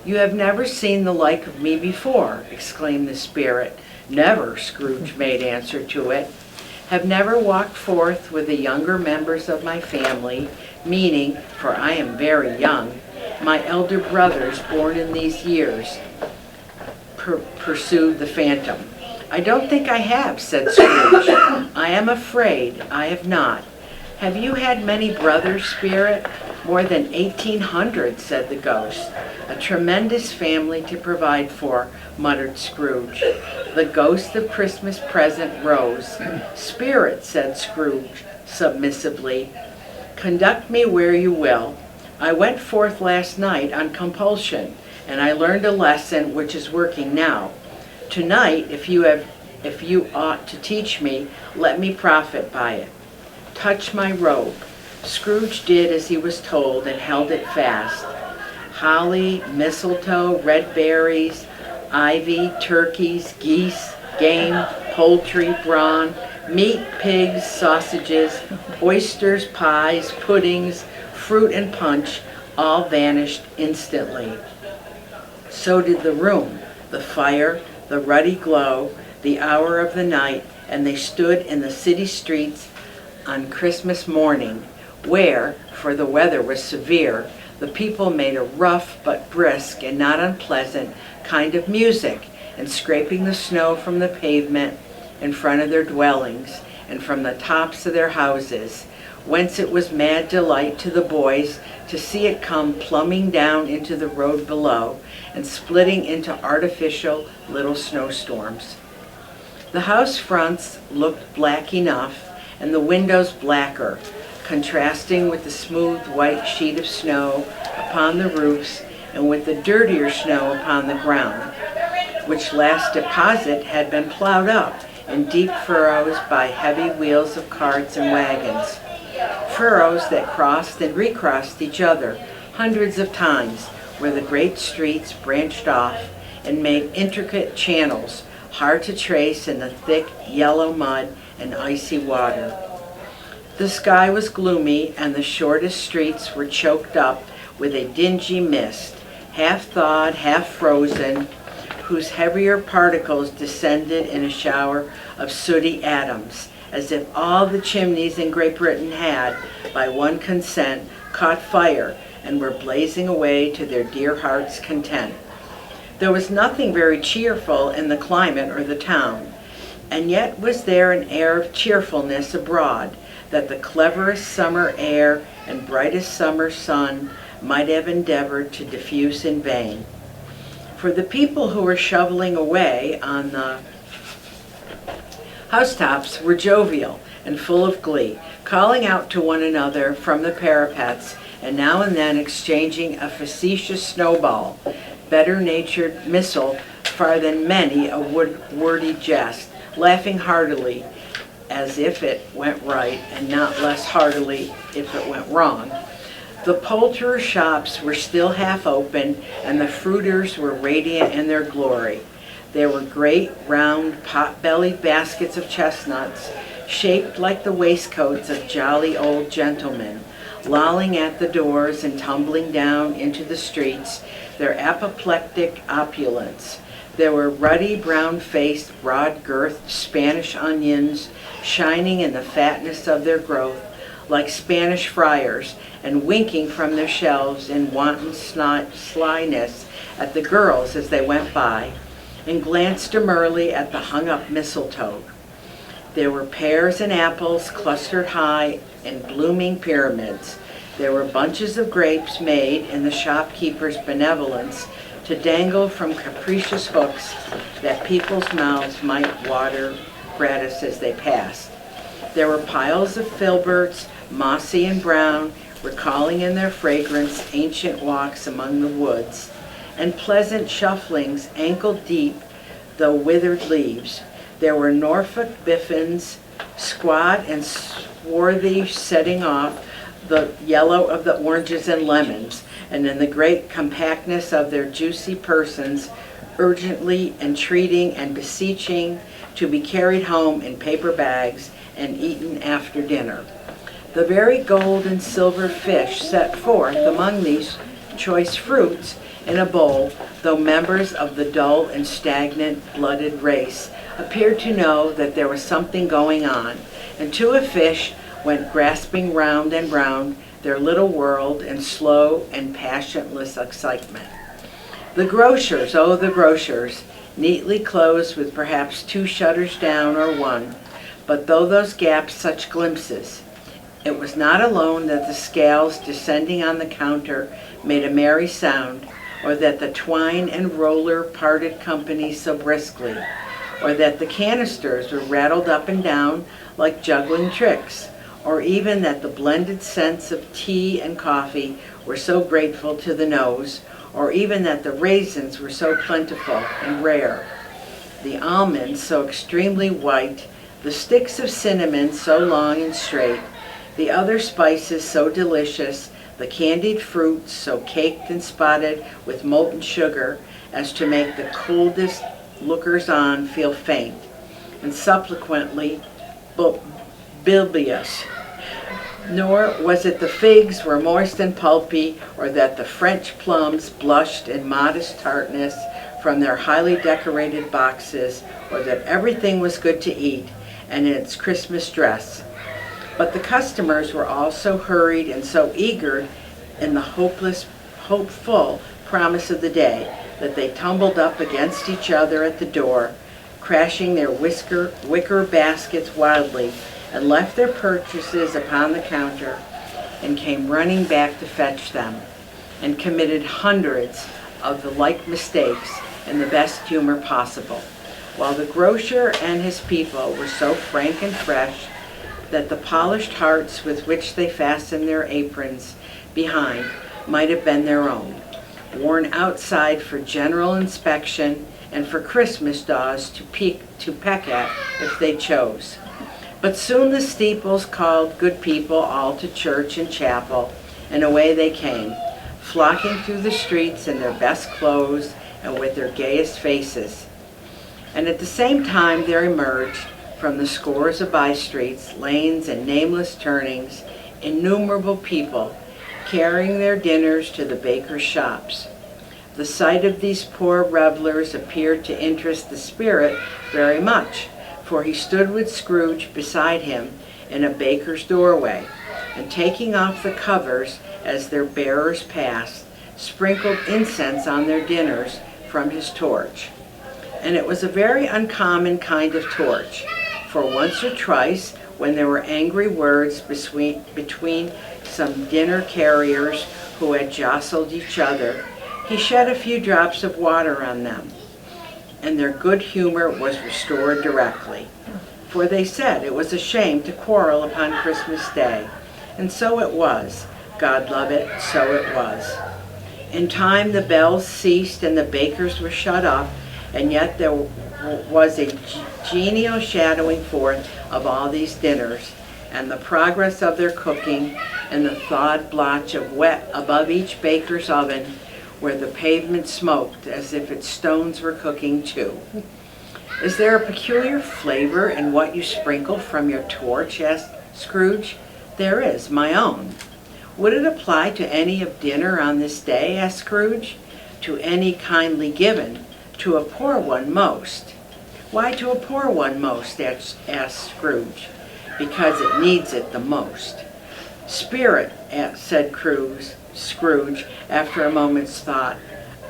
"You have never seen the like of me before," exclaimed the spirit. "Never," Scrooge made answer to it. "Have never walked forth with the younger members of my family, meaning, for I am very young, my elder brothers born in these years," pursued the phantom. "I don't think I have," said Scrooge. "I am afraid I have not. Have you had many brothers, spirit?" "More than 1,800, said the ghost. "A tremendous family to provide for," muttered Scrooge. The ghost of Christmas present rose. "Spirit," said Scrooge submissively, "conduct me where you will. I went forth last night on compulsion, and I learned a lesson which is working now. Tonight, if you ought to teach me, let me profit by it. Touch my robe." Scrooge did as he was told and held it fast. Holly, mistletoe, red berries, ivy, turkeys, geese, game, poultry, brawn, meat, pigs, sausages, oysters, pies, puddings, fruit and punch all vanished instantly. So did the room, the fire, the ruddy glow, the hour of the night, and they stood in the city streets on Christmas morning, where, for the weather was severe, the people made a rough but brisk and not unpleasant kind of music, and scraping the snow from the pavement in front of their dwellings and from the tops of their houses, whence it was mad delight to the boys to see it come plumbing down into the road below and splitting into artificial little snowstorms. The house fronts looked black enough, and the windows blacker, contrasting with the smooth white sheet of snow upon the roofs and with the dirtier snow upon the ground, which last deposit had been plowed up in deep furrows by heavy wheels of carts and wagons, furrows that crossed and recrossed each other hundreds of times, where the great streets branched off and made intricate channels hard to trace in the thick yellow mud and icy water. The sky was gloomy, and the shortest streets were choked up with a dingy mist, half thawed, half frozen, whose heavier particles descended in a shower of sooty atoms, as if all the chimneys in Great Britain had, by one consent, caught fire and were blazing away to their dear hearts' content. There was nothing very cheerful in the climate or the town, and yet was there an air of cheerfulness abroad that the cleverest summer air and brightest summer sun might have endeavored to diffuse in vain. For the people who were shoveling away on the housetops were jovial and full of glee, calling out to one another from the parapets, and now and then exchanging a facetious snowball, better-natured missile far than many a wordy jest, laughing heartily as if it went right, and not less heartily if it went wrong. The poulterers' shops were still half open, and the fruiters were radiant in their glory. There were great, round, pot-bellied baskets of chestnuts, shaped like the waistcoats of jolly old gentlemen, lolling at the doors and tumbling down into the streets, their apoplectic opulence. There were ruddy, brown-faced, broad-girthed Spanish onions, shining in the fatness of their growth, like Spanish friars, and winking from their shelves in wanton slyness at the girls as they went by, and glanced demurely at the hung-up mistletoe. There were pears and apples clustered high in blooming pyramids. There were bunches of grapes made in the shopkeeper's benevolence to dangle from capricious hooks that people's mouths might water gratis as they passed. There were piles of filberts, mossy and brown, recalling in their fragrance ancient walks among the woods, and pleasant shufflings ankle-deep, though withered leaves. There were Norfolk biffins, squat and swarthy, setting off the yellow of the oranges and lemons, and in the great compactness of their juicy persons, urgently entreating and beseeching to be carried home in paper bags and eaten after dinner. The very gold and silver fish set forth among these choice fruits in a bowl, though members of the dull and stagnant-blooded race appeared to know that there was something going on, and to a fish went grasping round and round their little world in slow and passionless excitement. The grocers, oh the grocers, neatly closed with perhaps 2 shutters down or 1, but though those gaps such glimpses, it was not alone that the scales descending on the counter made a merry sound, or that the twine and roller parted company so briskly, or that the canisters were rattled up and down like juggling tricks, or even that the blended scents of tea and coffee were so grateful to the nose, or even that the raisins were so plentiful and rare, the almonds so extremely white, the sticks of cinnamon so long and straight, the other spices so delicious, the candied fruits so caked and spotted with molten sugar as to make the coldest lookers-on feel faint, and subsequently bilious. Nor was it the figs were moist and pulpy, or that the French plums blushed in modest tartness from their highly decorated boxes, or that everything was good to eat and in its Christmas dress. But the customers were all so hurried and so eager in the hopeful promise of the day that they tumbled up against each other at the door, crashing their wicker baskets wildly, and left their purchases upon the counter, and came running back to fetch them, and committed hundreds of the like mistakes in the best humor possible, while the grocer and his people were so frank and fresh that the polished hearts with which they fastened their aprons behind might have been their own, worn outside for general inspection and for Christmas daws to peck at if they chose. But soon the steeples called good people all to church and chapel, and away they came, flocking through the streets in their best clothes and with their gayest faces. And at the same time there emerged, from the scores of by-streets, lanes, and nameless turnings, innumerable people, carrying their dinners to the bakers' shops. The sight of these poor revelers appeared to interest the spirit very much, for he stood with Scrooge beside him in a baker's doorway, and taking off the covers as their bearers passed, sprinkled incense on their dinners from his torch. And it was a very uncommon kind of torch, for once or twice, when there were angry words between some dinner carriers who had jostled each other, he shed a few drops of water on them, and their good humor was restored directly. For they said it was a shame to quarrel upon Christmas Day, and so it was. God love it, so it was. In time the bells ceased and the bakers were shut up, and yet there was a genial shadowing forth of all these dinners, and the progress of their cooking, and the thawed blotch of wet above each baker's oven, where the pavement smoked as if its stones were cooking too. Is there a peculiar flavor in what you sprinkle from your torch? Asked Scrooge. There is, my own. Would it apply to any of dinner on this day? Asked Scrooge. To any kindly given, to a poor one most. Why to a poor one most? Asked Scrooge. Because it needs it the most. Spirit, said Scrooge, after a moment's thought,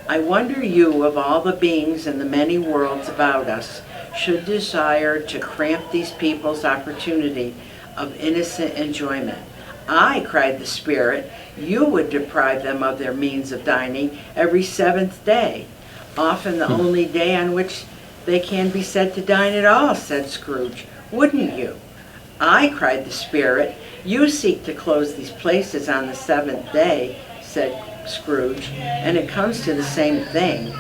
I wonder you, of all the beings in the many worlds about us, should desire to cramp these people's opportunity of innocent enjoyment. I, cried the Spirit, you would deprive them of their means of dining every 7th day, often the only day on which they can be said to dine at all, said Scrooge. Wouldn't you? I, cried the Spirit, you seek to close these places on the 7th day, said Scrooge, and it comes to the same thing.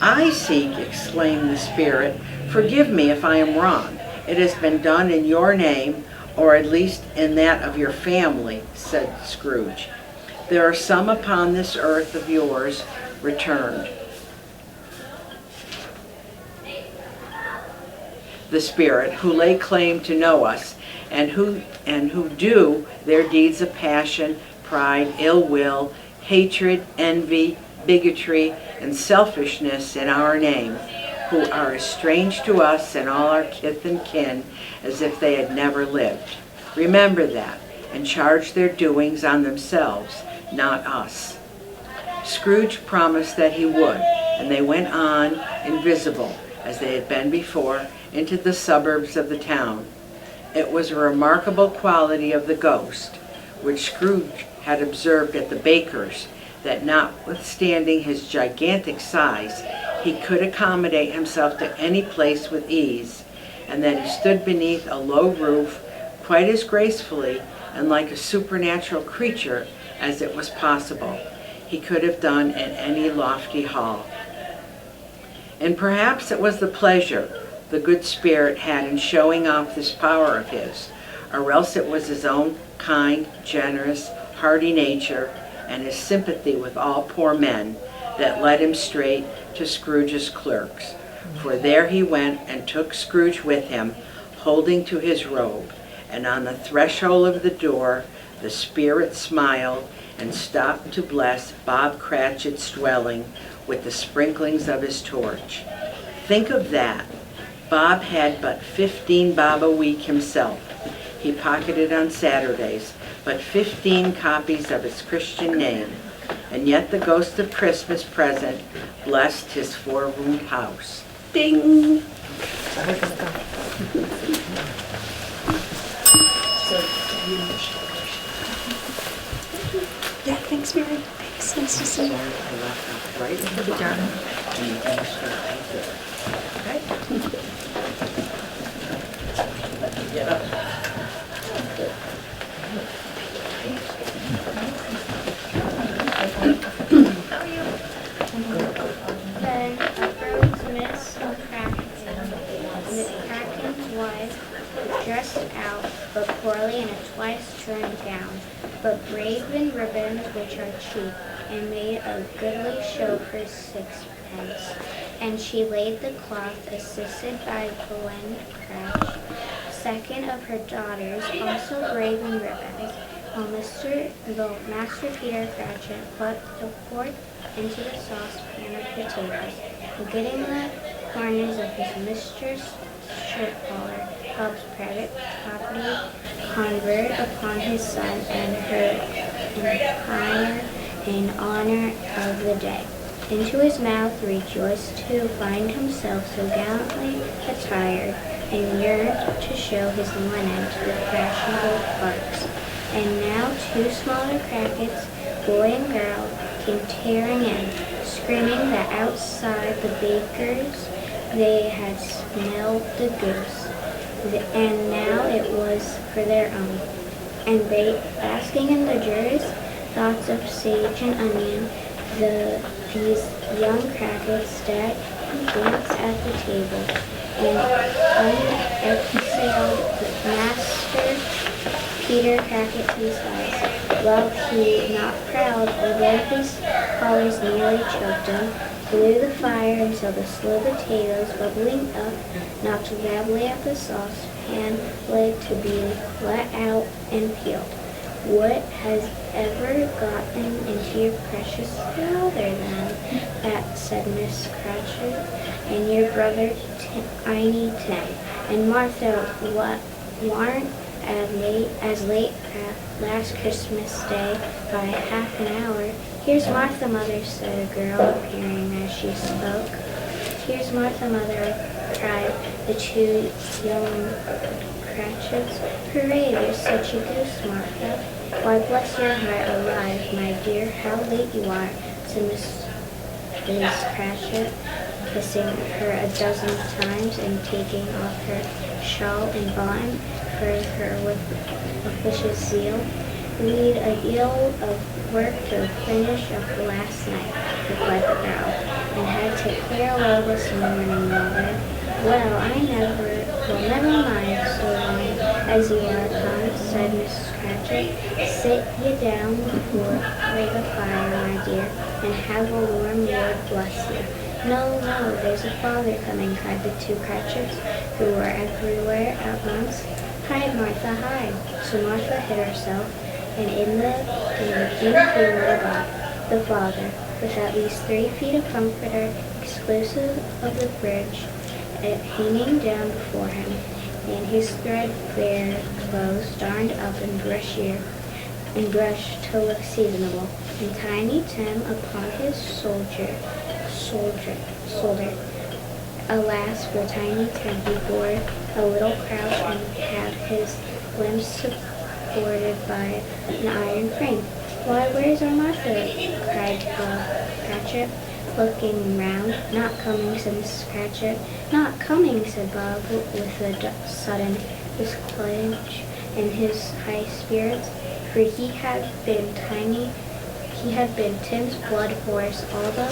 I seek, exclaimed the Spirit. Forgive me if I am wrong. It has been done in your name, or at least in that of your family, said Scrooge. There are some upon this earth of yours returned. the Spirit, who lay claim to know us, and who do their deeds of passion, pride, ill will, hatred, envy, bigotry, and selfishness in our name, who are as strange to us and all our kith and kin as if they had never lived. Remember that, and charge their doings on themselves, not us." Scrooge promised that he would, and they went on, invisible, as they had been before, into the suburbs of the town. It was a remarkable quality of the ghost, which Scrooge had observed at the baker's, that notwithstanding his gigantic size, he could accommodate himself to any place with ease, and that he stood beneath a low roof quite as gracefully and like a supernatural creature as it was possible he could have done in any lofty hall. And perhaps it was the pleasure the good spirit had in showing off this power of his, or else it was his own kind, generous, hearty nature and his sympathy with all poor men that led him straight to Scrooge's clerks. For there he went and took Scrooge with him, holding to his robe, and on the threshold of the door the spirit smiled and stopped to bless Bob Cratchit's dwelling with the sprinklings of his torch. Think of that! Bob had but 15 bob a week himself. He pocketed on Saturdays, but 15 copies of his Christian name, and yet the ghost of Christmas present blessed his 4-room house. Ding! Yeah, thanks, Mary. Thanks. Nice to see you. Right in the bottom. And you can start right there. Get up. Then arose Miss McCracken's wife, dressed out but poorly in a twice-turned gown, but brave in ribbons which are cheap, and made a goodly show for sixpence. And she laid the cloth, assisted by Gwen Cratch, second of her daughters, also brave in ribbons, while Master Peter Cratchit put the fork into the saucepan of potatoes, and getting the corners of his mistress' shirt collar, helped private property convert upon his son and her empire in honor of the day. Into his mouth rejoiced to find himself so gallantly attired, and yearned to show his linen to the fashionable parks. And now 2 smaller Crackets, boy and girl, came tearing in, screaming that outside the baker's they had smelled the goose, and now it was for their own. And they, basking in the jury's thoughts of sage and onion, these young Crackets sat and danced at the table, and unexhaled Master Peter Crackit to his eyes, while he, not proud, although his collars nearly choked him, blew the fire until the slow potatoes, bubbling up, knocked loudly at the saucepan lid to be let out and peeled. "What has ever gotten into your precious father, then?" that said Miss Cratchit, "and your brother Tiny Tim, and Martha warn't as late last Christmas Day by half an hour." "Here's Martha, Mother," said a girl, appearing as she spoke. "Here's Martha, Mother," cried the 2 young Cratchits. "Hooray, there's such a goose, Martha." "Why, bless your heart alive, my dear, how late you are," said Mrs. Cratchit, kissing her a dozen times and taking off her shawl and bonnet for her with officious zeal. "We'd a deal of work to finish up last night," replied the girl, "and had to clear away this morning, Mother." "Well, never mind so long as you are come," said Mrs. Cratchit. "Sit ye down before the fire, my dear, and have a warm Lord bless you." No, there's a father coming," cried the 2 Cratchits. who were everywhere at once. "Hide, Martha, hide!" So Martha hid herself, and in came little Bob, the father, with at least 3 feet of comforter, exclusive of the bridge, hanging down before him, and his threadbare clothes darned up and brushed to look seasonable, and Tiny Tim upon his shoulder. Alas for Tiny Tim, he bore a little crouch and had his limbs supported by an iron frame. "Why, where's our Martha?" cried Bob Cratchit, looking round. "Not coming," said Mrs. Cratchit. "Not coming," said Bob, with a sudden disclench in his high spirits, for he had been Tim's blood horse all the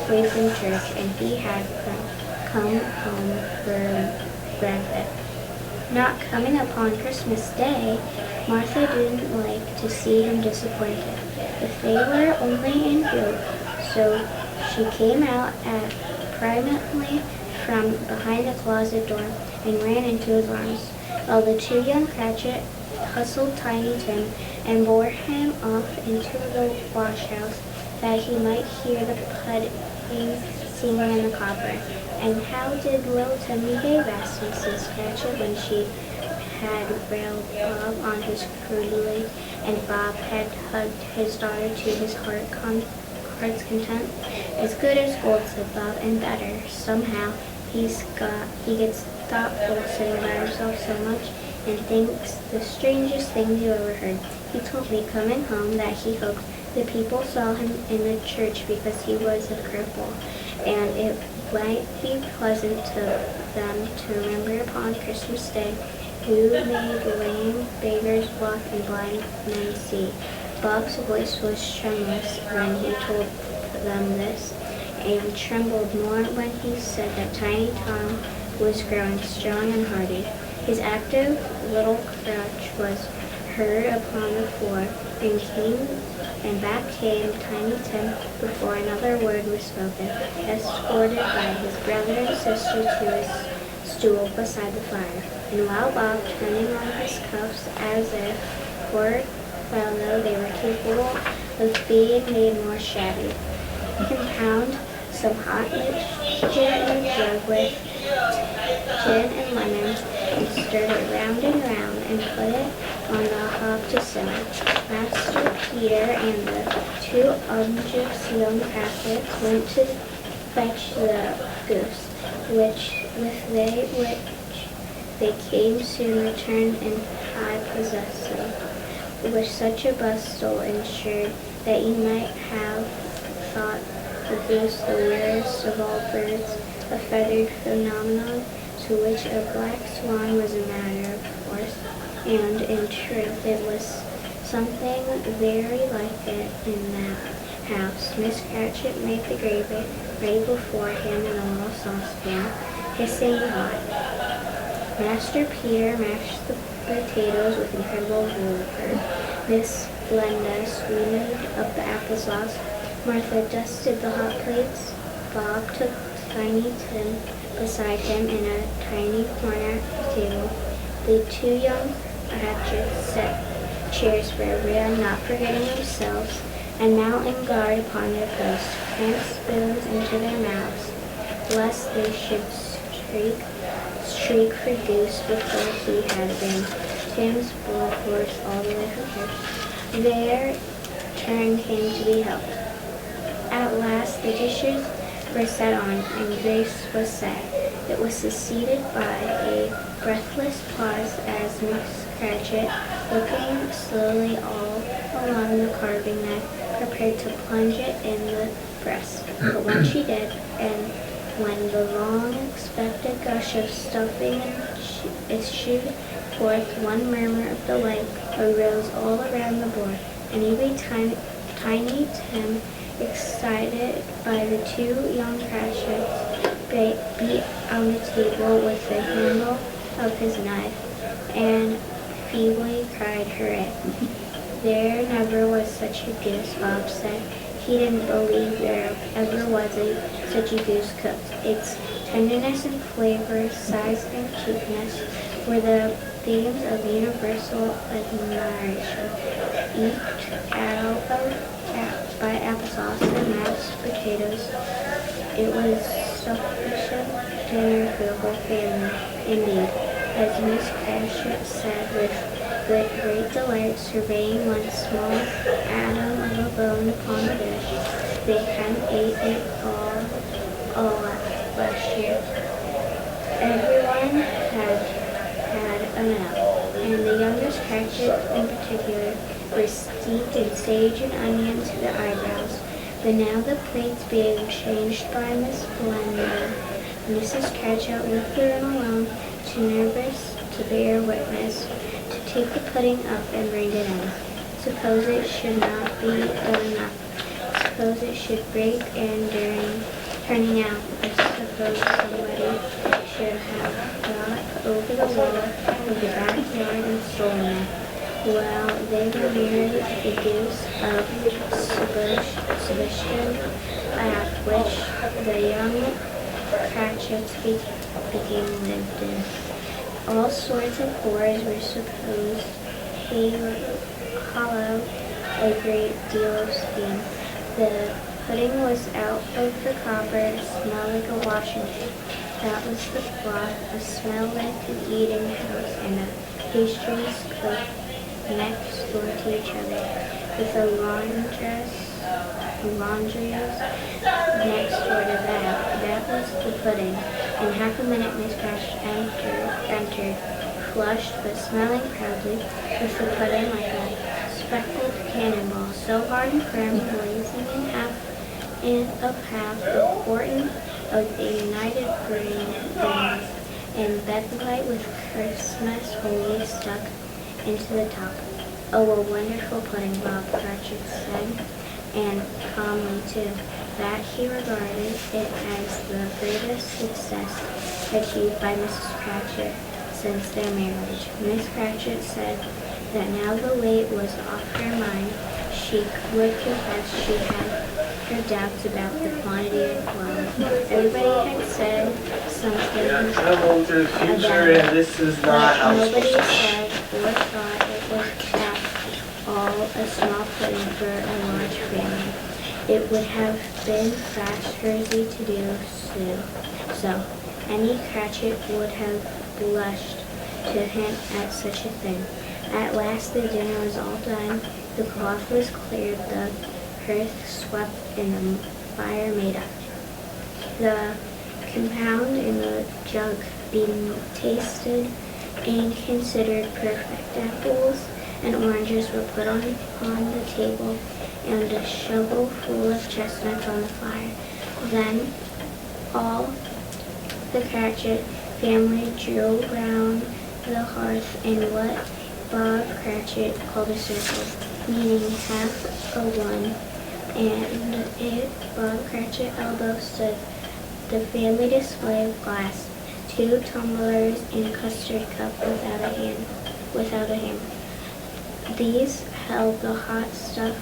way from church, and he had come home for breakfast. Not coming upon Christmas Day? Martha didn't like to see him disappointed, if they were only in hope, so she came out privately from behind the closet door and ran into his arms, while the 2 young Cratchit hustled Tiny Tim and bore him off into the wash-house, that he might hear the pudding singing in the copper. "And how did little Tim behave?" asked Mrs. Cratchit, when she had railed Bob on his cruelty, and Bob had hugged his daughter to his heart's content. "As good as gold," said Bob, "and better. Somehow he gets thoughtful sitting by himself so much, and thinks the strangest things you ever heard. He told me coming home that he hoped the people saw him in the church because he was a cripple, and it might be pleasant to them to remember upon Christmas Day who made lame beggars walk and blind men see." Bob's voice was tremulous when he told them this, and trembled more when he said that Tiny Tom was growing strong and hardy. His active little crouch was heard upon the floor, and back came Tiny Tim before another word was spoken, escorted by his brother and sister to his stool beside the fire. And while Bob, turning on his cuffs as if, poor fellow, they were capable of being made more shabby, compound some hot mixture in a jug with gin and lemon, and stirred it round and round, and put it on the hob to simmer. Master Peter and the 2 unctuous young Catholics went to fetch the goose, which they came soon returned in high possession, with such a bustle ensured that you might have thought the goose the weirdest of all birds, a feathered phenomenon, to which a black swan was a matter of course, and in truth it was something very like it in that house. Miss Cratchit made the gravy ready before him in a little saucepan, hissing hot. Master Peter mashed the potatoes with incredible vigor. Miss Glenda sweetened up the applesauce. Martha dusted the hot plates. Bob took Tiny Tim beside him in a tiny corner of the table. The 2 young Cratchits set chairs for everyone, not forgetting themselves, and mounting guard upon their posts, crammed spoons into their mouths, lest they should shriek for goose before he had been Tim's blood horse all the way from church. Their turn came to be helped. At last the dishes were set on, and grace was said. It was succeeded by a breathless pause as Miss Cratchit, looking slowly all along the carving knife, prepared to plunge it in the breast. But when she did, and when the long-expected gush of stuffing issued forth, one murmur of delight arose all around the board, and even Tiny Tim, excited by the 2 young Cratchits, beat on the table with the handle of his knife, and feebly cried hooray. "There never was such a goose," Bob said. He didn't believe there ever was such a goose cooked. Its tenderness and flavor, size and cheapness were the themes of universal admiration. Eked out by applesauce and mashed potatoes, it was sufficient dinner for the whole family. Indeed, as Miss Cratchit said with great delight, surveying one small atom of a bone upon the dish, they hadn't ate it all last year. Everyone had enough, and the youngest Cratchit in particular were steeped in sage and onion to the eyebrows. But now the plates being changed by Miss Blender, Mrs. Cratchit left the room alone, too nervous to bear witness, to take the pudding up and bring it in. Suppose it should not be done enough. Suppose it should break in during turning out. I suppose somebody should have got over the wall of the backyard and stolen it. Well, they were merely the goose of suspicion at which the young Cratchits became lived in. All sorts of horrors were supposed. He hollowed a great deal of steam. The pudding was out of the copper, smelled like a washing machine. That was the plot, a smell like an eating house, and a pastries cooked next door to each other, with a laundries next door to that. That was the pudding. In half a minute Miss Cratchit entered, flushed but smelling proudly, with the pudding like a speckled cannonball, so hard and firm, blazing in half the quarton of a united grain, and bedlight with Christmas wholly stuck into the top. Oh, a wonderful pudding, Bob Cratchit said, and calmly too, that he regarded it as the greatest success achieved by Mrs. Cratchit since their marriage. Miss Cratchit said that now the weight was off her mind. She would confess she had her doubts about the quantity of flour. Everybody had said something Yeah, travel to the future, and this is not how it's nobody supposed to said or thought it was at all a small pudding for a large family. It would have been fast Hersey to do so. Any Cratchit would have blushed to hint at such a thing. At last the dinner was all done. The cloth was cleared, the hearth swept, and the fire made up. The compound in the jug being tasted and considered perfect, apples and oranges were put on the table, and a shovel full of chestnuts on the fire. Then all the Cratchit family drew round the hearth in what Bob Cratchit called a circle, meaning half a one, and at Bob Cratchit's elbow stood the family display of glass, 2 tumblers and custard cup without a hand. These held the hot stuff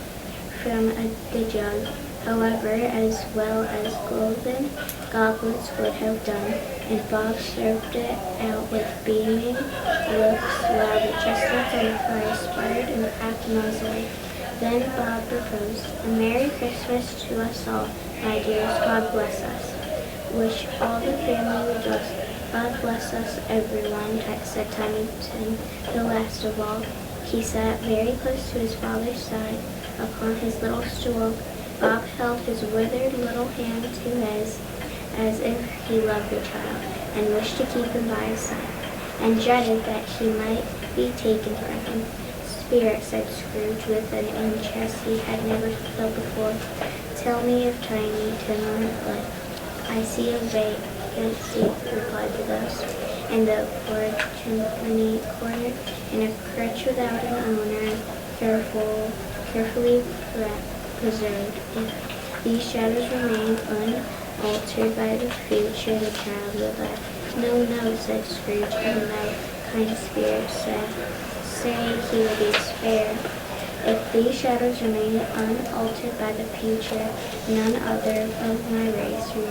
from the jug, however, as well as golden goblets would have done, and Bob served it out with beaming looks while the chestnuts on the fire sparkled and cracked noisily. Then Bob proposed, "A Merry Christmas to us all, my dears, God bless us," which all the family rejoiced. "God bless us, everyone," said Tiny Tim, the last of all. He sat very close to his father's side upon his little stool. Bob held his withered little hand to his, as if he loved the child, and wished to keep him by his side, and dreaded that he might be taken from him. "Spirit," said Scrooge, with an interest he had never felt before, "tell me if Tiny Tim won't live." "I see a vacancy," replied the ghost, "in the poor chimney corner, and a crutch without an owner, carefully preserved. If these shadows remain unaltered by the future, the child will die." "No, no," said Scrooge, and my kind spirit say he will be spared. If These shadows remain unaltered by the future. None other of my race who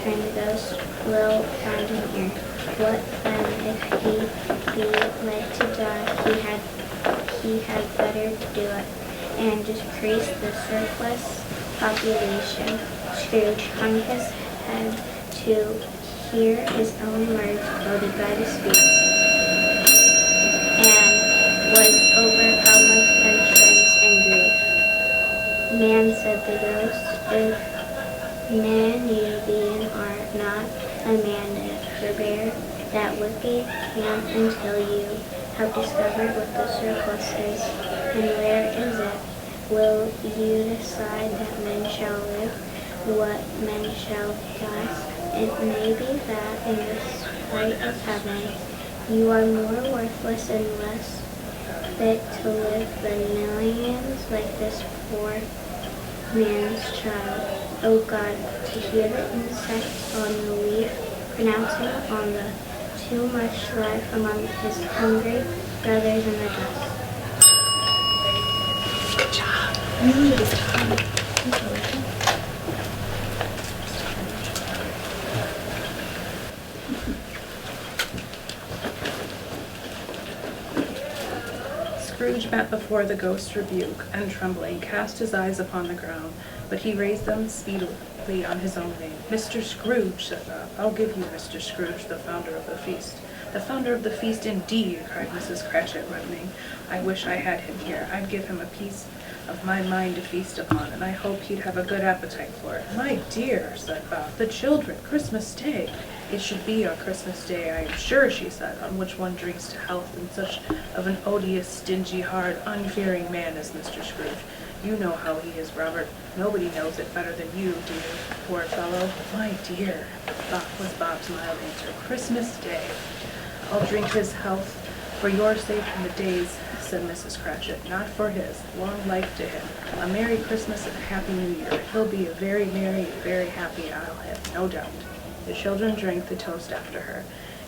trained ghosts will find him here. What then if he be led to die? He had better do it and decrease the surplus population. Scrooge hung his head to hear his own words quoted by the Spirit, and was overcome with penitence and grief. Man, said the ghost, if man you being are not a man, forbear that wicked camp until you have discovered what the surplus is, and where is it? Will you decide that men shall live, what men shall die? It may be that in the sight of heaven you are more worthless and less fit to live than millions like this poor man's child. O God, to hear the insect on the leaf pronouncing on the too much life among his hungry brothers in the dust. Good job. Scrooge bent before the ghost's rebuke, and trembling, cast his eyes upon the ground, but he raised them speedily on his own name. Mr. Scrooge, said Bob. I'll give you Mr. Scrooge, the founder of the feast. The founder of the feast, indeed, cried Mrs. Cratchit, reddening. I wish I had him here. I'd give him a piece of my mind to feast upon, and I hope he'd have a good appetite for it. My dear, said Bob, the children, Christmas Day. It should be on Christmas Day, I am sure, she said, on which one drinks to health in such of an odious, stingy, hard, unfearing man as Mr. Scrooge. You know how he is, Robert. Nobody knows it better than you, do you, poor fellow? My dear, was Bob's mild answer, Christmas Day. I'll drink his health for your sake and the day's, said Mrs. Cratchit, not for his. Long life to him. A Merry Christmas and a Happy New Year. He'll be a very merry and very happy, I'll have no doubt. The children drank the toast after her.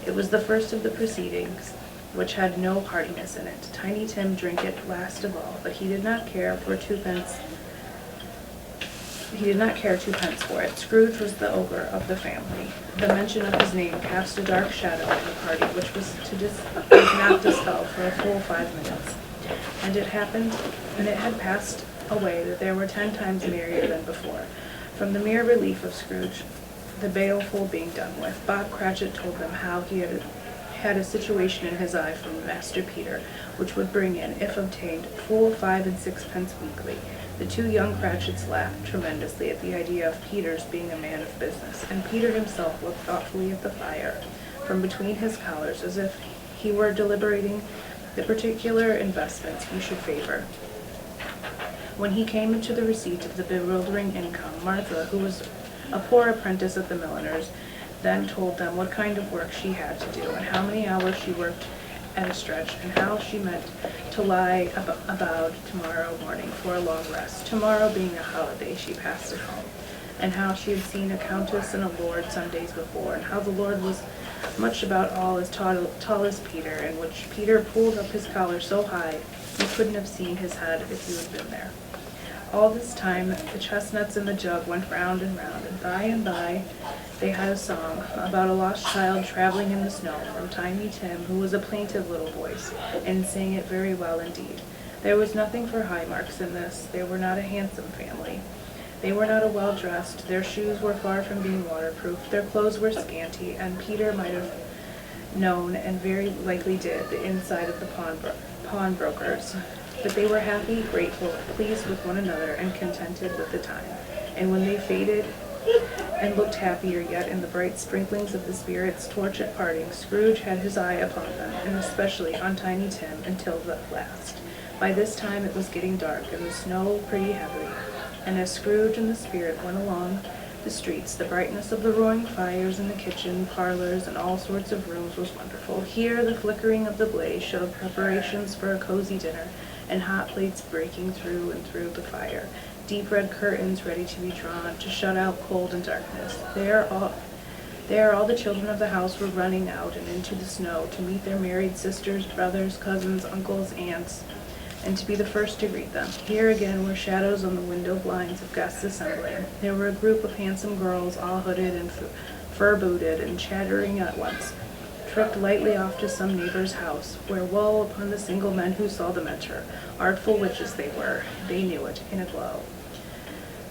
It was the first of the proceedings, which had no heartiness in it. Tiny Tim drank it last of all, but he did not care for twopence. He did not care twopence for it. Scrooge was the ogre of the family. The mention of his name cast a dark shadow on the party, which was not dispelled for a full 5 minutes. And it had passed away that they were 10 times merrier than before. From the mere relief of Scrooge, the baleful being done with, Bob Cratchit told them how he had a situation in his eye from Master Peter, which would bring in, if obtained, full 5 and 6 pence weekly. The two young Cratchits laughed tremendously at the idea of Peter's being a man of business, and Peter himself looked thoughtfully at the fire from between his collars as if he were deliberating the particular investments he should favor. When he came into the receipt of the bewildering income, Martha, who was a poor apprentice at the milliner's, then told them what kind of work she had to do, and how many hours she worked at a stretch, and how she meant to lie about tomorrow morning for a long rest, tomorrow being a holiday she passed at home, and how she had seen a countess and a lord some days before, and how the lord was much about all as tall as Peter, and which Peter pulled up his collar so high you couldn't have seen his head if you had been there. All this time the chestnuts in the jug went round, and by they had a song about a lost child traveling in the snow from Tiny Tim, who was a plaintive little voice, and sang it very well indeed. There was nothing for high marks in this. They were not a handsome family. They were not well-dressed. Their shoes were far from being waterproof. Their clothes were scanty, and Peter might have known, and very likely did, the inside of the pawnbrokers. But they were happy, grateful, pleased with one another, and contented with the time. And when they faded and looked happier yet in the bright sprinklings of the Spirit's torch at parting, Scrooge had his eye upon them, and especially on Tiny Tim, until the last. By this time it was getting dark, and the snow pretty heavy, and as Scrooge and the Spirit went along the streets, the brightness of the roaring fires in the kitchen, parlors, and all sorts of rooms was wonderful. Here the flickering of the blaze showed preparations for a cozy dinner, and hot plates breaking through and through the fire, deep red curtains ready to be drawn to shut out cold and darkness. There all the children of the house were running out and into the snow to meet their married sisters, brothers, cousins, uncles, aunts, and to be the first to greet them. Here again were shadows on the window blinds of guests assembling. There were a group of handsome girls, all hooded and fur-booted and chattering at once, tripped lightly off to some neighbor's house, where woe upon the single men who saw them enter. Artful witches they were, they knew it, in a glow.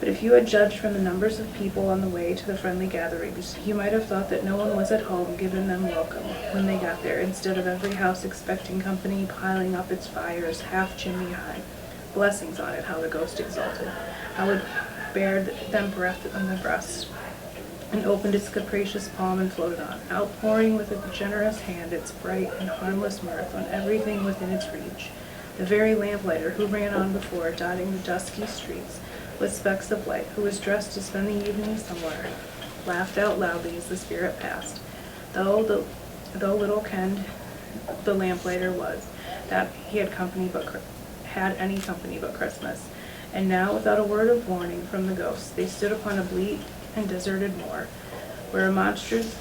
But if you had judged from the numbers of people on the way to the friendly gatherings, you might have thought that no one was at home giving them welcome when they got there, instead of every house expecting company piling up its fires half chimney high. Blessings on it, how the ghost exulted, how it bared them breath on the breast, and opened its capacious palm and floated on, outpouring with a generous hand its bright and harmless mirth on everything within its reach. The very lamplighter who ran on before, dotting the dusky streets with specks of light, who was dressed to spend the evening somewhere, laughed out loudly as the spirit passed, though little kenned the lamplighter was that he had any company but Christmas. And now, without a word of warning from the ghosts, they stood upon a bleak and deserted moor, where monstrous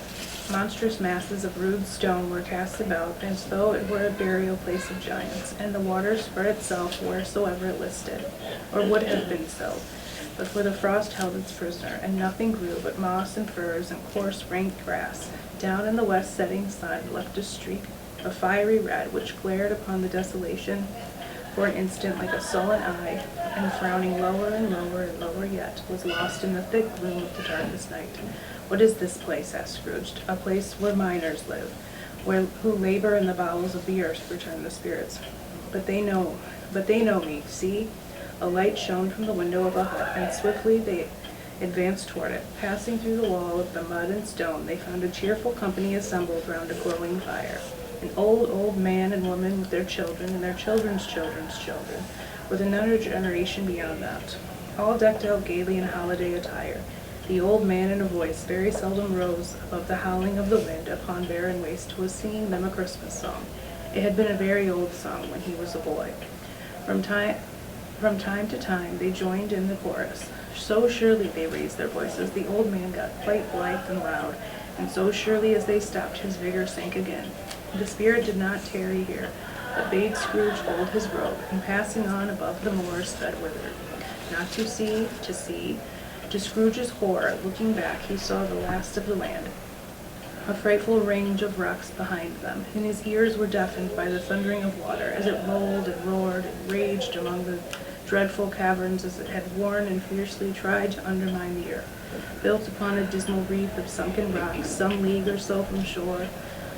masses of rude stone were cast about, as though it were a burial place of giants, and the water spread itself wheresoever it listed, or would have been so, but for the frost held its prisoner, and nothing grew but moss and furze and coarse rank grass. Down in the west setting sun left a streak of fiery red, which glared upon the desolation for an instant like a sullen eye, and frowning lower and lower and lower yet, was lost in the thick gloom of the darkest night. "What is this place?" asked Scrooge. "A place where miners live, who labor in the bowels of the earth," returned the spirits. But they know me. See?" A light shone from the window of a hut, and swiftly they advanced toward it. Passing through the wall of the mud and stone, they found a cheerful company assembled round a glowing fire. An old man and woman with their children, and their children's children's children, with another generation beyond that, all decked out gaily in holiday attire. The old man, in a voice very seldom rose above the howling of the wind upon barren waste, was singing them a Christmas song. It had been a very old song when he was a boy. From time to time they joined in the chorus. So surely they raised their voices, the old man got quite blithe and loud, and so surely as they stopped, his vigor sank again. The spirit did not tarry here, but bade Scrooge hold his robe, and passing on above the moor, sped whither. Not to see, to see. To Scrooge's horror, looking back, he saw the last of the land, a frightful range of rocks behind them, and his ears were deafened by the thundering of water, as it rolled and roared and raged among the dreadful caverns as it had worn and fiercely tried to undermine the earth, built upon a dismal reef of sunken rocks, some league or so from shore,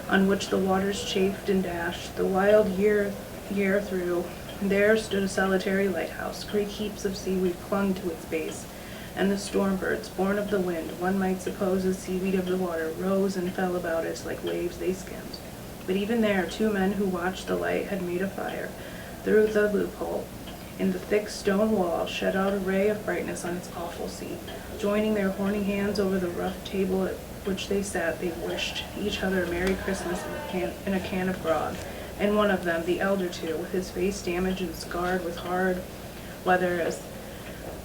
on which the waters chafed and dashed the wild year through. There stood a solitary lighthouse. Great heaps of seaweed clung to its base, and the storm birds, born of the wind, one might suppose as seaweed of the water, rose and fell about it like waves they skimmed. But even there, two men who watched the light had made a fire through the loophole in the thick stone wall, shed out a ray of brightness on its awful sea. Joining their horny hands over the rough table at which they sat, they wished each other a Merry Christmas in a can of grog. And one of them, the elder two, with his face damaged and scarred with hard weather as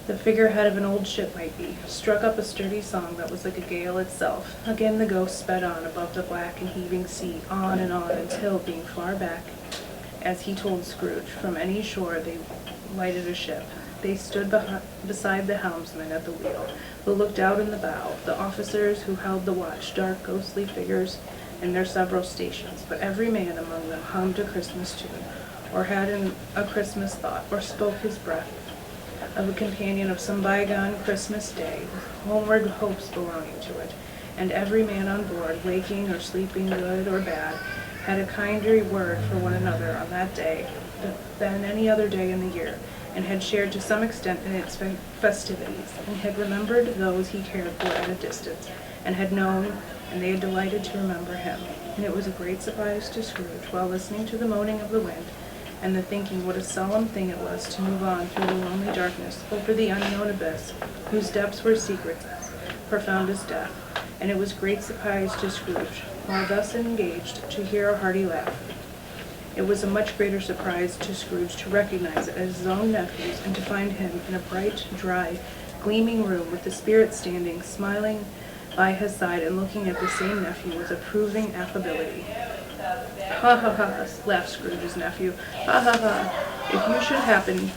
the figurehead of an old ship might be, struck up a sturdy song that was like a gale itself. Again the ghost sped on above the black and heaving sea, on, until, being far back, as he told Scrooge, from any shore they lighted a ship. They stood beside the helmsman at the wheel, who looked out in the bow, the officers who held the watch, dark ghostly figures in their several stations, but every man among them hummed a Christmas tune, or had a Christmas thought, or spoke his breath of a companion of some bygone Christmas day, with homeward hopes belonging to it, and every man on board, waking or sleeping, good or bad, had a kinder word for one another on that day than any other day in the year, and had shared to some extent in its festivities, and had remembered those he cared for at a distance, and had known, and they had delighted to remember him. And it was a great surprise to Scrooge, while listening to the moaning of the wind, and the thinking what a solemn thing it was to move on through the lonely darkness, over the unknown abyss, whose depths were secrets, profound as death. And it was great surprise to Scrooge, while thus engaged, to hear a hearty laugh. It was a much greater surprise to Scrooge to recognize it as his own nephew's, and to find him in a bright, dry, gleaming room, with the spirit standing, smiling by his side, and looking at the same nephew with approving affability. Ha ha ha, laughed Scrooge's nephew. Ha ha ha. If you should happen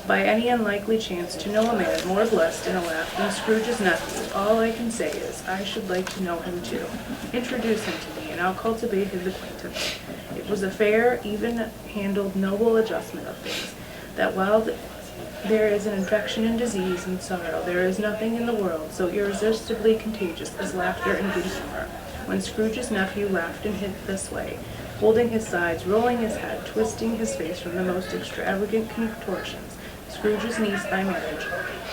by any unlikely chance to know a man more blessed in a laugh than Scrooge's nephew, all I can say is, I should like to know him too. Introduce him to me, and I'll cultivate his acquaintance. It was a fair, even-handled, noble adjustment of things, that while there is an infection and disease and sorrow, there is nothing in the world so irresistibly contagious as laughter and good humor. When Scrooge's nephew laughed in this way, holding his sides, rolling his head, twisting his face from the most extravagant contortions, Scrooge's niece by marriage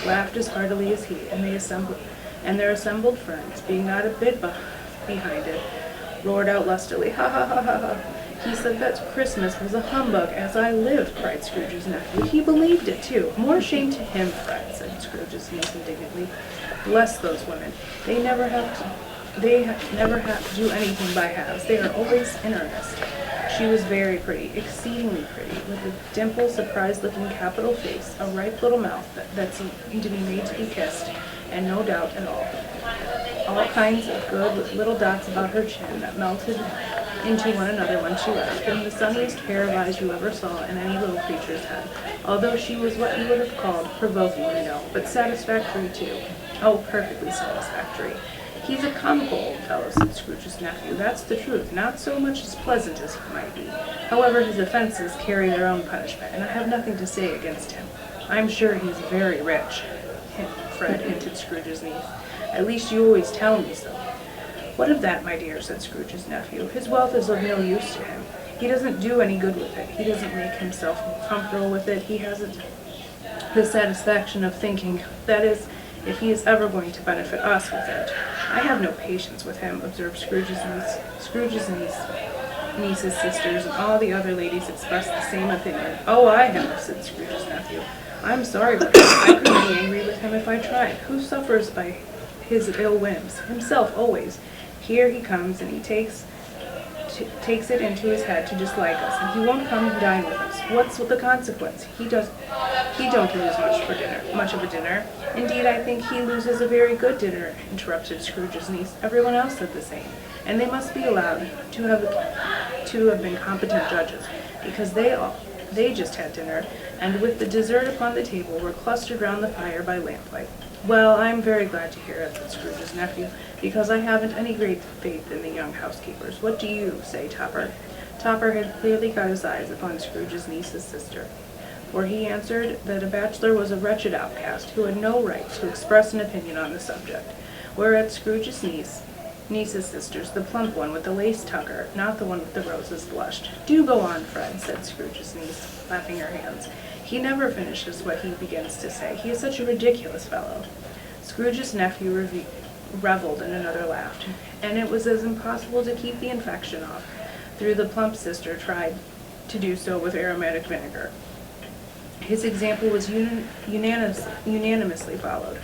laughed as heartily as he, and their assembled friends, being not a bit behind it, roared out lustily, ha ha ha ha ha. He said that Christmas was a humbug, as I live, cried Scrooge's nephew. He believed it, too. More shame to him, Fred, said Scrooge's niece indignantly. Bless those women. They never have to do anything by halves. They are always in earnest. She was very pretty, exceedingly pretty, with a dimpled, surprised-looking capital face, a ripe little mouth that seemed to be made to be kissed, and no doubt at all kinds of good, with little dots about her chin that melted into one another when she laughed, and the sunniest pair of eyes you ever saw in any little creature's head, although she was what you would have called provoking, but satisfactory too. Oh, perfectly satisfactory. He's a comical old fellow, said Scrooge's nephew. That's the truth. Not so much as pleasant as he might be. However, his offenses carry their own punishment, and I have nothing to say against him. I'm sure he's very rich, Fred hinted Scrooge's niece. At least you always tell me so. What of that, my dear, said Scrooge's nephew. His wealth is of no use to him. He doesn't do any good with it. He doesn't make himself comfortable with it. He hasn't the satisfaction of thinking, that is, if he is ever going to benefit us with it. I have no patience with him, observed Scrooge's niece's sisters, and all the other ladies expressed the same opinion. Oh, I have, said Scrooge's nephew. I'm sorry for him. I couldn't be angry with him if I tried. Who suffers by his ill whims? Himself, always. Here he comes, and he takes it into his head to dislike us, and he won't come and dine with us. What's the consequence? He don't lose much of a dinner. Indeed, I think he loses a very good dinner, interrupted Scrooge's niece. Everyone else said the same, and they must be allowed to have been competent judges, because they just had dinner, and with the dessert upon the table were clustered round the fire by lamplight. Well, I'm very glad to hear it, said Scrooge's nephew, because I haven't any great faith in the young housekeepers. What do you say, Topper? Topper had clearly got his eyes upon Scrooge's niece's sister, for he answered that a bachelor was a wretched outcast who had no right to express an opinion on the subject, whereat Scrooge's niece's sisters, the plump one with the lace tucker, not the one with the roses, blushed. Do go on, Fred, said Scrooge's niece, clapping her hands. He never finishes what he begins to say. He is such a ridiculous fellow. Scrooge's nephew reveled in another laugh, and it was as impossible to keep the infection off, though the plump sister tried to do so with aromatic vinegar. His example was unanimously followed.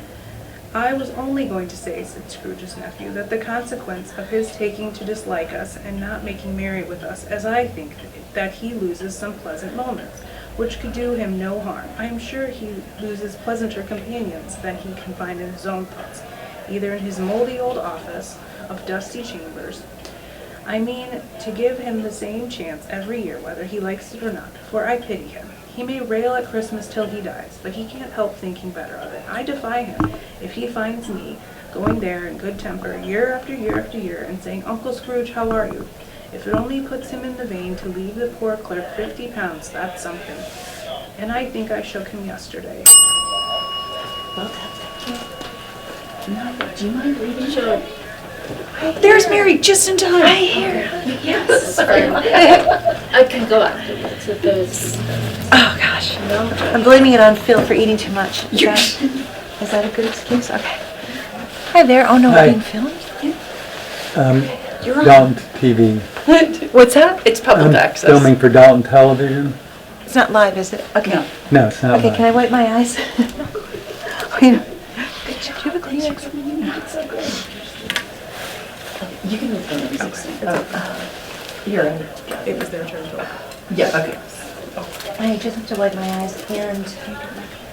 I was only going to say, said Scrooge's nephew, that the consequence of his taking to dislike us and not making merry with us, as I think, that he loses some pleasant moments, which could do him no harm. I am sure he loses pleasanter companions than he can find in his own thoughts, either in his moldy old office of dusty chambers. I mean to give him the same chance every year, whether he likes it or not, for I pity him. He may rail at Christmas till he dies, but he can't help thinking better of it. I defy him, if he finds me going there in good temper year after year after year and saying, Uncle Scrooge, how are you? If it only puts him in the vein to leave the poor clerk 50 pounds, that's something. And I think I shook him yesterday. Well, do you mind reading? Sure. There's Mary, just in time. I hear. Yes. Sorry. I can go afterwards if there's. Oh gosh. No. I'm blaming it on Phil for eating too much. Is that a good excuse? Okay. Hi there. Oh no, Hi. we're being filmed? You're on. Dalton TV. What's that? It's public I'm access. filming for Dalton Television. It's not live, is it? Okay. No. No, it's not Okay, live. can I wipe my eyes? Wait. Do you have a Kleenex? You can move on. You're in. It was their turn to. Yeah, okay. I just have to wipe my eyes and...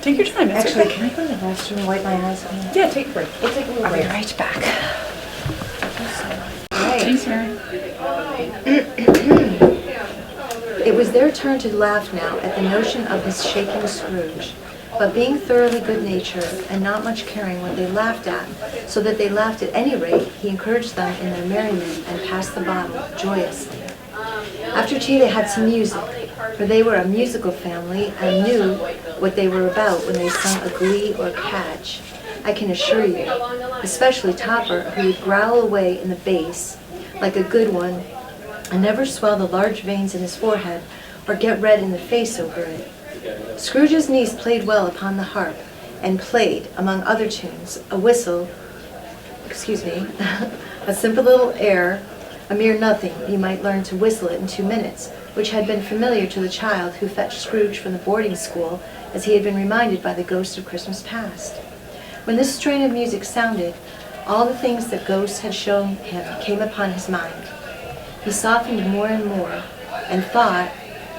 Take your time. It's Actually, okay. can I go to the restroom and wipe my eyes? Yeah, take a break. We'll take a little break. I'll be right back. Right. Thanks, Mary. It was their turn to laugh now at the notion of his shaking Scrooge. But being thoroughly good-natured and not much caring what they laughed at, so that they laughed at any rate, he encouraged them in their merriment and passed the bottle joyously. After tea they had some music, for they were a musical family and knew what they were about when they sung a glee or catch, I can assure you, especially Topper, who would growl away in the bass like a good one and never swell the large veins in his forehead or get red in the face over it. Scrooge's niece played well upon the harp, and played, among other tunes, a whistle, a simple little air, a mere nothing, you might learn to whistle it in 2 minutes, which had been familiar to the child who fetched Scrooge from the boarding school, as he had been reminded by the ghost of Christmas past. When this strain of music sounded, all the things that ghosts had shown him came upon his mind. He softened more and more, and thought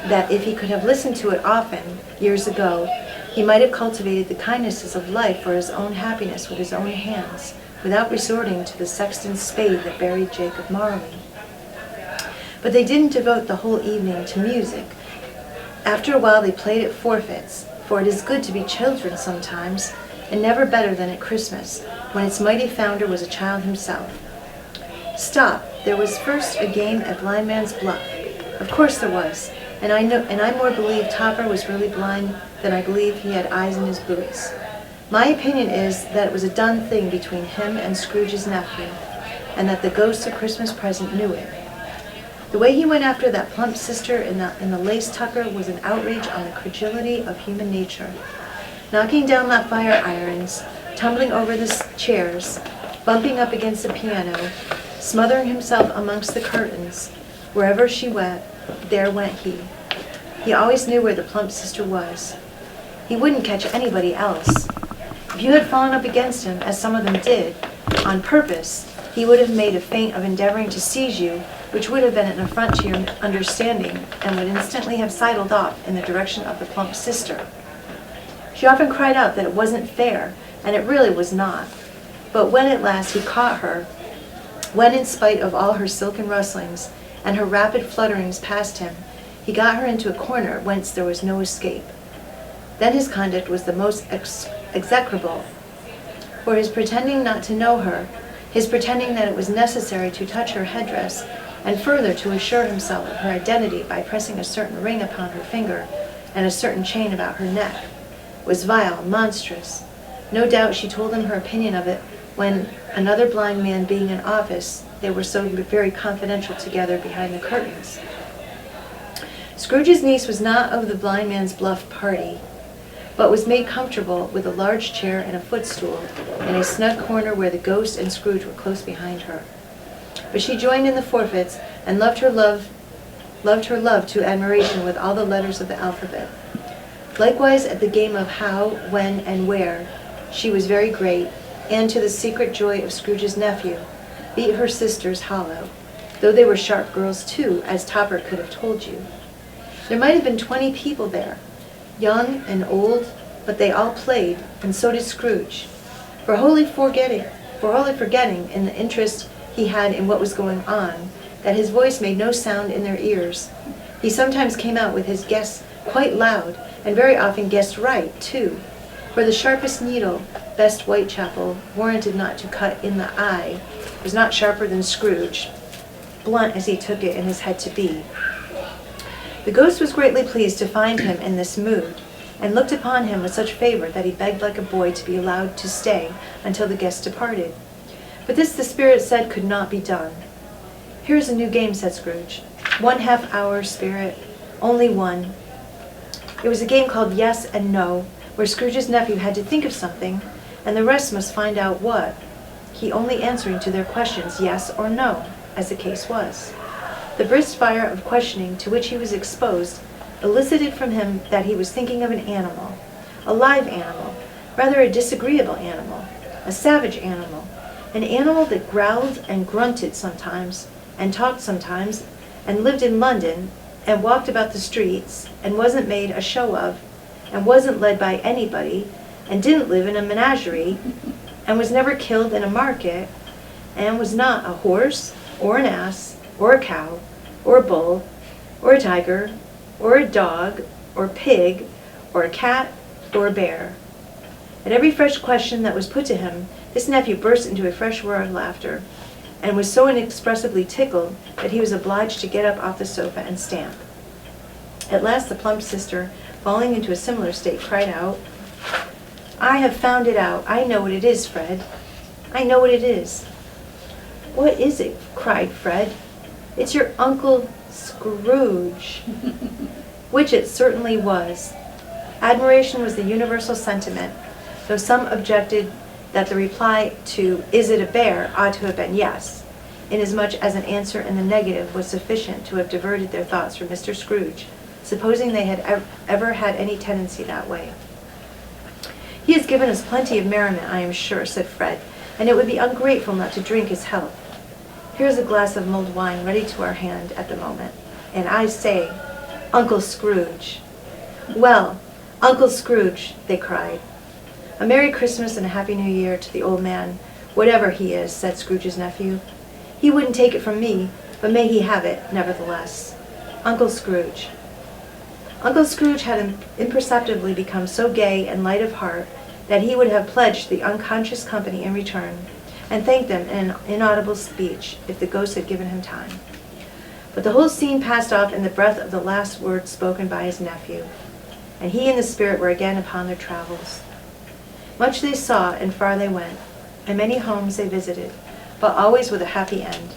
that if he could have listened to it often, years ago, he might have cultivated the kindnesses of life for his own happiness with his own hands, without resorting to the sexton's spade that buried Jacob Marley. But they didn't devote the whole evening to music. After a while they played at forfeits, for it is good to be children sometimes, and never better than at Christmas, when its mighty founder was a child himself. Stop, there was first a game at blind man's bluff. Of course there was, and I more believe Topper was really blind than I believe he had eyes in his boots. My opinion is that it was a done thing between him and Scrooge's nephew, and that the ghost of Christmas present knew it. The way he went after that plump sister in the lace tucker was an outrage on the credulity of human nature. Knocking down the fire irons, tumbling over the chairs, bumping up against the piano, smothering himself amongst the curtains. Wherever she went, there went he. He always knew where the plump sister was. He wouldn't catch anybody else. If you had fallen up against him, as some of them did, on purpose, he would have made a feint of endeavoring to seize you, which would have been an affront to your understanding, and would instantly have sidled off in the direction of the plump sister. She often cried out that it wasn't fair, and it really was not. But when at last he caught her, when in spite of all her silken rustlings and her rapid flutterings past him, he got her into a corner whence there was no escape. Then his conduct was the most execrable, for his pretending not to know her, his pretending that it was necessary to touch her headdress, and further to assure himself of her identity by pressing a certain ring upon her finger and a certain chain about her neck, was vile, monstrous. No doubt she told him her opinion of it when, another blind man being in office, they were so very confidential together behind the curtains. Scrooge's niece was not of the blind man's bluff party, but was made comfortable with a large chair and a footstool in a snug corner where the ghost and Scrooge were close behind her. But she joined in the forfeits and loved her love to admiration with all the letters of the alphabet. Likewise at the game of how, when, and where, she was very great, and to the secret joy of Scrooge's nephew, beat her sisters hollow, though they were sharp girls too, as Topper could have told you. There might have been 20 people there, young and old, but they all played, and so did Scrooge, for wholly forgetting in the interest he had in what was going on, that his voice made no sound in their ears. He sometimes came out with his guess quite loud, and very often guessed right, too, for the sharpest needle, best Whitechapel, warranted not to cut in the eye, was not sharper than Scrooge, blunt as he took it in his head to be. The ghost was greatly pleased to find him in this mood, and looked upon him with such favor that he begged like a boy to be allowed to stay until the guests departed. But this the spirit said could not be done. "Here is a new game," said Scrooge. "1 half-hour, spirit, only one." It was a game called Yes and No, where Scrooge's nephew had to think of something, and the rest must find out what, he only answering to their questions yes or no, as the case was. The brisk fire of questioning to which he was exposed elicited from him that he was thinking of an animal, a live animal, rather a disagreeable animal, a savage animal, an animal that growled and grunted sometimes, and talked sometimes, and lived in London, and walked about the streets, and wasn't made a show of, and wasn't led by anybody, and didn't live in a menagerie, and was never killed in a market, and was not a horse, or an ass, or a cow, or a bull, or a tiger, or a dog, or a pig, or a cat, or a bear. At every fresh question that was put to him, this nephew burst into a fresh roar of laughter, and was so inexpressibly tickled that he was obliged to get up off the sofa and stamp. At last the plump sister, falling into a similar state, cried out, "I have found it out. I know what it is, Fred. I know what it is." "What is it?" cried Fred. "It's your Uncle Scrooge." Which it certainly was. Admiration was the universal sentiment, though some objected that the reply to "Is it a bear?" ought to have been yes, inasmuch as an answer in the negative was sufficient to have diverted their thoughts from Mr. Scrooge, supposing they had ever had any tendency that way. "He has given us plenty of merriment, I am sure," said Fred, "and it would be ungrateful not to drink his health. Here's a glass of mulled wine ready to our hand at the moment. And I say, Uncle Scrooge." "Well, Uncle Scrooge," they cried. "A Merry Christmas and a Happy New Year to the old man, whatever he is," said Scrooge's nephew. "He wouldn't take it from me, but may he have it, nevertheless. Uncle Scrooge." Uncle Scrooge had imperceptibly become so gay and light of heart that he would have pledged the unconscious company in return, and thanked them in an inaudible speech, if the ghost had given him time. But the whole scene passed off in the breath of the last words spoken by his nephew, and he and the spirit were again upon their travels. Much they saw, and far they went, and many homes they visited, but always with a happy end.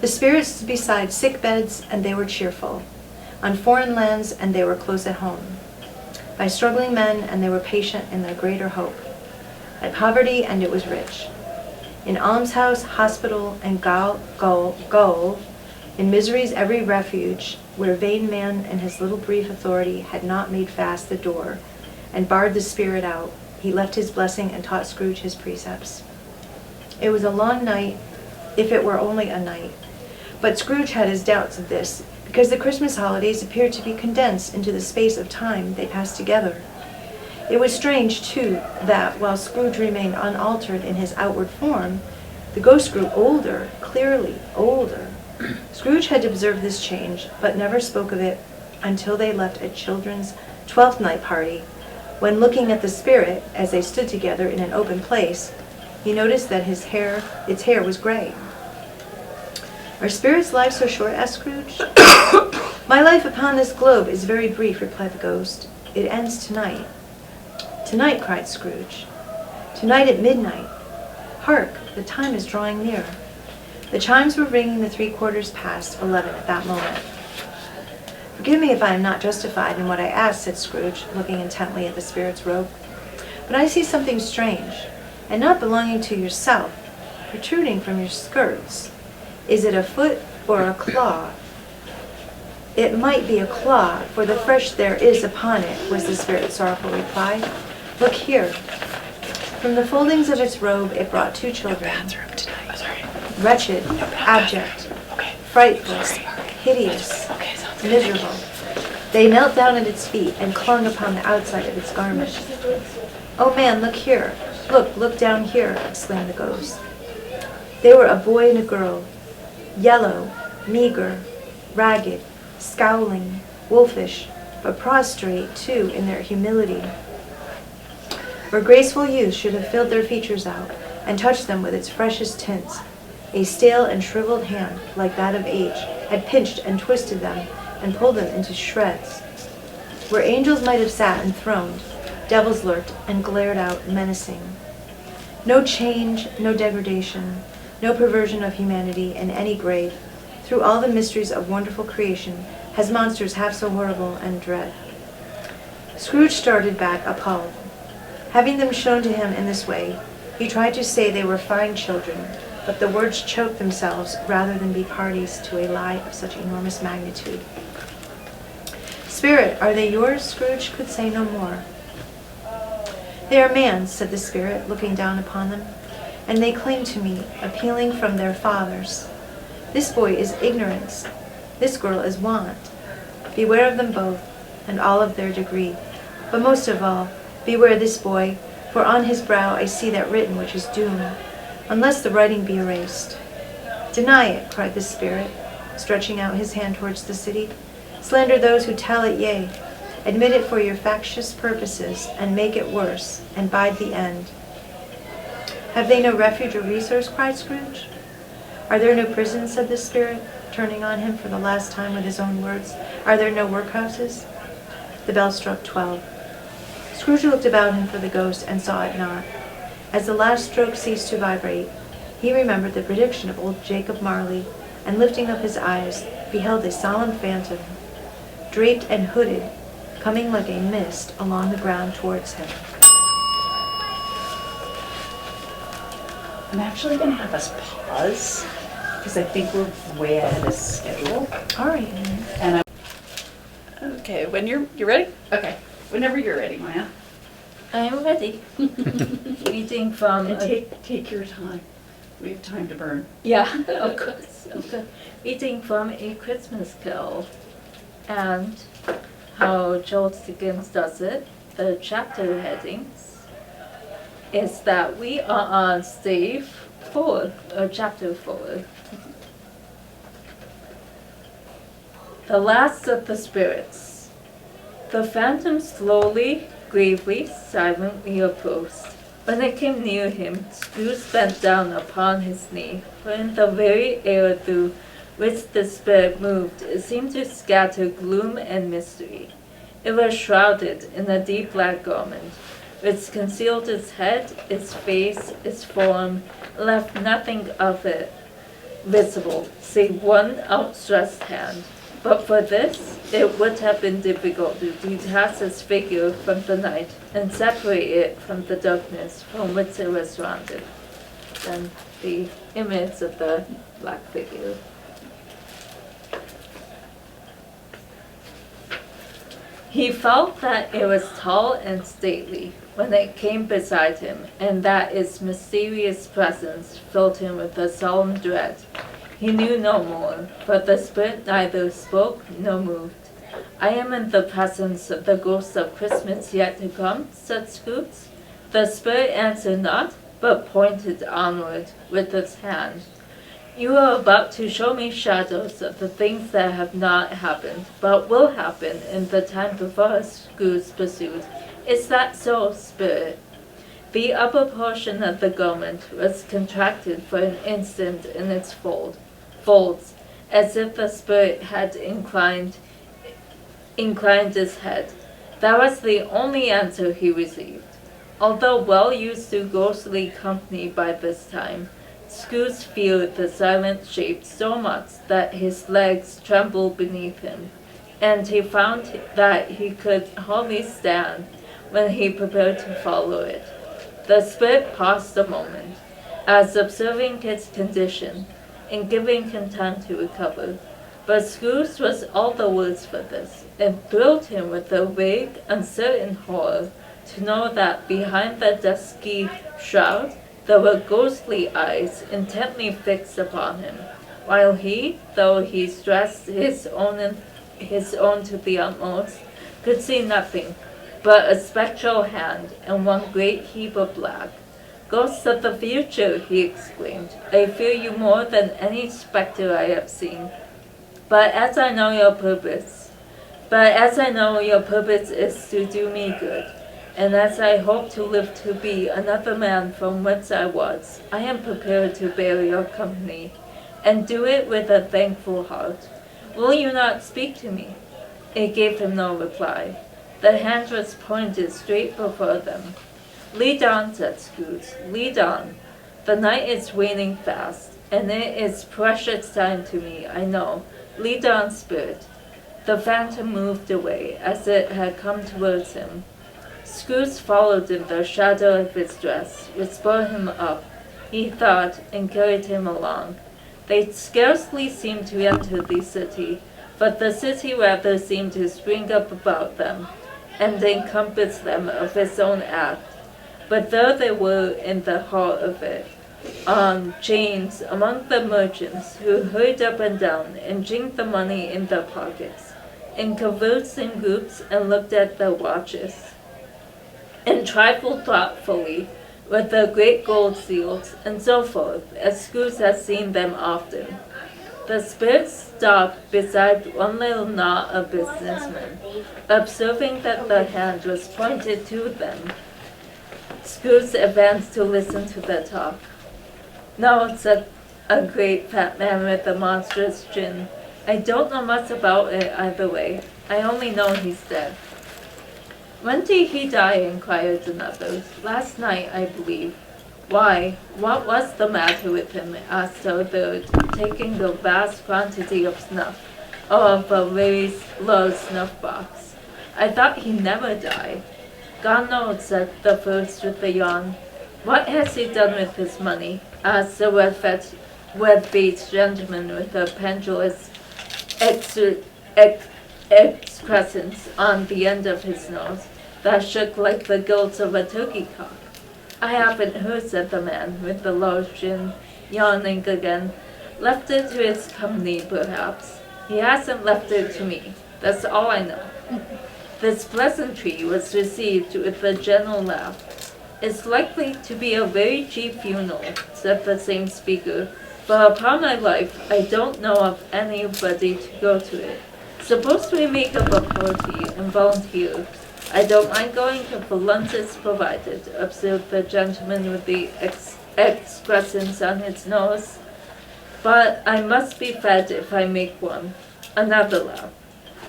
The spirits stood beside sick beds, and they were cheerful. On foreign lands, and they were close at home. By struggling men, and they were patient in their greater hope. By poverty, and it was rich. In almshouse, hospital, and gaol, in misery's every refuge, where vain man in his little brief authority had not made fast the door, and barred the spirit out, he left his blessing and taught Scrooge his precepts. It was a long night, if it were only a night, but Scrooge had his doubts of this, because the Christmas holidays appeared to be condensed into the space of time they passed together. It was strange, too, that, while Scrooge remained unaltered in his outward form, the ghost grew older, clearly older. Scrooge had observed this change, but never spoke of it until they left a children's 12th night party, when, looking at the spirit, as they stood together in an open place, he noticed that its hair was gray. "Are spirits' lives so short?" asked Scrooge. "My life upon this globe is very brief," replied the ghost. "It ends tonight." "Tonight!" cried Scrooge. "Tonight at midnight. Hark, the time is drawing near." The chimes were ringing the 3/4 past 11 at that moment. "Forgive me if I am not justified in what I ask," said Scrooge, looking intently at the spirit's robe. "But I see something strange, and not belonging to yourself, protruding from your skirts. Is it a foot or a claw?" "It might be a claw, for the flesh there is upon it," was the spirit's sorrowful reply. "Look here." From the foldings of its robe it brought 2 children. Wretched, abject, frightful, hideous, miserable. They knelt down at its feet and clung upon the outside of its garment. "Oh man, look here. Look down here," exclaimed the ghost. They were a boy and a girl, yellow, meager, ragged, scowling, wolfish, but prostrate, too, in their humility. Where graceful youth should have filled their features out and touched them with its freshest tints, a stale and shriveled hand, like that of age, had pinched and twisted them and pulled them into shreds. Where angels might have sat enthroned, devils lurked and glared out menacing. No change, no degradation, no perversion of humanity in any grade, through all the mysteries of wonderful creation, has monsters half so horrible and dread. Scrooge started back appalled. Having them shown to him in this way, he tried to say they were fine children, but the words choked themselves rather than be parties to a lie of such enormous magnitude. "Spirit, are they yours?" Scrooge could say no more. "They are man's," said the spirit, looking down upon them, "and they cling to me, appealing from their fathers. This boy is ignorance, this girl is want. Beware of them both, and all of their degree. But most of all, beware this boy, for on his brow I see that written which is doom, unless the writing be erased." Deny it, cried the spirit, stretching out his hand towards the city. Slander those who tell it, yea. Admit it for your factious purposes, and make it worse, and bide the end. Have they no refuge or resource, cried Scrooge. Are there no prisons, said the spirit, turning on him for the last time with his own words. Are there no workhouses? The bell struck 12. Scrooge looked about him for the ghost and saw it not. As the last stroke ceased to vibrate, he remembered the prediction of old Jacob Marley, and lifting up his eyes, beheld a solemn phantom, draped and hooded, coming like a mist along the ground towards him. I'm actually going to have us pause because I think we're way ahead of schedule. All right. And okay, when you're ready? Okay, whenever you're ready, Maya. I'm ready. Reading from And take your time. We have time to burn. yeah, of course. Reading from A Christmas Carol, and how Charles Dickens does it. The chapter headings is that we are on stave 4, chapter 4. The last of the spirits. The phantom slowly, gravely, silently approached. When it came near him, Scrooge bent down upon his knee, for in the very air through which the spirit moved, it seemed to scatter gloom and mystery. It was shrouded in a deep black garment, which concealed its head, its face, its form, and left nothing of it visible, save one outstretched hand. But for this, it would have been difficult to detach its figure from the night and separate it from the darkness from which it was surrounded. Then the image of the black figure. He felt that it was tall and stately when it came beside him, and that its mysterious presence filled him with a solemn dread. He knew no more, for the spirit neither spoke nor moved. I am in the presence of the ghost of Christmas yet to come, said Scrooge. The spirit answered not, but pointed onward with its hand. You are about to show me shadows of the things that have not happened, but will happen in the time before us, Scrooge pursued. Is that so, spirit? The upper portion of the garment was contracted for an instant in its folds, as if the spirit had inclined his head. That was the only answer he received. Although well used to ghostly company by this time, Scrooge feared the silent shape so much that his legs trembled beneath him, and he found that he could hardly stand when he prepared to follow it. The spirit paused a moment, as observing his condition and giving him time to recover. But Scrooge was all the worse for this. It thrilled him with a vague, uncertain horror to know that behind the dusky shroud there were ghostly eyes intently fixed upon him, while he, though he stressed his own to the utmost, could see nothing but a spectral hand and one great heap of black. Ghosts of the future, he exclaimed, I fear you more than any spectre I have seen. But as I know your purpose is to do me good, and as I hope to live to be another man from whence I was, I am prepared to bear your company, and do it with a thankful heart. Will you not speak to me? It gave him no reply. The hand was pointed straight before them. Lead on, said Scrooge, lead on. The night is waning fast, and it is precious time to me, I know. Lead on, spirit. The phantom moved away, as it had come towards him. Scrooge followed in the shadow of his dress, which bore him up, he thought, and carried him along. They scarcely seemed to enter the city, but the city rather seemed to spring up about them, and encompass them of its own act. But though they were in the heart of it, on chains among the merchants who hurried up and down and jinked the money in their pockets, and conversed in groups and looked at their watches, and trifled thoughtfully with the great gold seals, and so forth, as Scrooge had seen them often. The spirit stopped beside one little knot of businessmen, observing that the hand was pointed to them. Scrooge advanced to listen to the talk. "No," said a great fat man with a monstrous chin. "I don't know much about it either way. I only know he's dead." "When did he die?" inquired another. "Last night, I believe." "Why, what was the matter with him?" asked the third, taking a vast quantity of snuff out of a very low snuff box. "I thought he never died." "God knows," said the first with a yawn. "What has he done with his money?" asked the red-faced gentleman with a pendulous excrescence on the end of his nose that shook like the gills of a turkey cock. "I haven't heard," said the man with the low chin, yawning again. "Left it to his company, perhaps. He hasn't left it to me. That's all I know." This pleasantry was received with a general laugh. "It's likely to be a very cheap funeral," said the same speaker, "but upon my life, I don't know of anybody to go to it. Suppose we make up a party and volunteer. I don't mind going if the lunch is provided," observed the gentleman with the excrescence on his nose. "But I must be fed if I make one." Another laugh.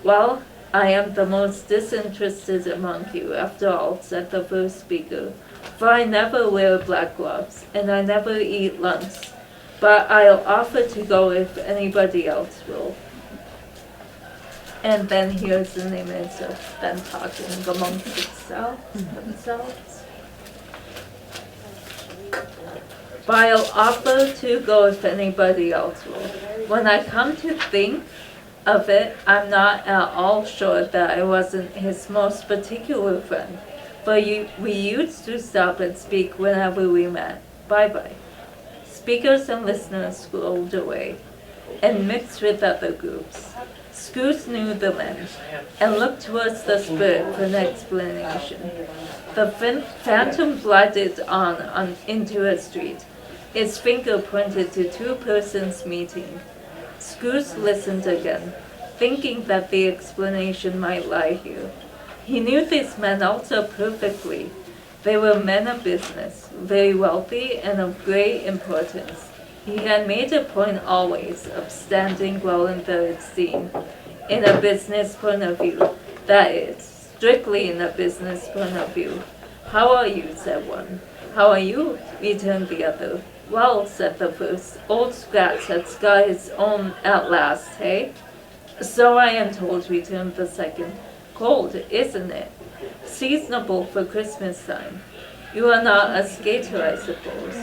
"Well, I am the most disinterested among you, after all," said the first speaker, "for I never wear black gloves, and I never eat lunch. But I'll offer to go if anybody else will." And then here's an image of them talking amongst themselves. "But I'll offer to go if anybody else will. When I come to think of it, I'm not at all sure that I wasn't his most particular friend, but we used to stop and speak whenever we met. Bye-bye." Speakers and listeners strolled away and mixed with other groups. Scrooge knew the men and looked towards the spirit for an explanation. The phantom glided on into a street. Its finger pointed to two persons meeting. Scrooge listened again, thinking that the explanation might lie here. He knew these men also perfectly. They were men of business, very wealthy and of great importance. He had made a point always of standing well in their esteem, in a business point of view. That is, strictly in a business point of view. "How are you?" said one. "How are you?" returned the other. "Well," said the first, "Old Scratch has got his own at last, hey?" "So I am told," returned the second. "Cold, isn't it? Seasonable for Christmas time. You are not a skater, I suppose."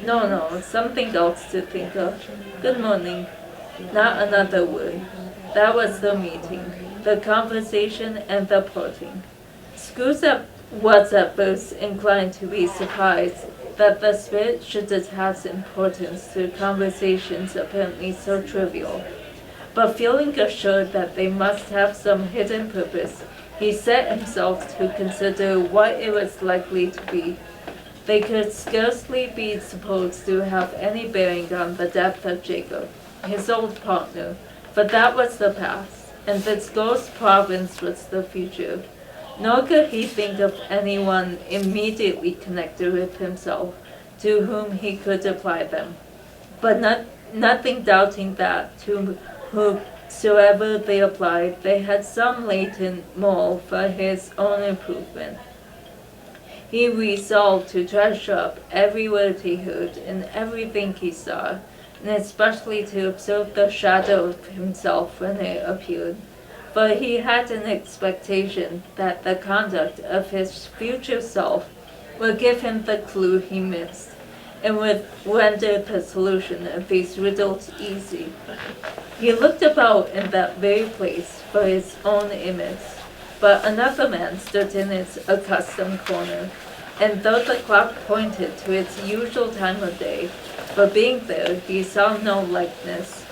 No, something else to think of. Good morning." Not another word. That was the meeting, the conversation, and the parting. Scrooge was at first inclined to be surprised that the spirit should attach importance to conversations apparently so trivial. But feeling assured that they must have some hidden purpose, he set himself to consider what it was likely to be. They could scarcely be supposed to have any bearing on the death of Jacob, his old partner, for that was the past, and this ghost province was the future. Nor could he think of anyone immediately connected with himself to whom he could apply them, but nothing doubting that to whomsoever they applied, they had some latent moral for his own improvement. He resolved to treasure up every word he heard and everything he saw, and especially to observe the shadow of himself when it appeared, for he had an expectation that the conduct of his future self would give him the clue he missed, and would render the solution of these riddles easy. He looked about in that very place for his own image, but another man stood in its accustomed corner, and though the clock pointed to its usual time of day, for being there he saw no likeness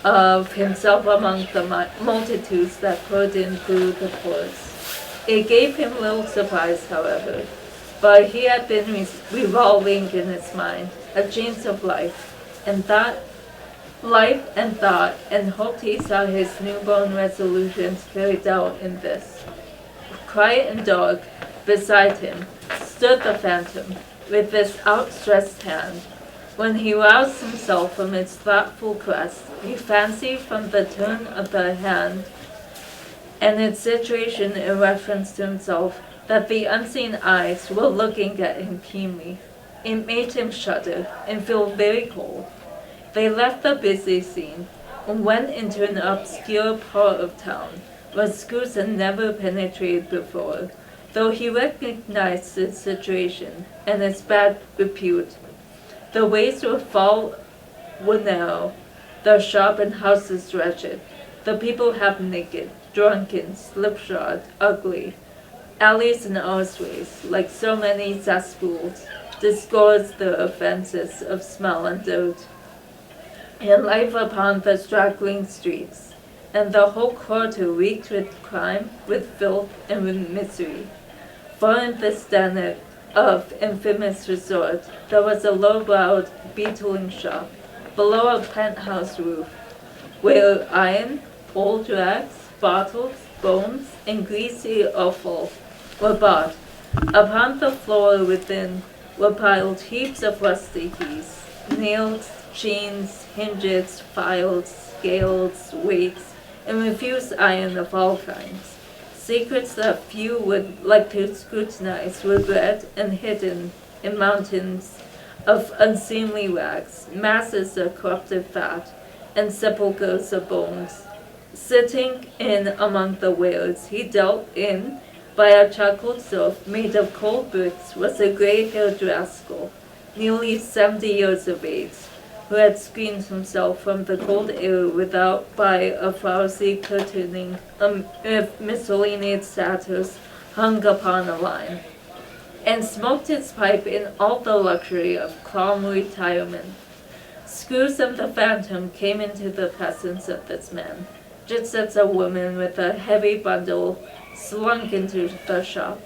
of himself among the multitudes that poured in through the pores. It gave him little surprise, however. but he had been revolving in his mind a change of life and thought, and hoped he saw his newborn resolutions carried out in this. Quiet and dark, beside him, stood the phantom, with his outstretched hand. When he roused himself from its thoughtful quest, he fancied from the turn of the hand and its situation in reference to himself that the unseen eyes were looking at him keenly. It made him shudder and feel very cold. They left the busy scene and went into an obscure part of town where Scrooge had never penetrated before, though he recognized its situation and its bad repute. The ways were foul were narrow, the shop and houses wretched, the people half naked, drunken, slipshod, ugly. Alleys and archways, like so many cesspools, disgorged the offences of smell and dirt. And life upon the straggling streets, and the whole quarter reeked with crime, with filth, and with misery. For in this den of infamous resort, there was a low-browed, beetling shop, below a penthouse roof, where iron, old rags, bottles, bones, and greasy offal were bought. Upon the floor within were piled heaps of rusty keys, nails, chains, hinges, files, scales, weights, and refused iron of all kinds. Secrets that few would like to scrutinize were bred and hidden in mountains of unseemly rags, masses of corrupted fat, and sepulchres of bones. Sitting in among the wares he dealt in by a charcoal stove made of cold bricks was a gray-haired rascal, nearly 70 years of age, who had screened himself from the cold air without by a frowsy curtaining of miscellaneous satires hung upon a line, and smoked his pipe in all the luxury of calm retirement. Scrooge and the Phantom came into the presence of this man, just as a woman with a heavy bundle slunk into the shop.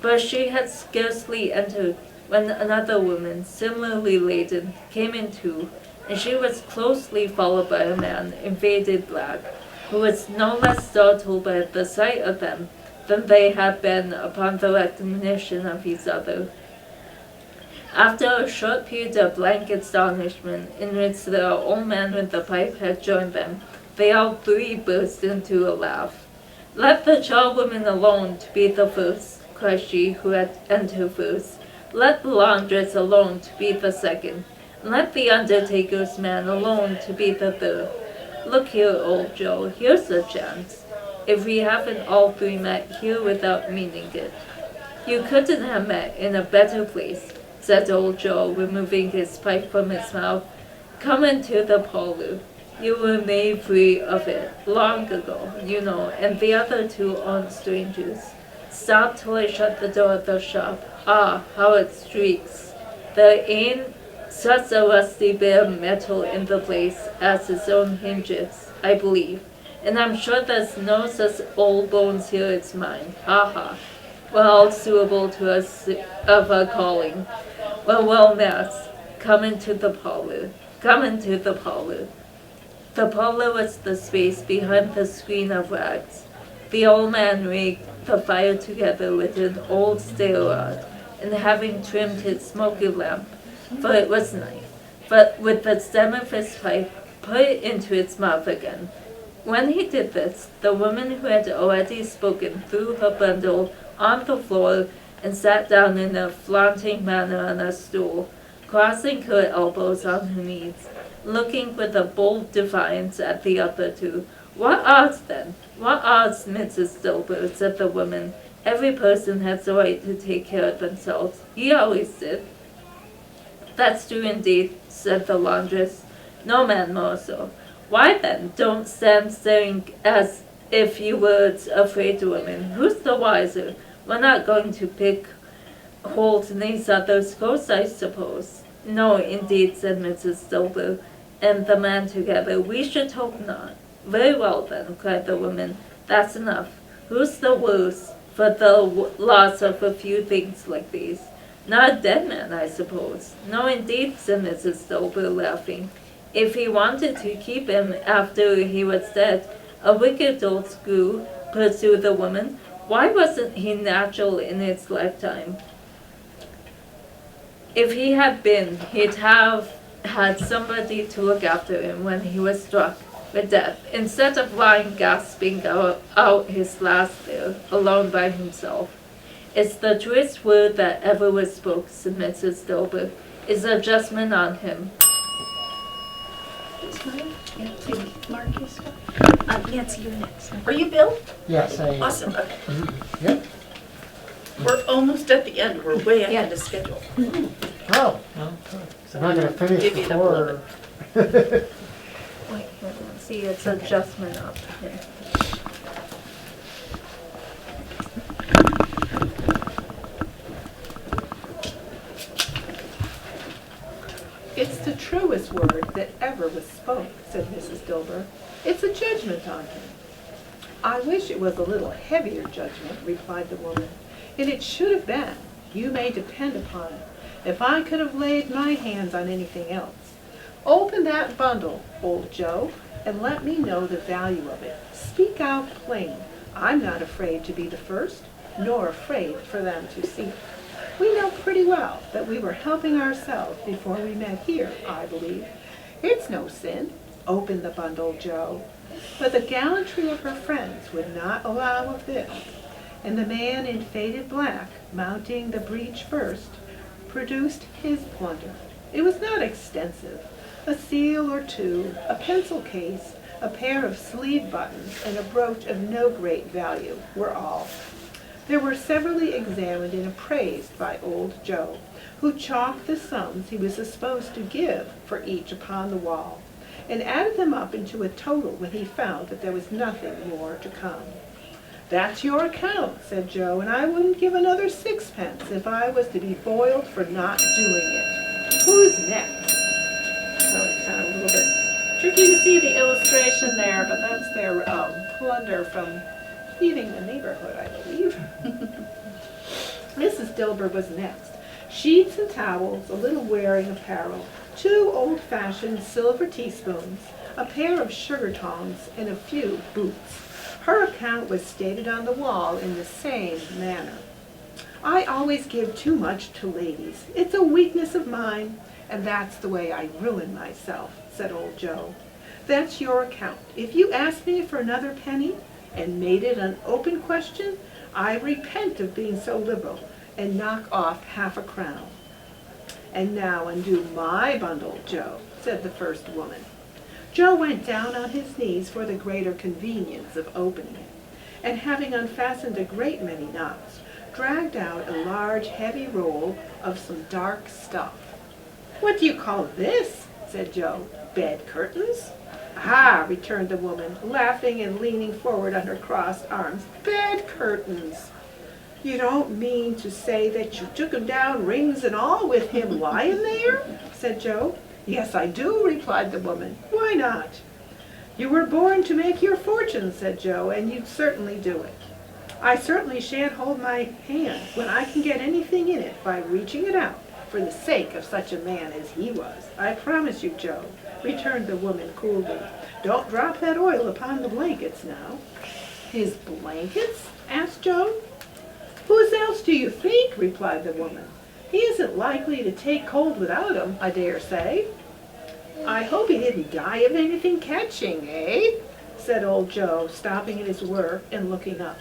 But she had scarcely entered when another woman, similarly laden, came in too, and she was closely followed by a man in faded black, who was no less startled by the sight of them than they had been upon the recognition of each other. After a short period of blank astonishment, in which the old man with the pipe had joined them, they all three burst into a laugh. "Let the charwoman alone to be the first," cried she who had entered first. "Let the laundress alone to be the second. And let the undertaker's man alone to be the third. Look here, old Joe, here's a chance, if we haven't all three met here without meaning it." "You couldn't have met in a better place," said old Joe, removing his pipe from his mouth. "Come into the parlor. You were made free of it long ago, you know, and the other two aren't strangers. Stop till I shut the door of the shop. Ah, how it streaks! There ain't such a rusty bit of metal in the place as its own hinges, I believe, and I'm sure there's no such old bones here as mine. Ha ha! We're all suitable to us of our calling. Well, miss, come into the parlor. Come into the parlor." The parlor was the space behind the screen of rags. The old man raked the fire together with an old steel rod, and having trimmed his smoky lamp, for it was night, but with the stem of his pipe, put it into its mouth again. When he did this, the woman who had already spoken threw her bundle on the floor and sat down in a flaunting manner on a stool, crossing her elbows on her knees, looking with a bold defiance at the other two. "What odds, then? What odds, Mrs. Dilber?" said the woman. "Every person has the right to take care of themselves. He always did." "That's true indeed," said the laundress. "No man more so." "Why then, don't stand staring as if you were afraid, woman. Who's the wiser? We're not going to pick holes in each other's coats, I suppose." "No, indeed," said Mrs. Dilber and the man together. "We should hope not." "Very well, then," cried the woman. "That's enough. Who's the worse for the loss of a few things like these? Not a dead man, I suppose. No, indeed, said Mrs. Dover, laughing. If he wanted to keep him after he was dead, a wicked old screw, pursued the woman. Why wasn't he natural in his lifetime? If he had been, he'd have had somebody to look after him when he was struck with death, instead of lying gasping out his last there, alone by himself. It's the truest word that ever was spoke, said Mrs. Dover. Is a judgment on him. Marcus. Nancy, you're next. Are you Bill? Yes, I am. Awesome. Okay. Yep. We're almost at the end. We're way ahead of schedule. Oh, well, so I'm not gonna finish Give you the before. Wait, let's see, it's a judgment on him. It's the truest word that ever was spoke, said Mrs. Dilber. It's a judgment on him. I wish it was a little heavier judgment, replied the woman, and it should have been. You may depend upon it. If I could have laid my hands on anything else. Open that bundle, old Joe, and let me know the value of it. Speak out plain. I'm not afraid to be the first, nor afraid for them to see. We know pretty well that we were helping ourselves before we met here, I believe. It's no sin. Open the bundle, Joe. But the gallantry of her friends would not allow of this, and the man in faded black, mounting the breech first, produced his plunder. It was not extensive. A seal or two, a pencil case, a pair of sleeve buttons, and a brooch of no great value were all. They were severally examined and appraised by old Joe, who chalked the sums he was supposed to give for each upon the wall, and added them up into a total when he found that there was nothing more to come. That's your account, said Joe, and I wouldn't give another sixpence if I was to be boiled for not doing it. Who's next? So it's kind of a little bit tricky to see the illustration there, but that's their plunder from leaving the neighborhood, I believe. Mrs. Dilber was next. Sheets and towels, a little wearing apparel, 2 old-fashioned silver teaspoons, a pair of sugar tongs, and a few boots. Her account was stated on the wall in the same manner. I always give too much to ladies. It's a weakness of mine, and that's the way I ruin myself, said old Joe. That's your account. If you ask me for another penny, and made it an open question, I repent of being so liberal, and knock off half a crown. And now undo my bundle, Joe, said the first woman. Joe went down on his knees for the greater convenience of opening it, and having unfastened a great many knots, dragged out a large heavy roll of some dark stuff. What do you call this? Said Joe. Bed curtains? Ah, returned the woman, laughing and leaning forward on her crossed arms. Bed curtains. You don't mean to say that you took him down, rings and all, with him lying there? Said Joe. Yes, I do, replied the woman. Why not? You were born to make your fortune, said Joe, and you'd certainly do it. I certainly shan't hold my hand when I can get anything in it by reaching it out, for the sake of such a man as he was. I promise you, Joe, returned the woman coolly. Don't drop that oil upon the blankets now. His blankets? Asked Joe. Whose else do you think? Replied the woman. He isn't likely to take cold without 'em, I dare say. I hope he didn't die of anything catching, eh? Said old Joe, stopping in his work and looking up.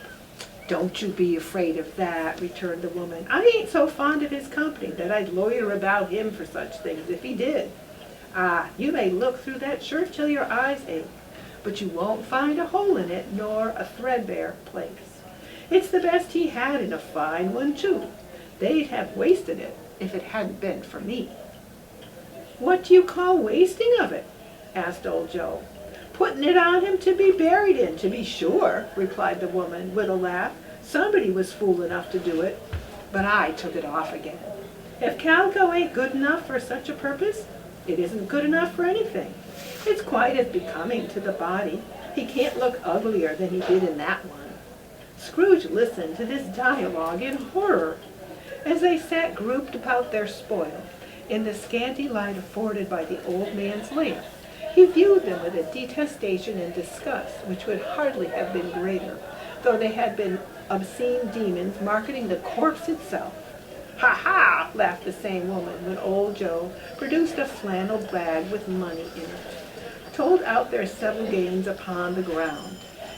Don't you be afraid of that, returned the woman. I ain't so fond of his company that I'd loiter about him for such things if he did. Ah, you may look through that shirt till your eyes ache, but you won't find a hole in it nor a threadbare place. It's the best he had, and a fine one too. They'd have wasted it if it hadn't been for me. What do you call wasting of it? Asked old Joe. Putting it on him to be buried in, to be sure, replied the woman with a laugh. Somebody was fool enough to do it, but I took it off again. If calico ain't good enough for such a purpose, it isn't good enough for anything. It's quite as becoming to the body. He can't look uglier than he did in that one. Scrooge listened to this dialogue in horror, As they sat grouped about their spoil, in the scanty light afforded by the old man's lamp, he viewed them with a detestation and disgust which would hardly have been greater, though they had been obscene demons marketing the corpse itself. "Ha ha!" laughed the same woman when old Joe produced a flannel bag with money in it, told out their several gains upon the ground.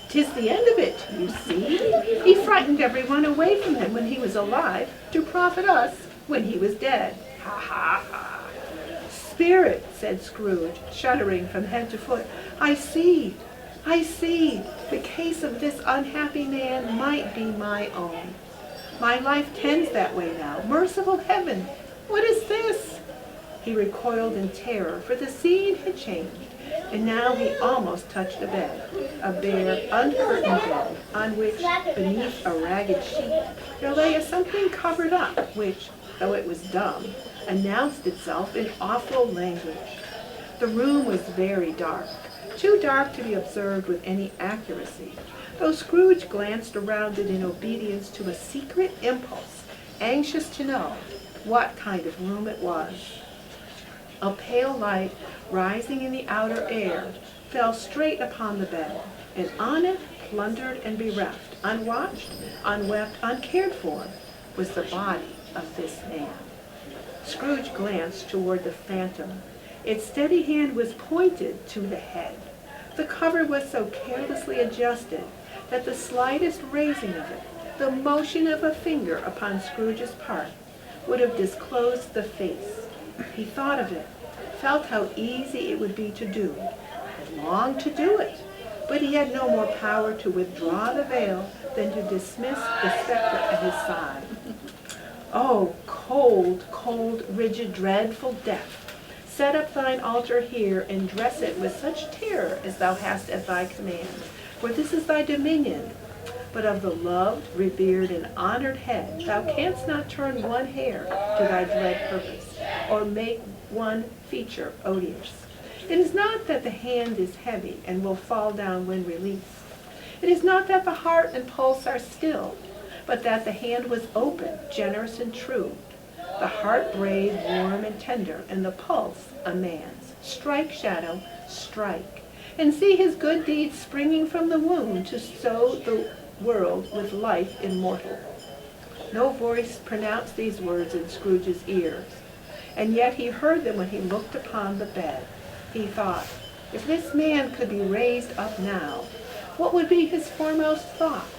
"'Tis the end of it, you see. He frightened everyone away from him when he was alive, to profit us when he was dead. Ha ha ha!" "Spirit," said Scrooge, shuddering from head to foot, I see. The case of this unhappy man might be my own. My life tends that way now. Merciful heaven, what is this?" He recoiled in terror, for the scene had changed, and now he almost touched a bed, a bare, uncurtained bed, on which, beneath a ragged sheet, there lay a something covered up, which, though it was dumb, announced itself in awful language. The room was very dark, too dark to be observed with any accuracy, though Scrooge glanced around it in obedience to a secret impulse, anxious to know what kind of room it was. A pale light, rising in the outer air, fell straight upon the bed, and on it, plundered and bereft, unwatched, unwept, uncared for, was the body of this man. Scrooge glanced toward the phantom. Its steady hand was pointed to the head. The cover was so carelessly adjusted that the slightest raising of it, the motion of a finger upon Scrooge's part, would have disclosed the face. He thought of it, felt how easy it would be to do, and longed to do it, but he had no more power to withdraw the veil than to dismiss the spectre at his side. "Oh, cold, cold, rigid, dreadful death, set up thine altar here, and dress it with such terror as thou hast at thy command, for this is thy dominion. But of the loved, revered, and honored head thou canst not turn one hair to thy dread purpose, or make one feature odious. It is not that the hand is heavy and will fall down when released. It is not that the heart and pulse are still, but that the hand was open, generous, and true. The heart brave, warm, and tender, and the pulse a man's. Strike, shadow, strike, and see his good deeds springing from the wound to sow the world with life immortal." No voice pronounced these words in Scrooge's ears, and yet he heard them when he looked upon the bed. He thought, if this man could be raised up now, what would be his foremost thought?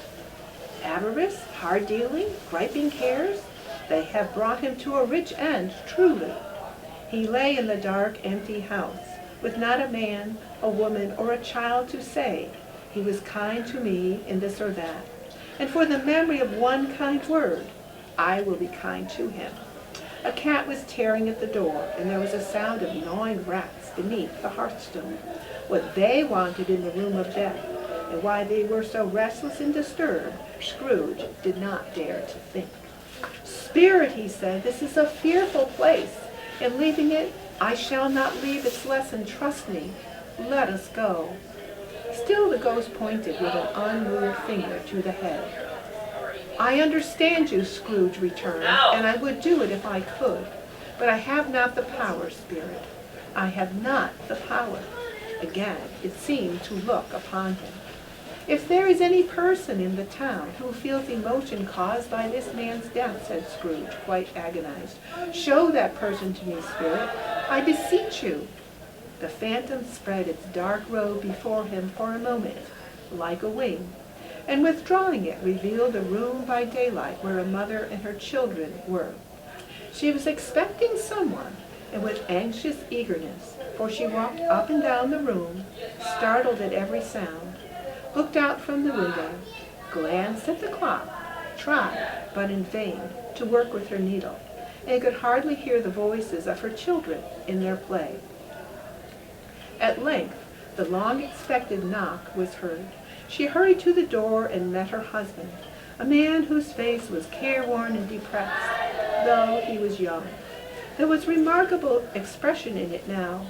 Avarice, hard dealing, griping cares? They have brought him to a rich end, truly. He lay in the dark, empty house, with not a man, a woman, or a child to say, "He was kind to me in this or that," and for the memory of one kind word, I will be kind to him. A cat was tearing at the door, and there was a sound of gnawing rats beneath the hearthstone. What they wanted in the room of death, and why they were so restless and disturbed, Scrooge did not dare to think. "Spirit," he said, "this is a fearful place. In leaving it, I shall not leave its lesson. Trust me. Let us go." Still the ghost pointed with an unmoved finger to the head. "I understand you," Scrooge returned, "and I would do it if I could. But I have not the power, Spirit. I have not the power." Again it seemed to look upon him. "If there is any person in the town who feels emotion caused by this man's death," said Scrooge, quite agonized, "show that person to me, Spirit. I beseech you." The phantom spread its dark robe before him for a moment, like a wing, and withdrawing it revealed a room by daylight where a mother and her children were. She was expecting someone, and with anxious eagerness, for she walked up and down the room, startled at every sound, looked out from the window, glanced at the clock, tried, but in vain, to work with her needle, and could hardly hear the voices of her children in their play. At length, the long-expected knock was heard. She hurried to the door and met her husband, a man whose face was careworn and depressed, though he was young. There was remarkable expression in it now,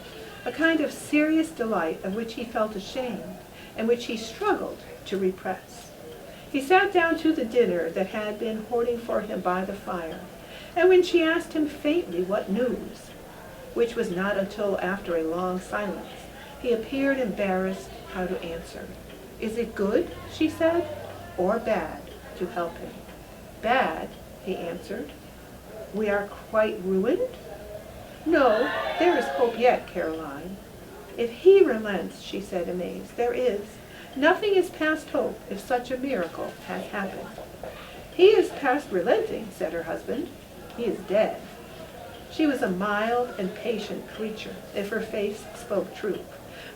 a kind of serious delight of which he felt ashamed, and which he struggled to repress. He sat down to the dinner that had been hoarding for him by the fire, And when she asked him faintly what news, which was not until after a long silence, he appeared embarrassed how to answer. "Is it good," she said, "or bad?" to help him. "Bad," he answered. "We are quite ruined?" "No, there is hope yet, Caroline." "If he relents," she said, amazed, "there is. Nothing is past hope if such a miracle has happened." "He is past relenting," said her husband. "He is dead." She was a mild and patient creature, if her face spoke truth.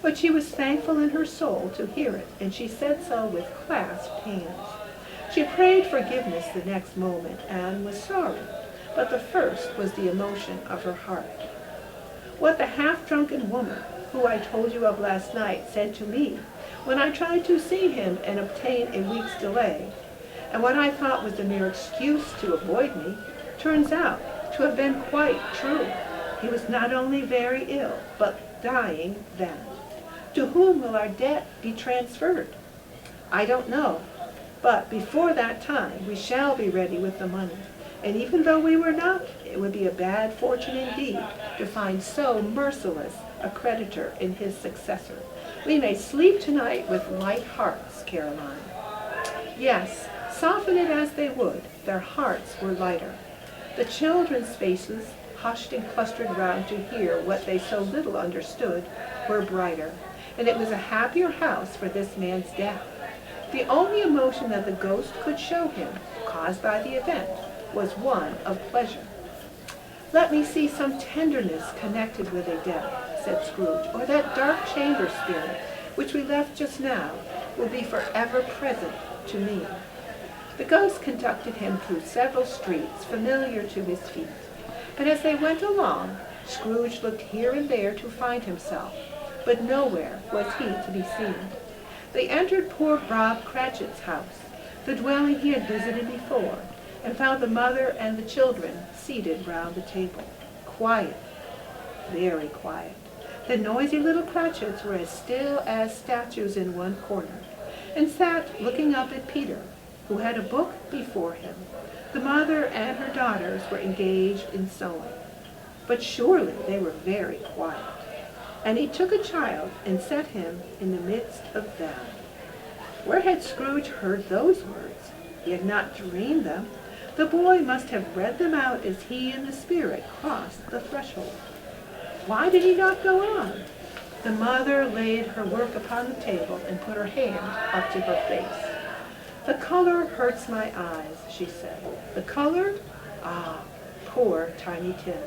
But she was thankful in her soul to hear it, and she said so with clasped hands. She prayed forgiveness the next moment and was sorry, but the first was the emotion of her heart. What the half-drunken woman, who I told you of last night, said to me when I tried to see him and obtain a week's delay, and what I thought was a mere excuse to avoid me, turns out to have been quite true. He was not only very ill, but dying then. To whom will our debt be transferred? I don't know, but before that time we shall be ready with the money. And even though we were not, it would be a bad fortune indeed to find so merciless a creditor in his successor. We may sleep tonight with light hearts, Caroline. Yes, soften it as they would, their hearts were lighter. The children's faces, hushed and clustered round to hear what they so little understood, were brighter, and it was a happier house for this man's death. The only emotion that the ghost could show him, caused by the event, was one of pleasure. "Let me see some tenderness connected with a death," said Scrooge, "or that dark chamber spirit, which we left just now, will be forever present to me." The ghost conducted him through several streets familiar to his feet, but as they went along, Scrooge looked here and there to find himself, but nowhere was he to be seen. They entered poor Bob Cratchit's house, the dwelling he had visited before, and found the mother and the children seated round the table. Quiet, very quiet. The noisy little Cratchits were as still as statues in one corner, and sat looking up at Peter, who had a book before him. The mother and her daughters were engaged in sewing. But surely they were very quiet. And he took a child and set him in the midst of them. Where had Scrooge heard those words? He had not dreamed them. The boy must have read them out as he and the spirit crossed the threshold. Why did he not go on? The mother laid her work upon the table and put her hand up to her face. "The color hurts my eyes," she said. "The color? Ah, poor Tiny Tim."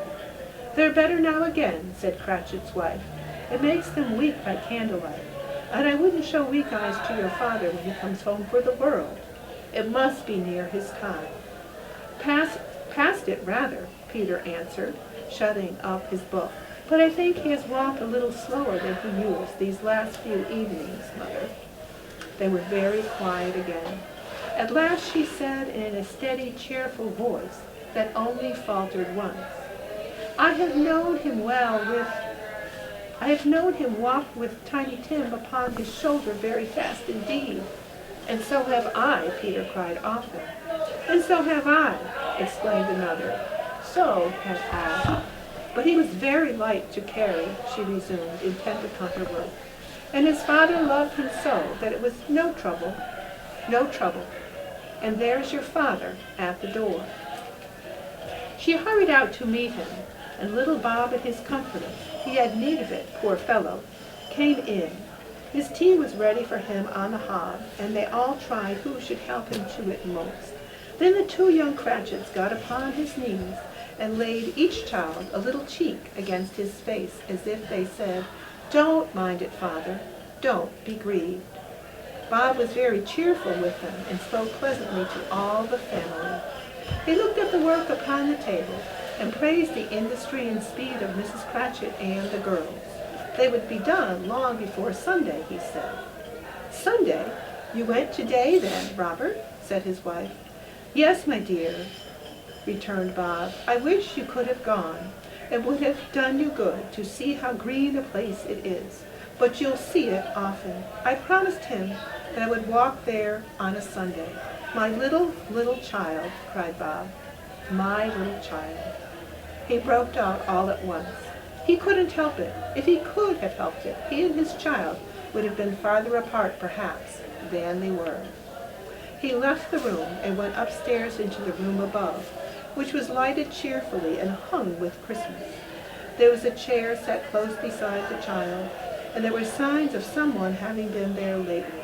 "They're better now again," said Cratchit's wife. "It makes them weak by candlelight, and I wouldn't show weak eyes to your father when he comes home for the world. It must be near his time." Past it, rather," Peter answered, shutting up his book. "But I think he has walked a little slower than he used these last few evenings, Mother." They were very quiet again. At last she said in a steady, cheerful voice that only faltered once, I have known him walk with Tiny Tim upon his shoulder very fast indeed." "And so have I," Peter cried often. "And so have I," exclaimed another. "So have I." "But he was very light to carry," she resumed, intent upon her work. "And his father loved him so that it was no trouble. And there's your father at the door." She hurried out to meet him, and little Bob and his comforter, he had need of it, poor fellow, came in. His tea was ready for him on the hob, and they all tried who should help him to it most. Then the two young Cratchits got upon his knees and laid each child a little cheek against his face, as if they said, "Don't mind it, Father, don't be grieved." Bob was very cheerful with them and spoke pleasantly to all the family. He looked at the work upon the table and praised the industry and speed of Mrs. Cratchit and the girls. They would be done long before Sunday, he said. "Sunday? You went today then, Robert?" said his wife. "Yes, my dear," returned Bob. "I wish you could have gone. It would have done you good to see how green a place it is. But you'll see it often. I promised him that I would walk there on a Sunday." "My little child," cried Bob. My little child. He broke out all at once. He couldn't help it. If he could have helped it, he and his child would have been farther apart, perhaps, than they were. He left the room and went upstairs into the room above, which was lighted cheerfully and hung with Christmas. There was a chair set close beside the child, and there were signs of someone having been there lately.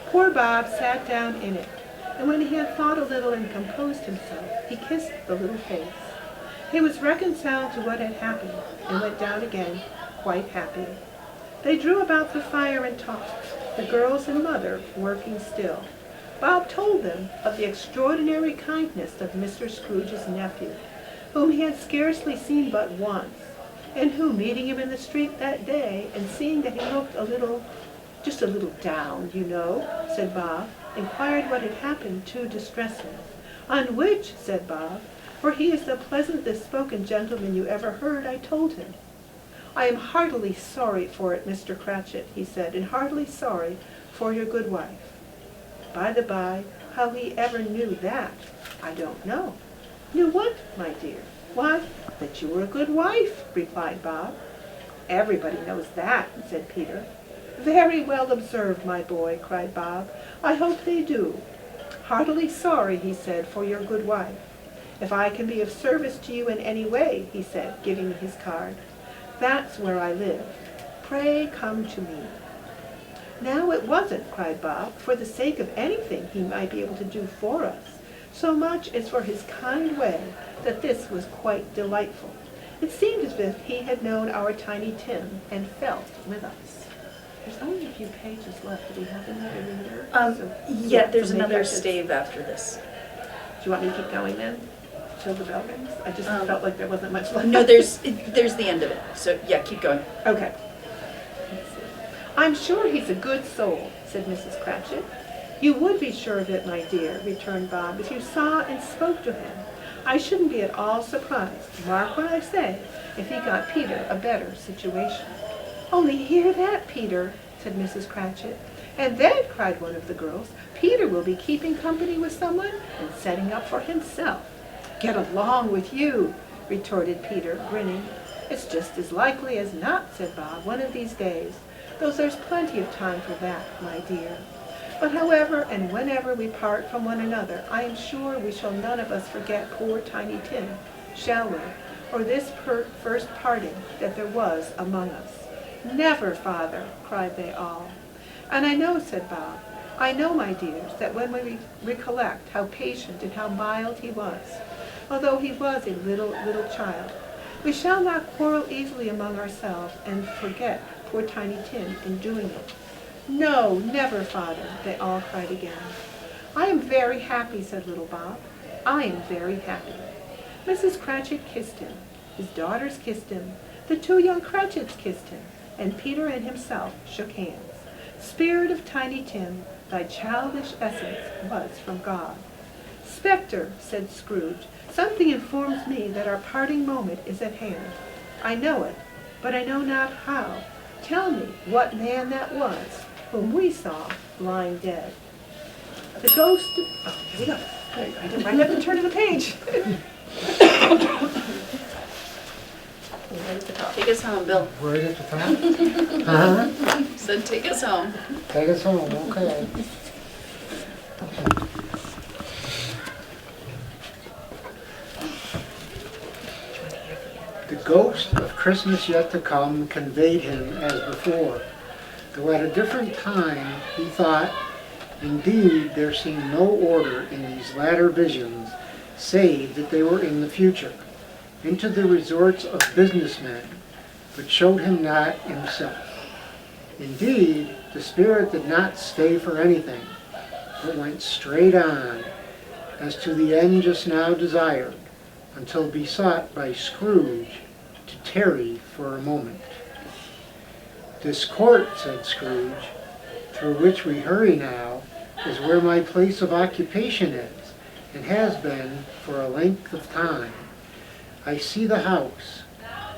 Poor Bob sat down in it, and when he had thought a little and composed himself, he kissed the little face. He was reconciled to what had happened, and went down again, quite happy. They drew about the fire and talked, the girls and mother working still. Bob told them of the extraordinary kindness of Mr. Scrooge's nephew, whom he had scarcely seen but once, and who, meeting him in the street that day, and seeing that he looked just a little down, you know, said Bob, inquired what had happened to distress him. On which, said Bob, for he is the pleasantest spoken gentleman you ever heard, I told him. I am heartily sorry for it, Mr. Cratchit, he said, and heartily sorry for your good wife. By the by, how he ever knew that, I don't know. Knew what, my dear? Why, that you were a good wife, replied Bob. Everybody knows that, said Peter. Very well observed, my boy, cried Bob. I hope they do. Heartily sorry, he said, for your good wife. If I can be of service to you in any way, he said, giving me his card. That's where I live. Pray come to me. Now it wasn't, cried Bob, for the sake of anything he might be able to do for us, so much as for his kind way, that this was quite delightful. It seemed as if he had known our Tiny Tim and felt with us. There's only a few pages left. Do we have another reader? Yeah, there's maybe I another should- stave after this. Do you want me to keep going then? Till the bell rings? I just felt like there wasn't much left. No, there's the end of it. So yeah, keep going. Okay. I'm sure he's a good soul, said Mrs. Cratchit. You would be sure of it, my dear, returned Bob, if you saw and spoke to him. I shouldn't be at all surprised, mark what I say, if he got Peter a better situation. Only hear that, Peter, said Mrs. Cratchit. And then, cried one of the girls, Peter will be keeping company with someone and setting up for himself. Get along with you, retorted Peter, grinning. It's just as likely as not, said Bob, one of these days, though there's plenty of time for that, my dear. But however and whenever we part from one another, I am sure we shall none of us forget poor Tiny Tim, shall we, or this first parting that there was among us. Never, father, cried they all. And I know, said Bob, I know, my dears, that when we recollect how patient and how mild he was, although he was a little child, we shall not quarrel easily among ourselves and forget poor Tiny Tim in doing it. No, never, father, they all cried again. I am very happy, said little Bob. I am very happy. Mrs. Cratchit kissed him. His daughters kissed him. The two young Cratchits kissed him. And Peter and himself shook hands. Spirit of Tiny Tim, thy childish essence was from God. Spectre, said Scrooge, something informs me that our parting moment is at hand. I know it, but I know not how. Tell me what man that was whom we saw lying dead. The ghost of... Oh, here we go. I might have to turn to the page. Right at the top. Take us home, Bill. Right at the top? Uh-huh. Said take us home. Take us home, okay. The ghost of Christmas yet to come conveyed him as before, though at a different time he thought, indeed there seemed no order in these latter visions, save that they were in the future, into the resorts of businessmen, but showed him not himself. Indeed, the spirit did not stay for anything, but went straight on, as to the end just now desired, until besought by Scrooge to tarry for a moment. This court, said Scrooge, through which we hurry now, is where my place of occupation is, and has been for a length of time. I see the house.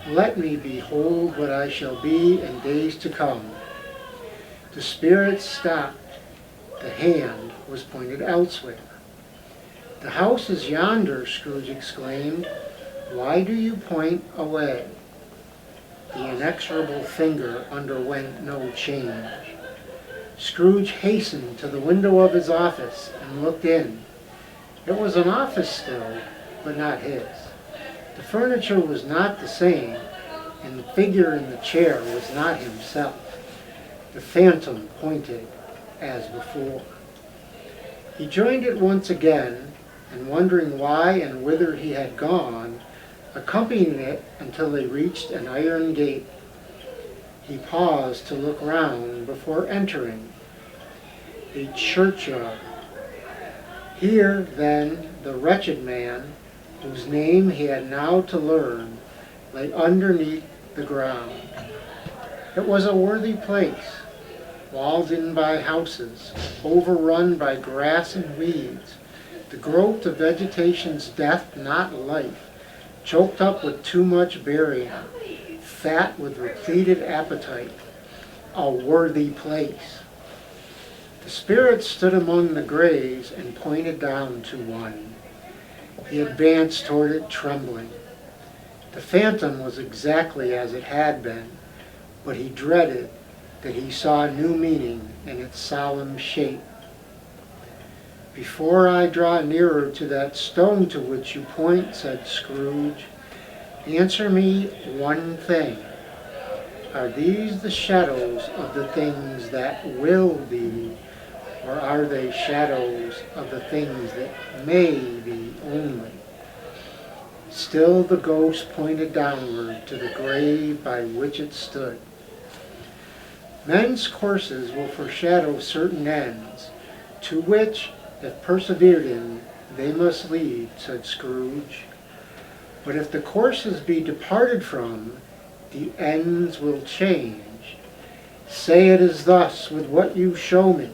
Let me behold what I shall be in days to come. The spirit stopped. The hand was pointed elsewhere. "The house is yonder," Scrooge exclaimed. "Why do you point away?" The inexorable finger underwent no change. Scrooge hastened to the window of his office and looked in. It was an office still, but not his. The furniture was not the same, and the figure in the chair was not himself. The phantom pointed as before. He joined it once again, and wondering why and whither he had gone, accompanied it until they reached an iron gate. He paused to look round before entering. A churchyard. Here, then, the wretched man, whose name he had now to learn, lay underneath the ground. It was a worthy place, walled in by houses, overrun by grass and weeds, the growth of vegetation's death, not life, choked up with too much burying, fat with repleted appetite, a worthy place. The spirit stood among the graves and pointed down to one. He advanced toward it trembling. The phantom was exactly as it had been, but he dreaded that he saw new meaning in its solemn shape. "Before I draw nearer to that stone to which you point," said Scrooge, "answer me one thing. Are these the shadows of the things that will be, or are they shadows of the things that may be only?" Still the ghost pointed downward to the grave by which it stood. "Men's courses will foreshadow certain ends, to which, if persevered in, they must lead," said Scrooge. "But if the courses be departed from, the ends will change. Say it is thus with what you show me."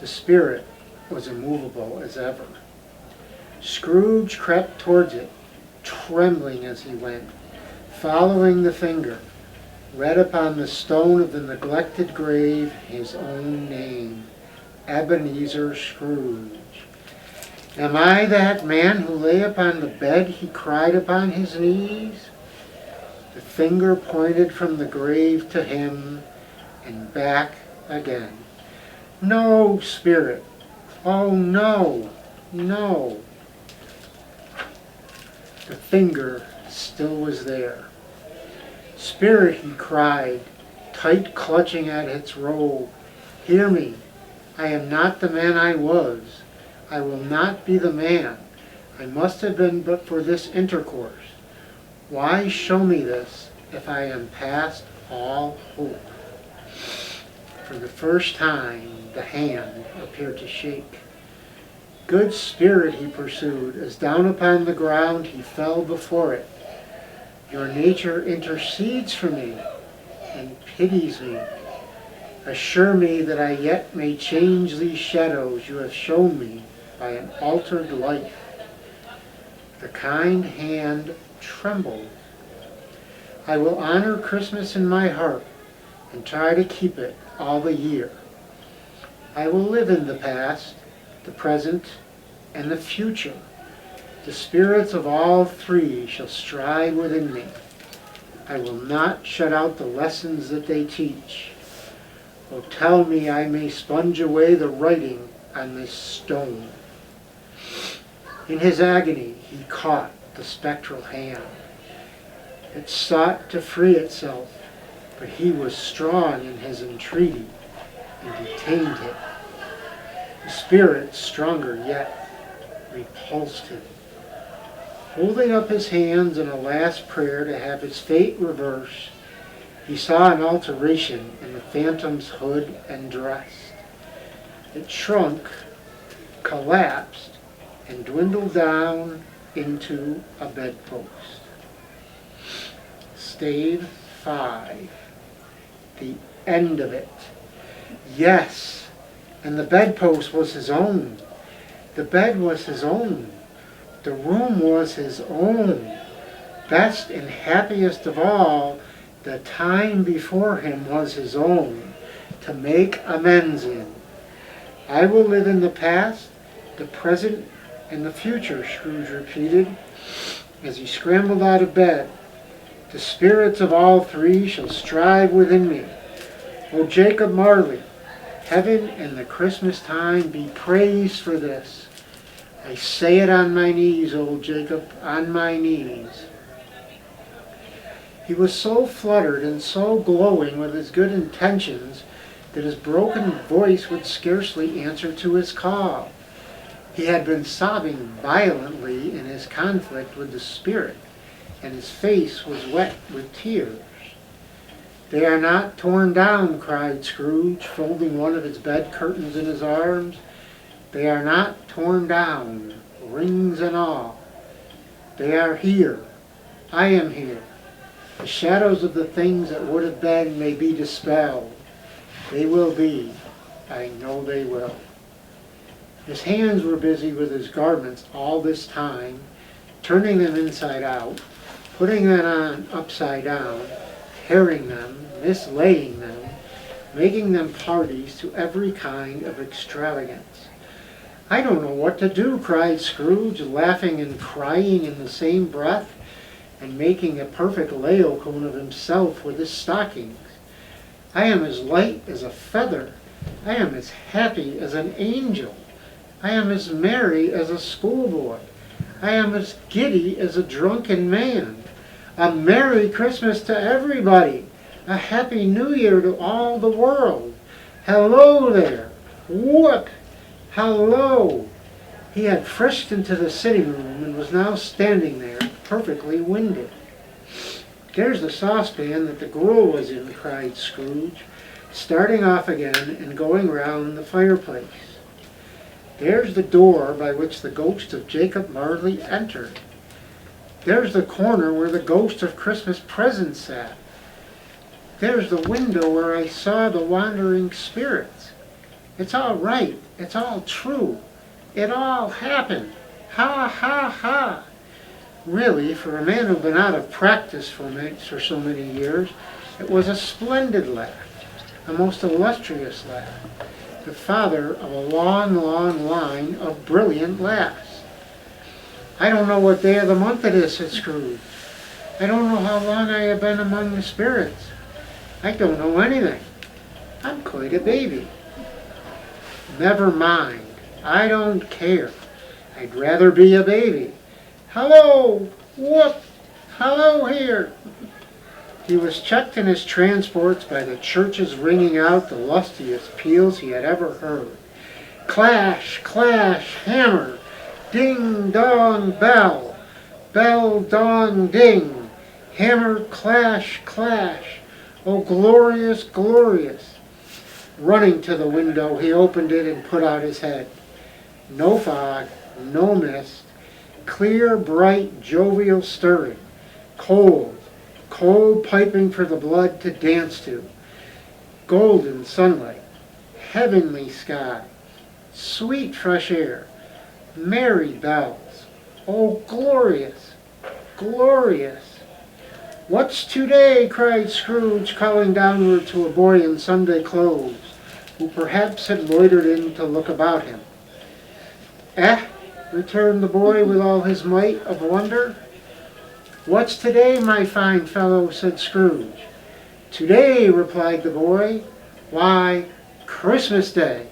The spirit was immovable as ever. Scrooge crept towards it, trembling as he went, following the finger, read upon the stone of the neglected grave his own name, Ebenezer Scrooge. "Am I that man who lay upon the bed?" he cried upon his knees. The finger pointed from the grave to him and back again. "No, spirit! Oh, no, no!" The finger still was there. "Spirit," he cried, tight clutching at its robe, "hear me. I am not the man I was. I will not be the man I must have been but for this intercourse. Why show me this if I am past all hope?" For the first time the hand appeared to shake. "Good spirit," he pursued, as down upon the ground he fell before it, "your nature intercedes for me and pities me. Assure me that I yet may change these shadows you have shown me by an altered life." The kind hand trembled. "I will honor Christmas in my heart and try to keep it all the year. I will live in the past, the present, and the future. The spirits of all three shall strive within me. I will not shut out the lessons that they teach. Oh, tell me I may sponge away the writing on this stone." In his agony he caught the spectral hand. It sought to free itself, but he was strong in his entreaty and detained him. The spirit, stronger yet, repulsed him. Holding up his hands in a last prayer to have his fate reversed, he saw an alteration in the phantom's hood and dress. It shrunk, collapsed, and dwindled down into a bedpost. Stave 5. The end of it. Yes, and the bedpost was his own. The bed was his own. The room was his own. Best and happiest of all, the time before him was his own, to make amends in. I will live in the past, the present, In the future, Scrooge repeated, as he scrambled out of bed, the spirits of all three shall strive within me. O Jacob Marley, heaven and the Christmas time be praised for this. I say it on my knees, old Jacob, on my knees. He was so fluttered and so glowing with his good intentions that his broken voice would scarcely answer to his call. He had been sobbing violently in his conflict with the spirit, and his face was wet with tears. "They are not torn down," cried Scrooge, folding one of his bed curtains in his arms. "They are not torn down, rings and all. They are here. I am here. The shadows of the things that would have been may be dispelled. They will be. I know they will." His hands were busy with his garments all this time, turning them inside out, putting them on upside down, tearing them, mislaying them, making them parties to every kind of extravagance. "I don't know what to do," cried Scrooge, laughing and crying in the same breath, and making a perfect laocoon of himself with his stockings. "I am as light as a feather. I am as happy as an angel. I am as merry as a schoolboy. I am as giddy as a drunken man. A Merry Christmas to everybody. A Happy New Year to all the world. Hello there. Whoop! Hello!" He had frisked into the sitting room and was now standing there, perfectly winded. "There's the saucepan that the gruel was in," cried Scrooge, starting off again and going round the fireplace. "There's the door by which the ghost of Jacob Marley entered. There's the corner where the ghost of Christmas present sat. There's the window where I saw the wandering spirits. It's all right. It's all true. It all happened. Ha, ha, ha." Really, for a man who'd been out of practice for so many years, it was a splendid laugh, a most illustrious laugh, the father of a long, long line of brilliant laughs. "I don't know what day of the month it is," said Scrooge. "I don't know how long I have been among the spirits. I don't know anything. I'm quite a baby." "Never mind. I don't care. I'd rather be a baby. Hello! Whoop! Hello here!" He was checked in his transports by the churches ringing out the lustiest peals he had ever heard. Clash, clash, hammer, ding, dong, bell, bell, dong, ding, hammer, clash, clash. Oh, glorious, glorious! Running to the window, he opened it and put out his head. No fog, no mist, clear, bright, jovial stirring, cold, cold piping for the blood to dance to, golden sunlight, heavenly sky, sweet fresh air, merry bells. Oh, glorious, glorious! "What's today?" cried Scrooge, calling downward to a boy in Sunday clothes, who perhaps had loitered in to look about him. "Eh?" returned the boy with all his might of wonder. "What's today, my fine fellow?" said Scrooge. "Today," replied the boy. "Why, Christmas Day."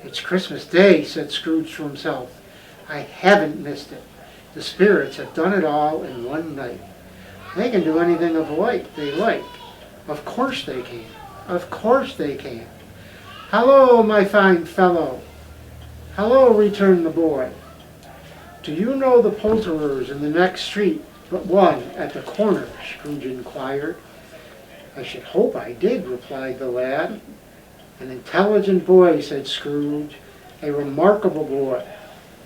"It's Christmas Day," said Scrooge to himself. "I haven't missed it. The spirits have done it all in one night. They can do anything they like. Of course they can. Of course they can. Hello, my fine fellow." "Hello," returned the boy. "Do you know the poulterers in the next street but one at the corner?" Scrooge inquired. "I should hope I did," replied the lad. "An intelligent boy," said Scrooge. "A remarkable boy.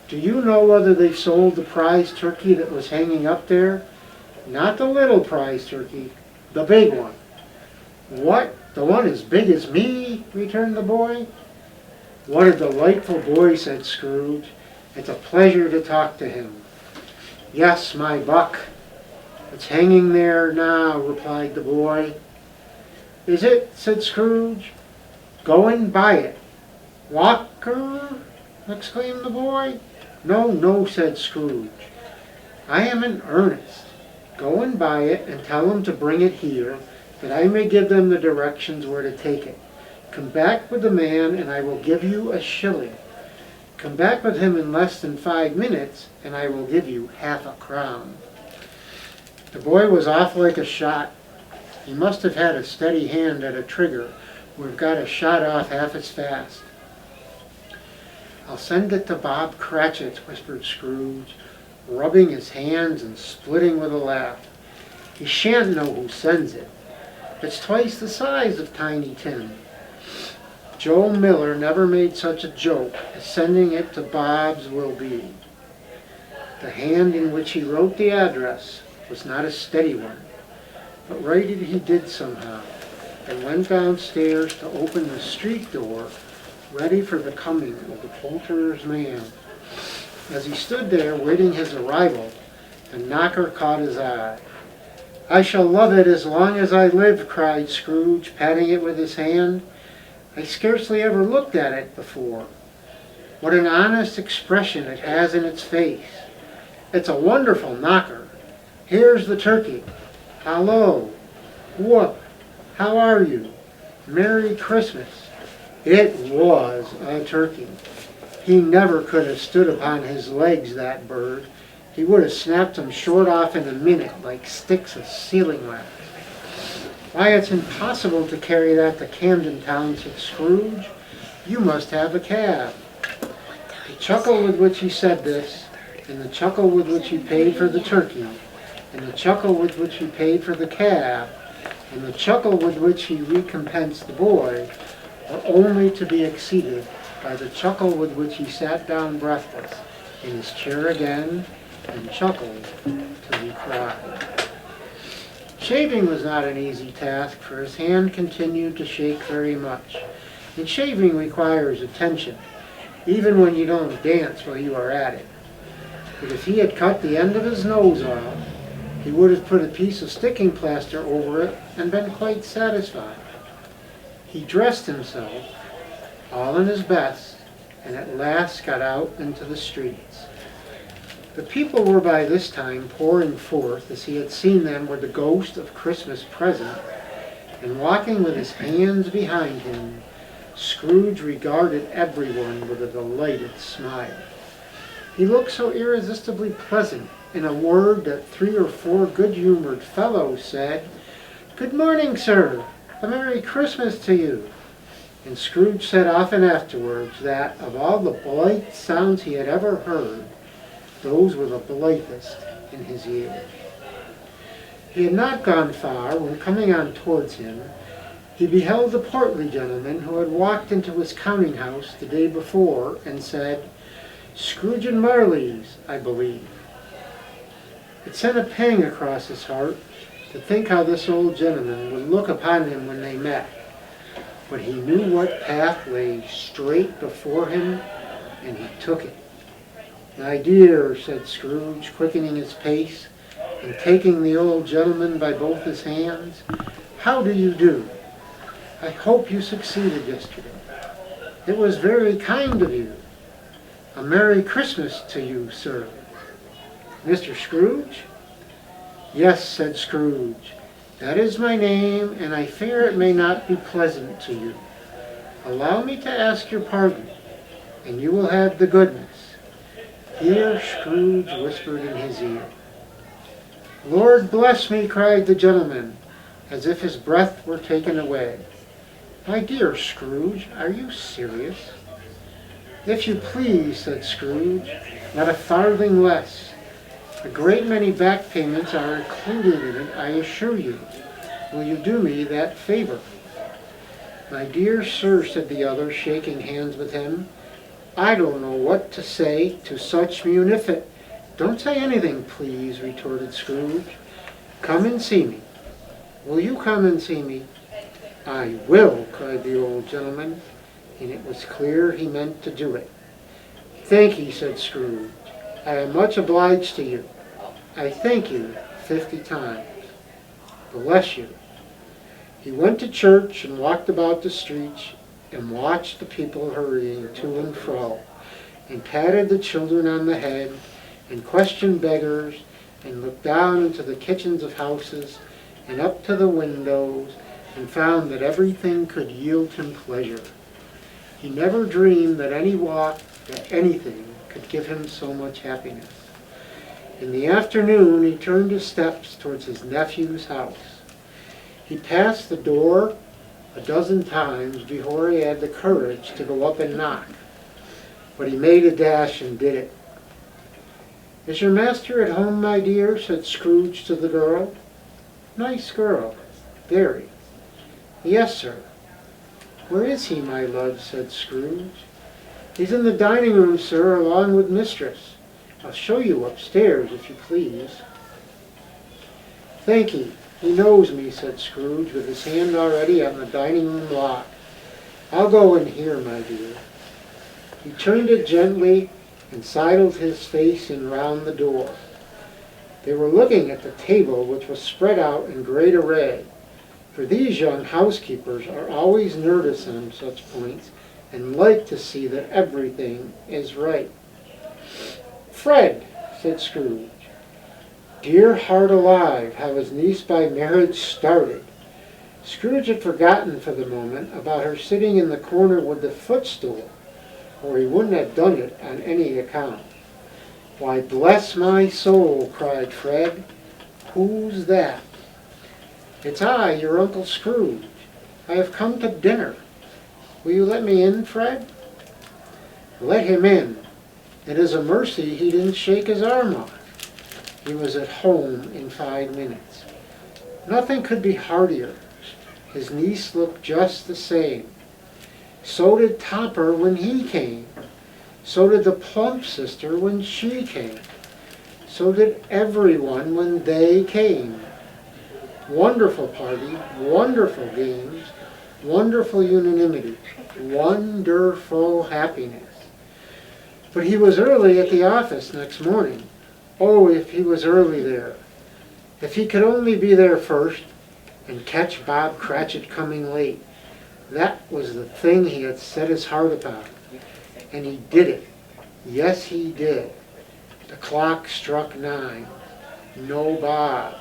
Do you know whether they've sold the prize turkey that was hanging up there? Not the little prize turkey, the big one." "What? The one as big as me?" returned the boy. "What a delightful boy," said Scrooge. "It's a pleasure to talk to him." "Yes, my buck. It's hanging there now," replied the boy. "Is it?" said Scrooge. "Go and buy it." "Walker?" exclaimed the boy. "No, no," said Scrooge. "I am in earnest. Go and buy it and tell them to bring it here, that I may give them the directions where to take it. Come back with the man and I will give you a shilling. Come back with him in less than 5 minutes and I will give you half a crown." The boy was off like a shot. He must have had a steady hand at a trigger, or have got a shot off half as fast. "I'll send it to Bob Cratchit's," whispered Scrooge, rubbing his hands and splitting with a laugh. "He shan't know who sends it. It's twice the size of Tiny Tim. Joe Miller never made such a joke as sending it to Bob's will be." The hand in which he wrote the address was not a steady one, but write it he did somehow, and went downstairs to open the street door, ready for the coming of the poulterer's man. As he stood there waiting his arrival, the knocker caught his eye. "I shall love it as long as I live," cried Scrooge, patting it with his hand. "I scarcely ever looked at it before. What an honest expression it has in its face. It's a wonderful knocker. Here's the turkey. Hallo! Whoop! How are you? Merry Christmas!" It was a turkey. He never could have stood upon his legs, that bird. He would have snapped them short off in a minute, like sticks of sealing wax. "Why, it's impossible to carry that to Camden Town," said Scrooge. "You must have a cab." The chuckle with which he said this, and the chuckle with which he paid for the turkey, and the chuckle with which he paid for the cab, and the chuckle with which he recompensed the boy, were only to be exceeded by the chuckle with which he sat down breathless in his chair again, and chuckled till he cried. Shaving was not an easy task, for his hand continued to shake very much, and shaving requires attention, even when you don't dance while you are at it. But if he had cut the end of his nose off, he would have put a piece of sticking plaster over it and been quite satisfied. He dressed himself, all in his best, and at last got out into the streets. The people were by this time pouring forth, as he had seen them with the ghost of Christmas present, and walking with his hands behind him, Scrooge regarded everyone with a delighted smile. He looked so irresistibly pleasant, in a word, that 3 or 4 good-humored fellows said, "Good morning, sir. A Merry Christmas to you." And Scrooge said often afterwards that, of all the blithe sounds he had ever heard, those were the blithest in his ears. He had not gone far when, coming on towards him, he beheld the portly gentleman who had walked into his counting-house the day before and said, "Scrooge and Marley's, I believe." It sent a pang across his heart to think how this old gentleman would look upon him when they met. But he knew what path lay straight before him, and he took it. "My dear," said Scrooge, quickening his pace, and taking the old gentleman by both his hands, "how do you do? I hope you succeeded yesterday. It was very kind of you. A Merry Christmas to you, sir. Mr. Scrooge?" "Yes," said Scrooge, "that is my name, and I fear it may not be pleasant to you. Allow me to ask your pardon, and you will have the goodness." Here Scrooge whispered in his ear. "Lord bless me," cried the gentleman, as if his breath were taken away. "My dear Scrooge, are you serious?" "If you please," said Scrooge, "not a farthing less. A great many back payments are included in it, I assure you. Will you do me that favor?" "My dear sir," said the other, shaking hands with him, "I don't know what to say to such munificent—" "Don't say anything, please," retorted Scrooge. "Come and see me. Will you come and see me?" "I will," cried the old gentleman, and it was clear he meant to do it. "Thank ye," said Scrooge. "I am much obliged to you. I thank you 50 times. Bless you." He went to church and walked about the streets and watched the people hurrying to and fro, and patted the children on the head and questioned beggars and looked down into the kitchens of houses and up to the windows and found that everything could yield him pleasure. He never dreamed that any walk, that anything could give him so much happiness. In the afternoon, he turned his steps towards his nephew's house. He passed the door a dozen times before he had the courage to go up and knock, but he made a dash and did it. "Is your master at home, my dear?" said Scrooge to the girl. "Nice girl, very." "Yes, sir." "Where is he, my love?" said Scrooge. "He's in the dining room, sir, along with mistress. I'll show you upstairs, if you please." "Thank ye. He knows me," said Scrooge, with his hand already on the dining room lock. "I'll go in here, my dear." He turned it gently and sidled his face in round the door. They were looking at the table, which was spread out in great array, for these young housekeepers are always nervous on such points and like to see that everything is right. "Fred," said Scrooge. Dear heart alive, how his niece by marriage started! Scrooge had forgotten for the moment about her sitting in the corner with the footstool, or he wouldn't have done it on any account. "Why, bless my soul!" cried Fred. "Who's that?" "It's I, your Uncle Scrooge. I have come to dinner. Will you let me in, Fred?" "Let him in. It is a mercy he didn't shake his arm off. He was at home in 5 minutes." Nothing could be heartier. His niece looked just the same. So did Topper when he came. So did the plump sister when she came. So did everyone when they came. Wonderful party, wonderful games, wonderful unanimity, wonderful happiness. But he was early at the office next morning. Oh, if he was early there. If he could only be there first and catch Bob Cratchit coming late. That was the thing he had set his heart upon. And he did it. Yes, he did. The clock struck 9. No Bob.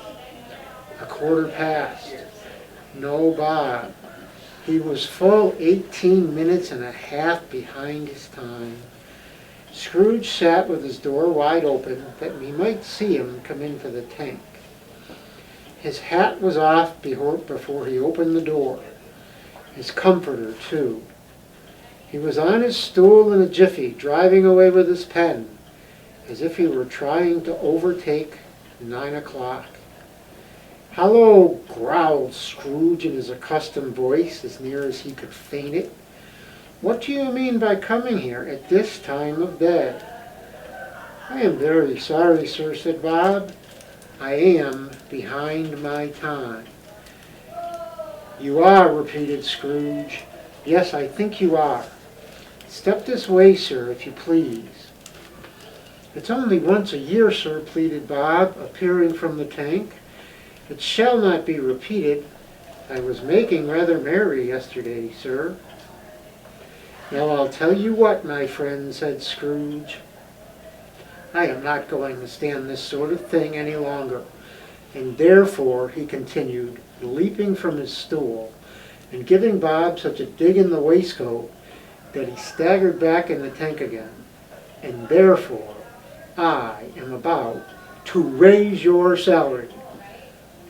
1/4 past. No Bob. He was full 18 minutes and a half behind his time. Scrooge sat with his door wide open that he might see him come in for the tank. His hat was off before he opened the door. His comforter, too. He was on his stool in a jiffy, driving away with his pen, as if he were trying to overtake 9 o'clock. "Hello," growled Scrooge in his accustomed voice, as near as he could feign it. "What do you mean by coming here at this time of day?" "I am very sorry, sir," said Bob. "I am behind my time." "You are," repeated Scrooge. "Yes, I think you are. Step this way, sir, if you please." "It's only once a year, sir," pleaded Bob, appearing from the tank. "It shall not be repeated. I was making rather merry yesterday, sir." "Now I'll tell you what, my friend," said Scrooge. "I am not going to stand this sort of thing any longer. And therefore," he continued, leaping from his stool, and giving Bob such a dig in the waistcoat that he staggered back in the tank again, "and therefore I am about to raise your salary."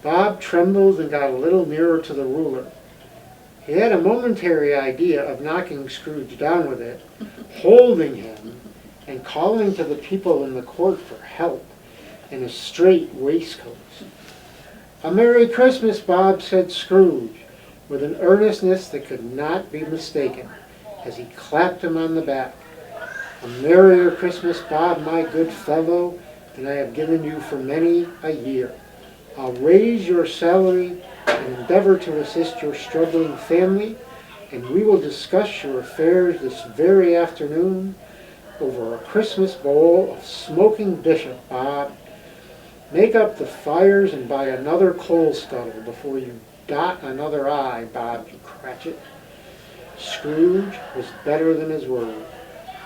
Bob trembled and got a little nearer to the ruler. He had a momentary idea of knocking Scrooge down with it, holding him, and calling to the people in the court for help in a straight waistcoat. "A Merry Christmas, Bob," said Scrooge, with an earnestness that could not be mistaken, as he clapped him on the back. "A merrier Christmas, Bob, my good fellow, than I have given you for many a year. I'll raise your salary and endeavor to assist your struggling family, and we will discuss your affairs this very afternoon over a Christmas bowl of smoking bishop, Bob. Make up the fires and buy another coal scuttle before you dot another I, Bob Cratchit." Scrooge was better than his word.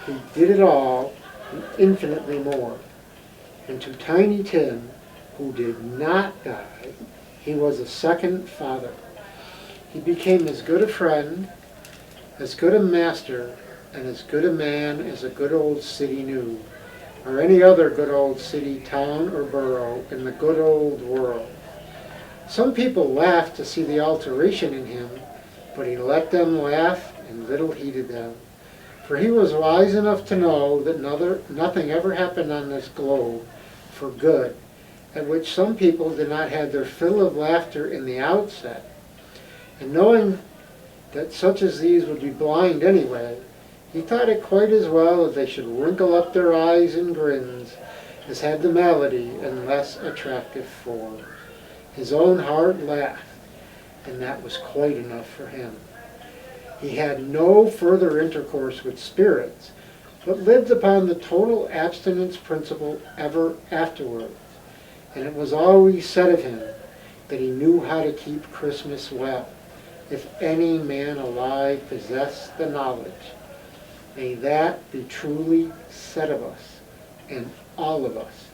He did it all and infinitely more. And to Tiny Tim, who did not die, he was a second father. He became as good a friend, as good a master, and as good a man as a good old city knew, or any other good old city, town, or borough in the good old world. Some people laughed to see the alteration in him, but he let them laugh and little heeded them. For he was wise enough to know that nothing ever happened on this globe for good, at which some people did not have their fill of laughter in the outset. And knowing that such as these would be blind anyway, he thought it quite as well that they should wrinkle up their eyes in grins as had the malady in less attractive form. His own heart laughed, and that was quite enough for him. He had no further intercourse with spirits, but lived upon the total abstinence principle ever afterwards. And it was always said of him that he knew how to keep Christmas well. If any man alive possess the knowledge, may that be truly said of us, and all of us.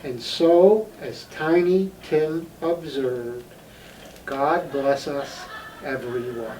And so, as Tiny Tim observed, God bless us, everyone.